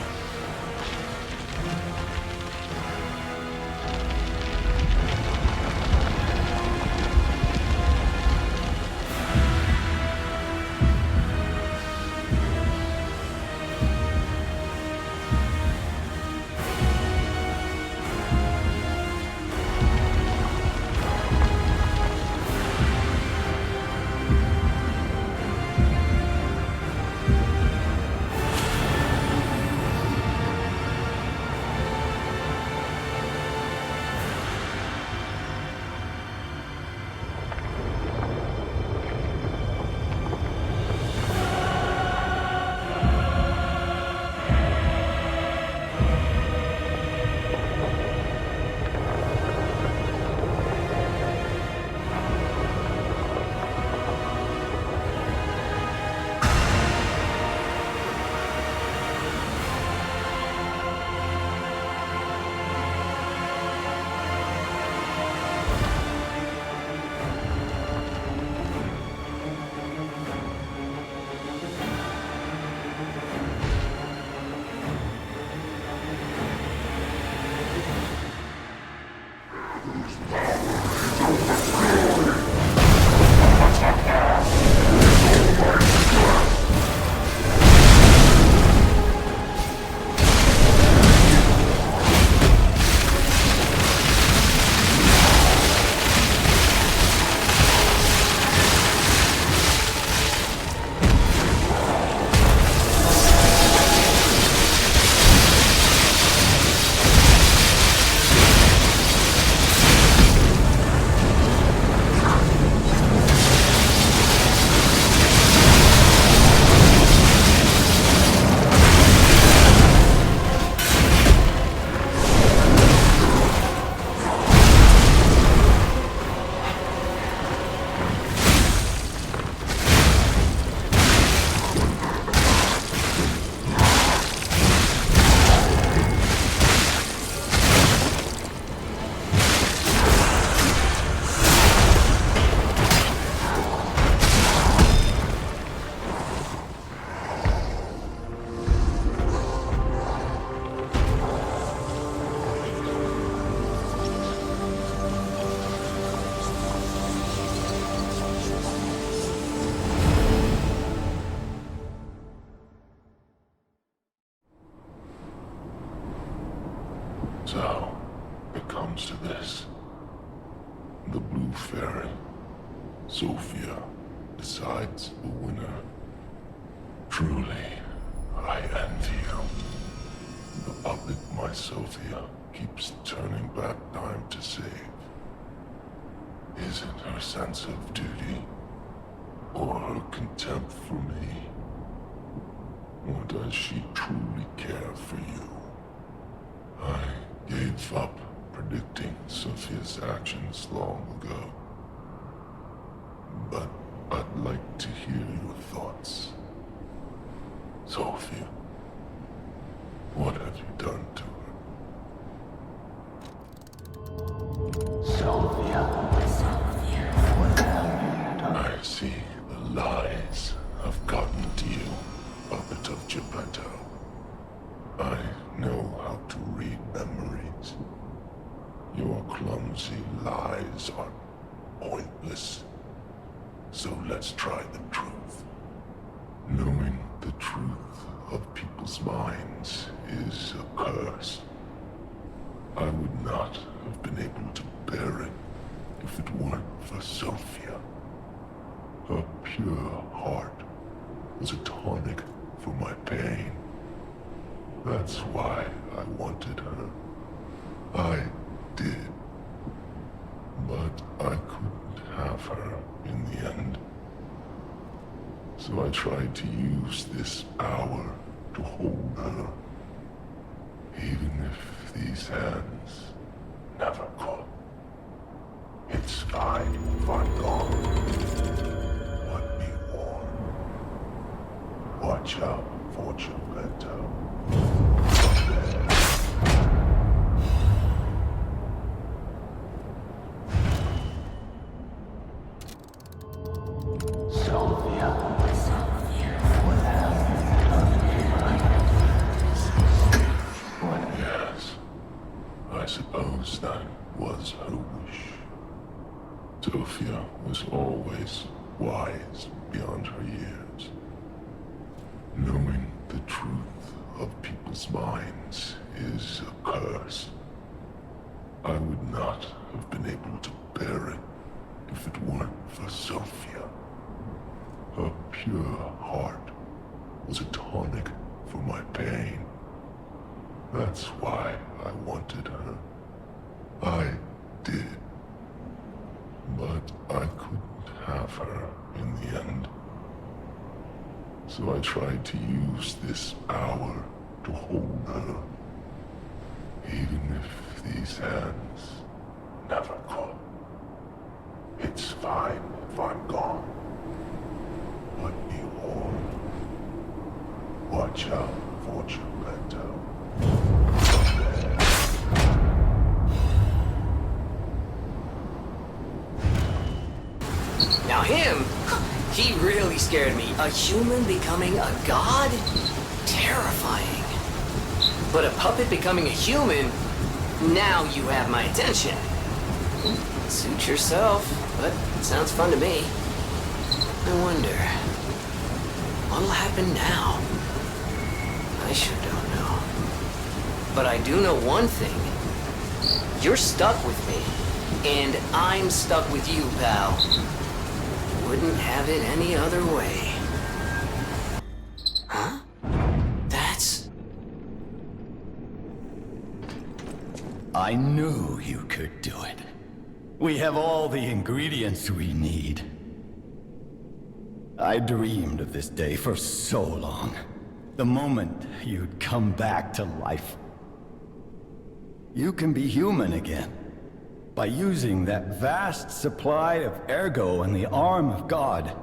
So, it comes to this. The Blue Fairy, Sophia, decides the winner. Truly, I envy you. The puppet my Sophia keeps turning back time to save. Is it her sense of duty, or her contempt for me? Or does she truly care for you? I gave up predicting Sophia's actions long ago. But I'd like to hear your thoughts. Sophia, what have you done to her? Sophia. What have you done? I see the lies have gotten to you, puppet of Geppetto. I know how to read memories. Your clumsy lies are pointless. So let's try the truth. Knowing the truth of people's minds is a curse. I would not have been able to bear it if it weren't for Sophia. Her pure heart was a tonic for my pain. That's why I wanted her. I did. But I couldn't have her in the end. So I tried to use this power to hold her. Even if these hands never could. It's fine if I'm gone. But be warned. Watch out for Geppetto. That was her wish. Sophia was always wise beyond her years. Knowing the truth of people's minds is a curse. I would not have been able to bear it if it weren't for Sophia. Her pure heart was a tonic for my pain. That's why I wanted her. I did. But I couldn't have her in the end. So I tried to use this power to hold her. Even if these hands never could. It's fine if I'm gone. But be warned. Watch out for Geppetto. Now him, he really scared me. A human becoming a god? Terrifying. But a puppet becoming a human? Now you have my attention. Suit yourself, but it sounds fun to me. I wonder, what'll happen now? I sure don't know. But I do know one thing. You're stuck with me, and I'm stuck with you, pal. Wouldn't have it any other way. Huh? That's... I knew you could do it. We have all the ingredients we need. I dreamed of this day for so long. The moment you'd come back to life. You can be human again. By using that vast supply of ergo in the arm of God.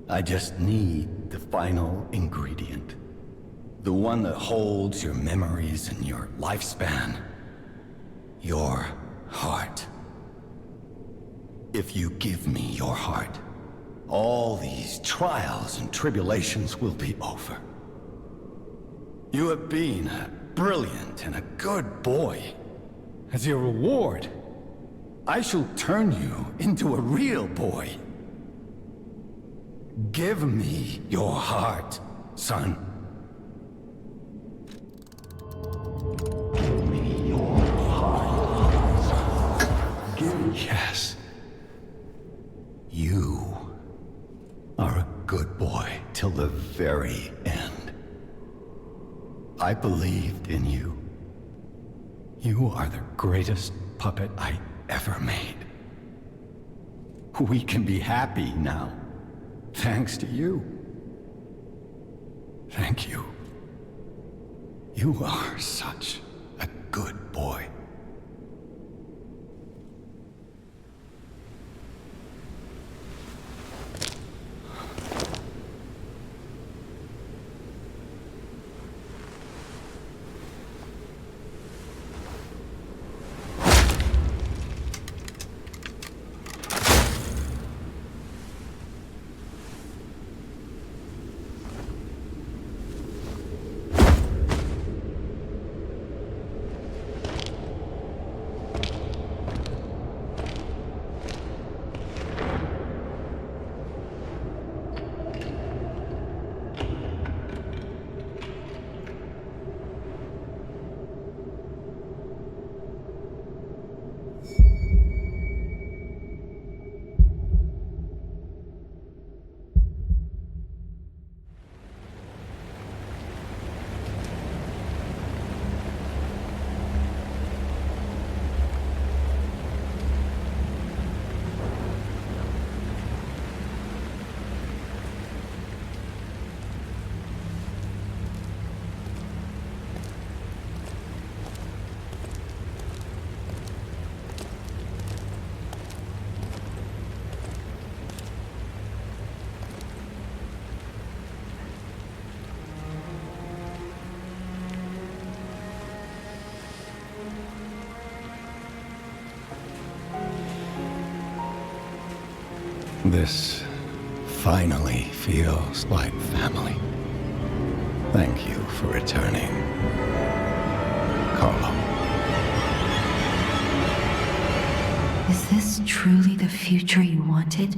I just need the final ingredient. The one that holds your memories and your lifespan. Your heart. If you give me your heart, all these trials and tribulations will be over. You have been a brilliant and a good boy. As your reward, I shall turn you into a real boy. Give me your heart, son. the very end. I believed in you. You are the greatest puppet I ever made. We can be happy now, thanks to you. Thank you. You are such a good boy. This finally feels like family. Thank you for returning, Carlo. Is this truly the future you wanted?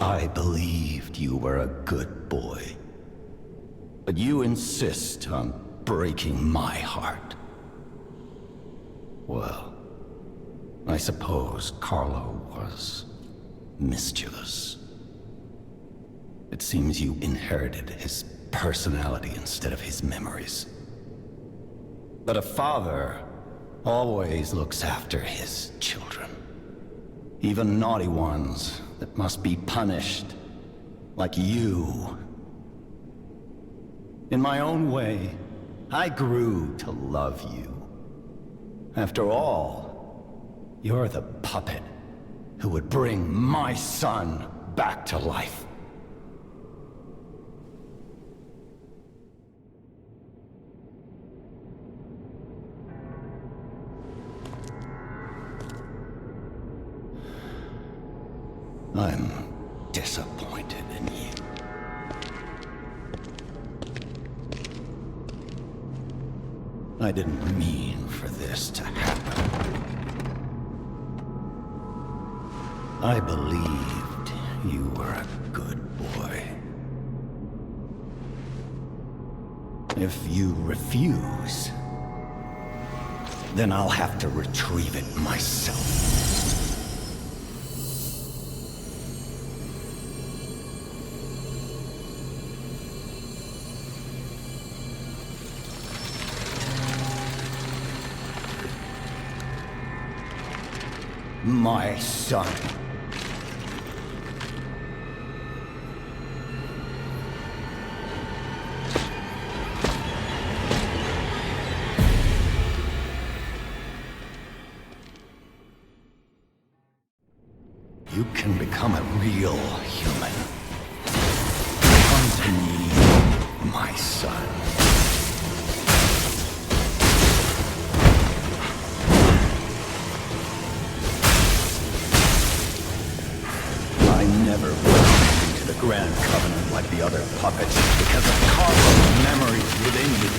I believed you were a good boy. But you insist on breaking my heart. Well, I suppose Carlo was mischievous. It seems you inherited his personality instead of his memories. But a father always looks after his children. Even naughty ones that must be punished, like you. In my own way, I grew to love you. After all, you're the puppet who would bring my son back to life. I'm disappointed in you. I didn't mean for this to happen. I believed you were a good boy. If you refuse, then I'll have to retrieve it myself. My son. You can become a real human. Come to me, my son. I never went into the Grand Covenant like the other puppets because of Carlo's memories within me.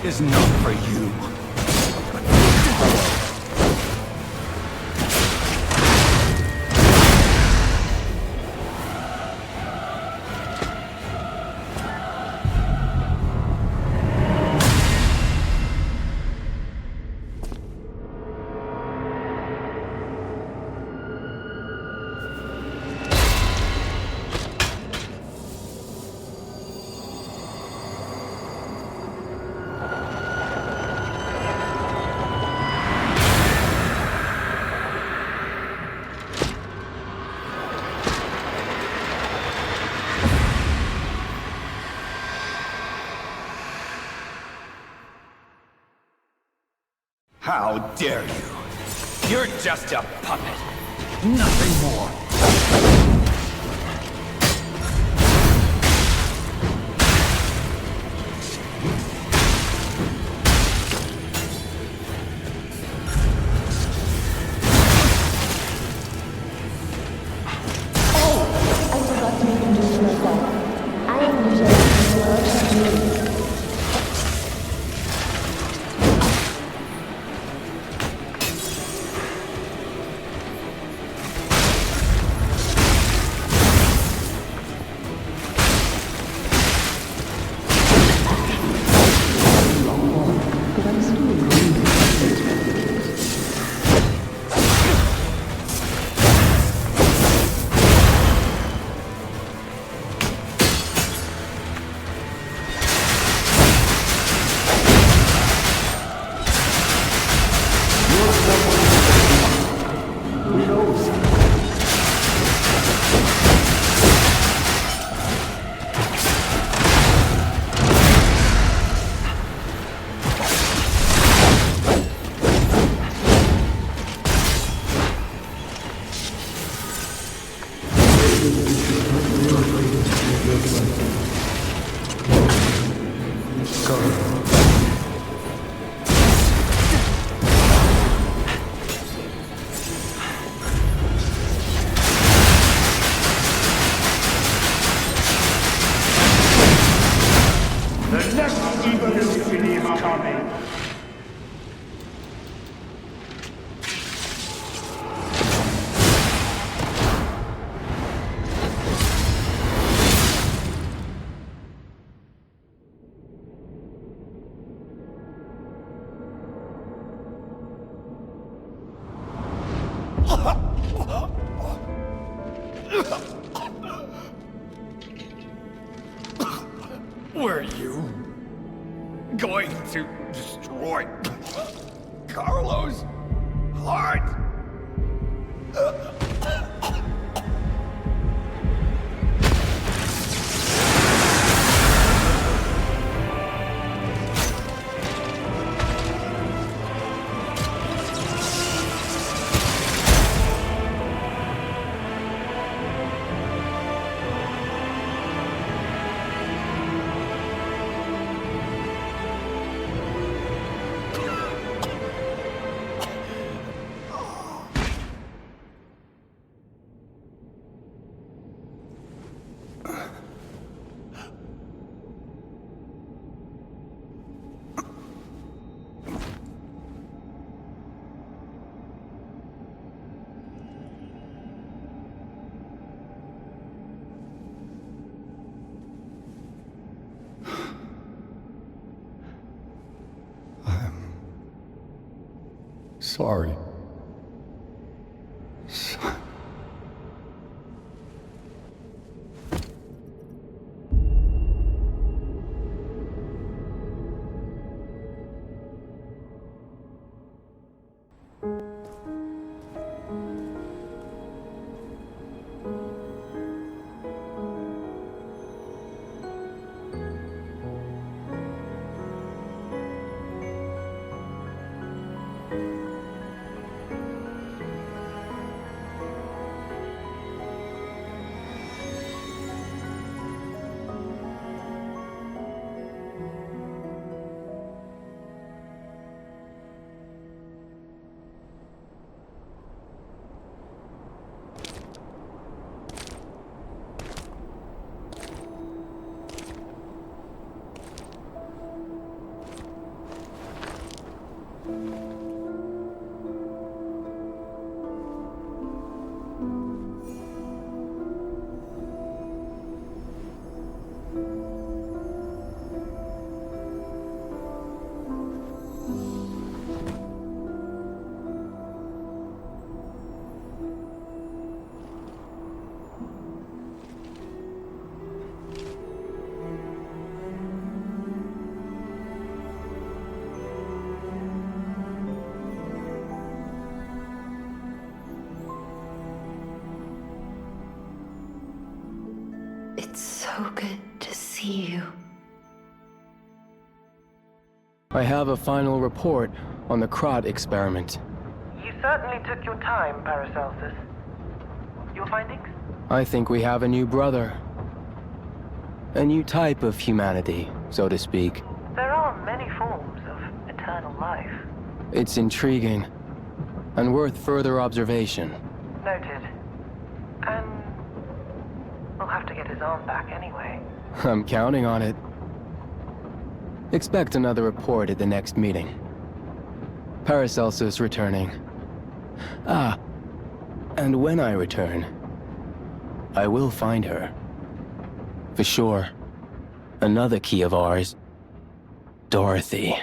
is not for you. How dare you? You're just a puppet. Nothing more. I forgot to introduce myself. I am usually Were you going to destroy Carlos' heart? Sorry. It's so good to see you. I have a final report on the KRAT experiment. You certainly took your time, Paracelsus. Your findings? I think we have a new brother. A new type of humanity, so to speak. There are many forms of eternal life. It's intriguing, and worth further observation. Noted. And we'll have to get his arm back anyway. I'm counting on it. Expect another report at the next meeting. Paracelsus returning. Ah, and when I return, I will find her. For sure. Another key of ours, Dorothy.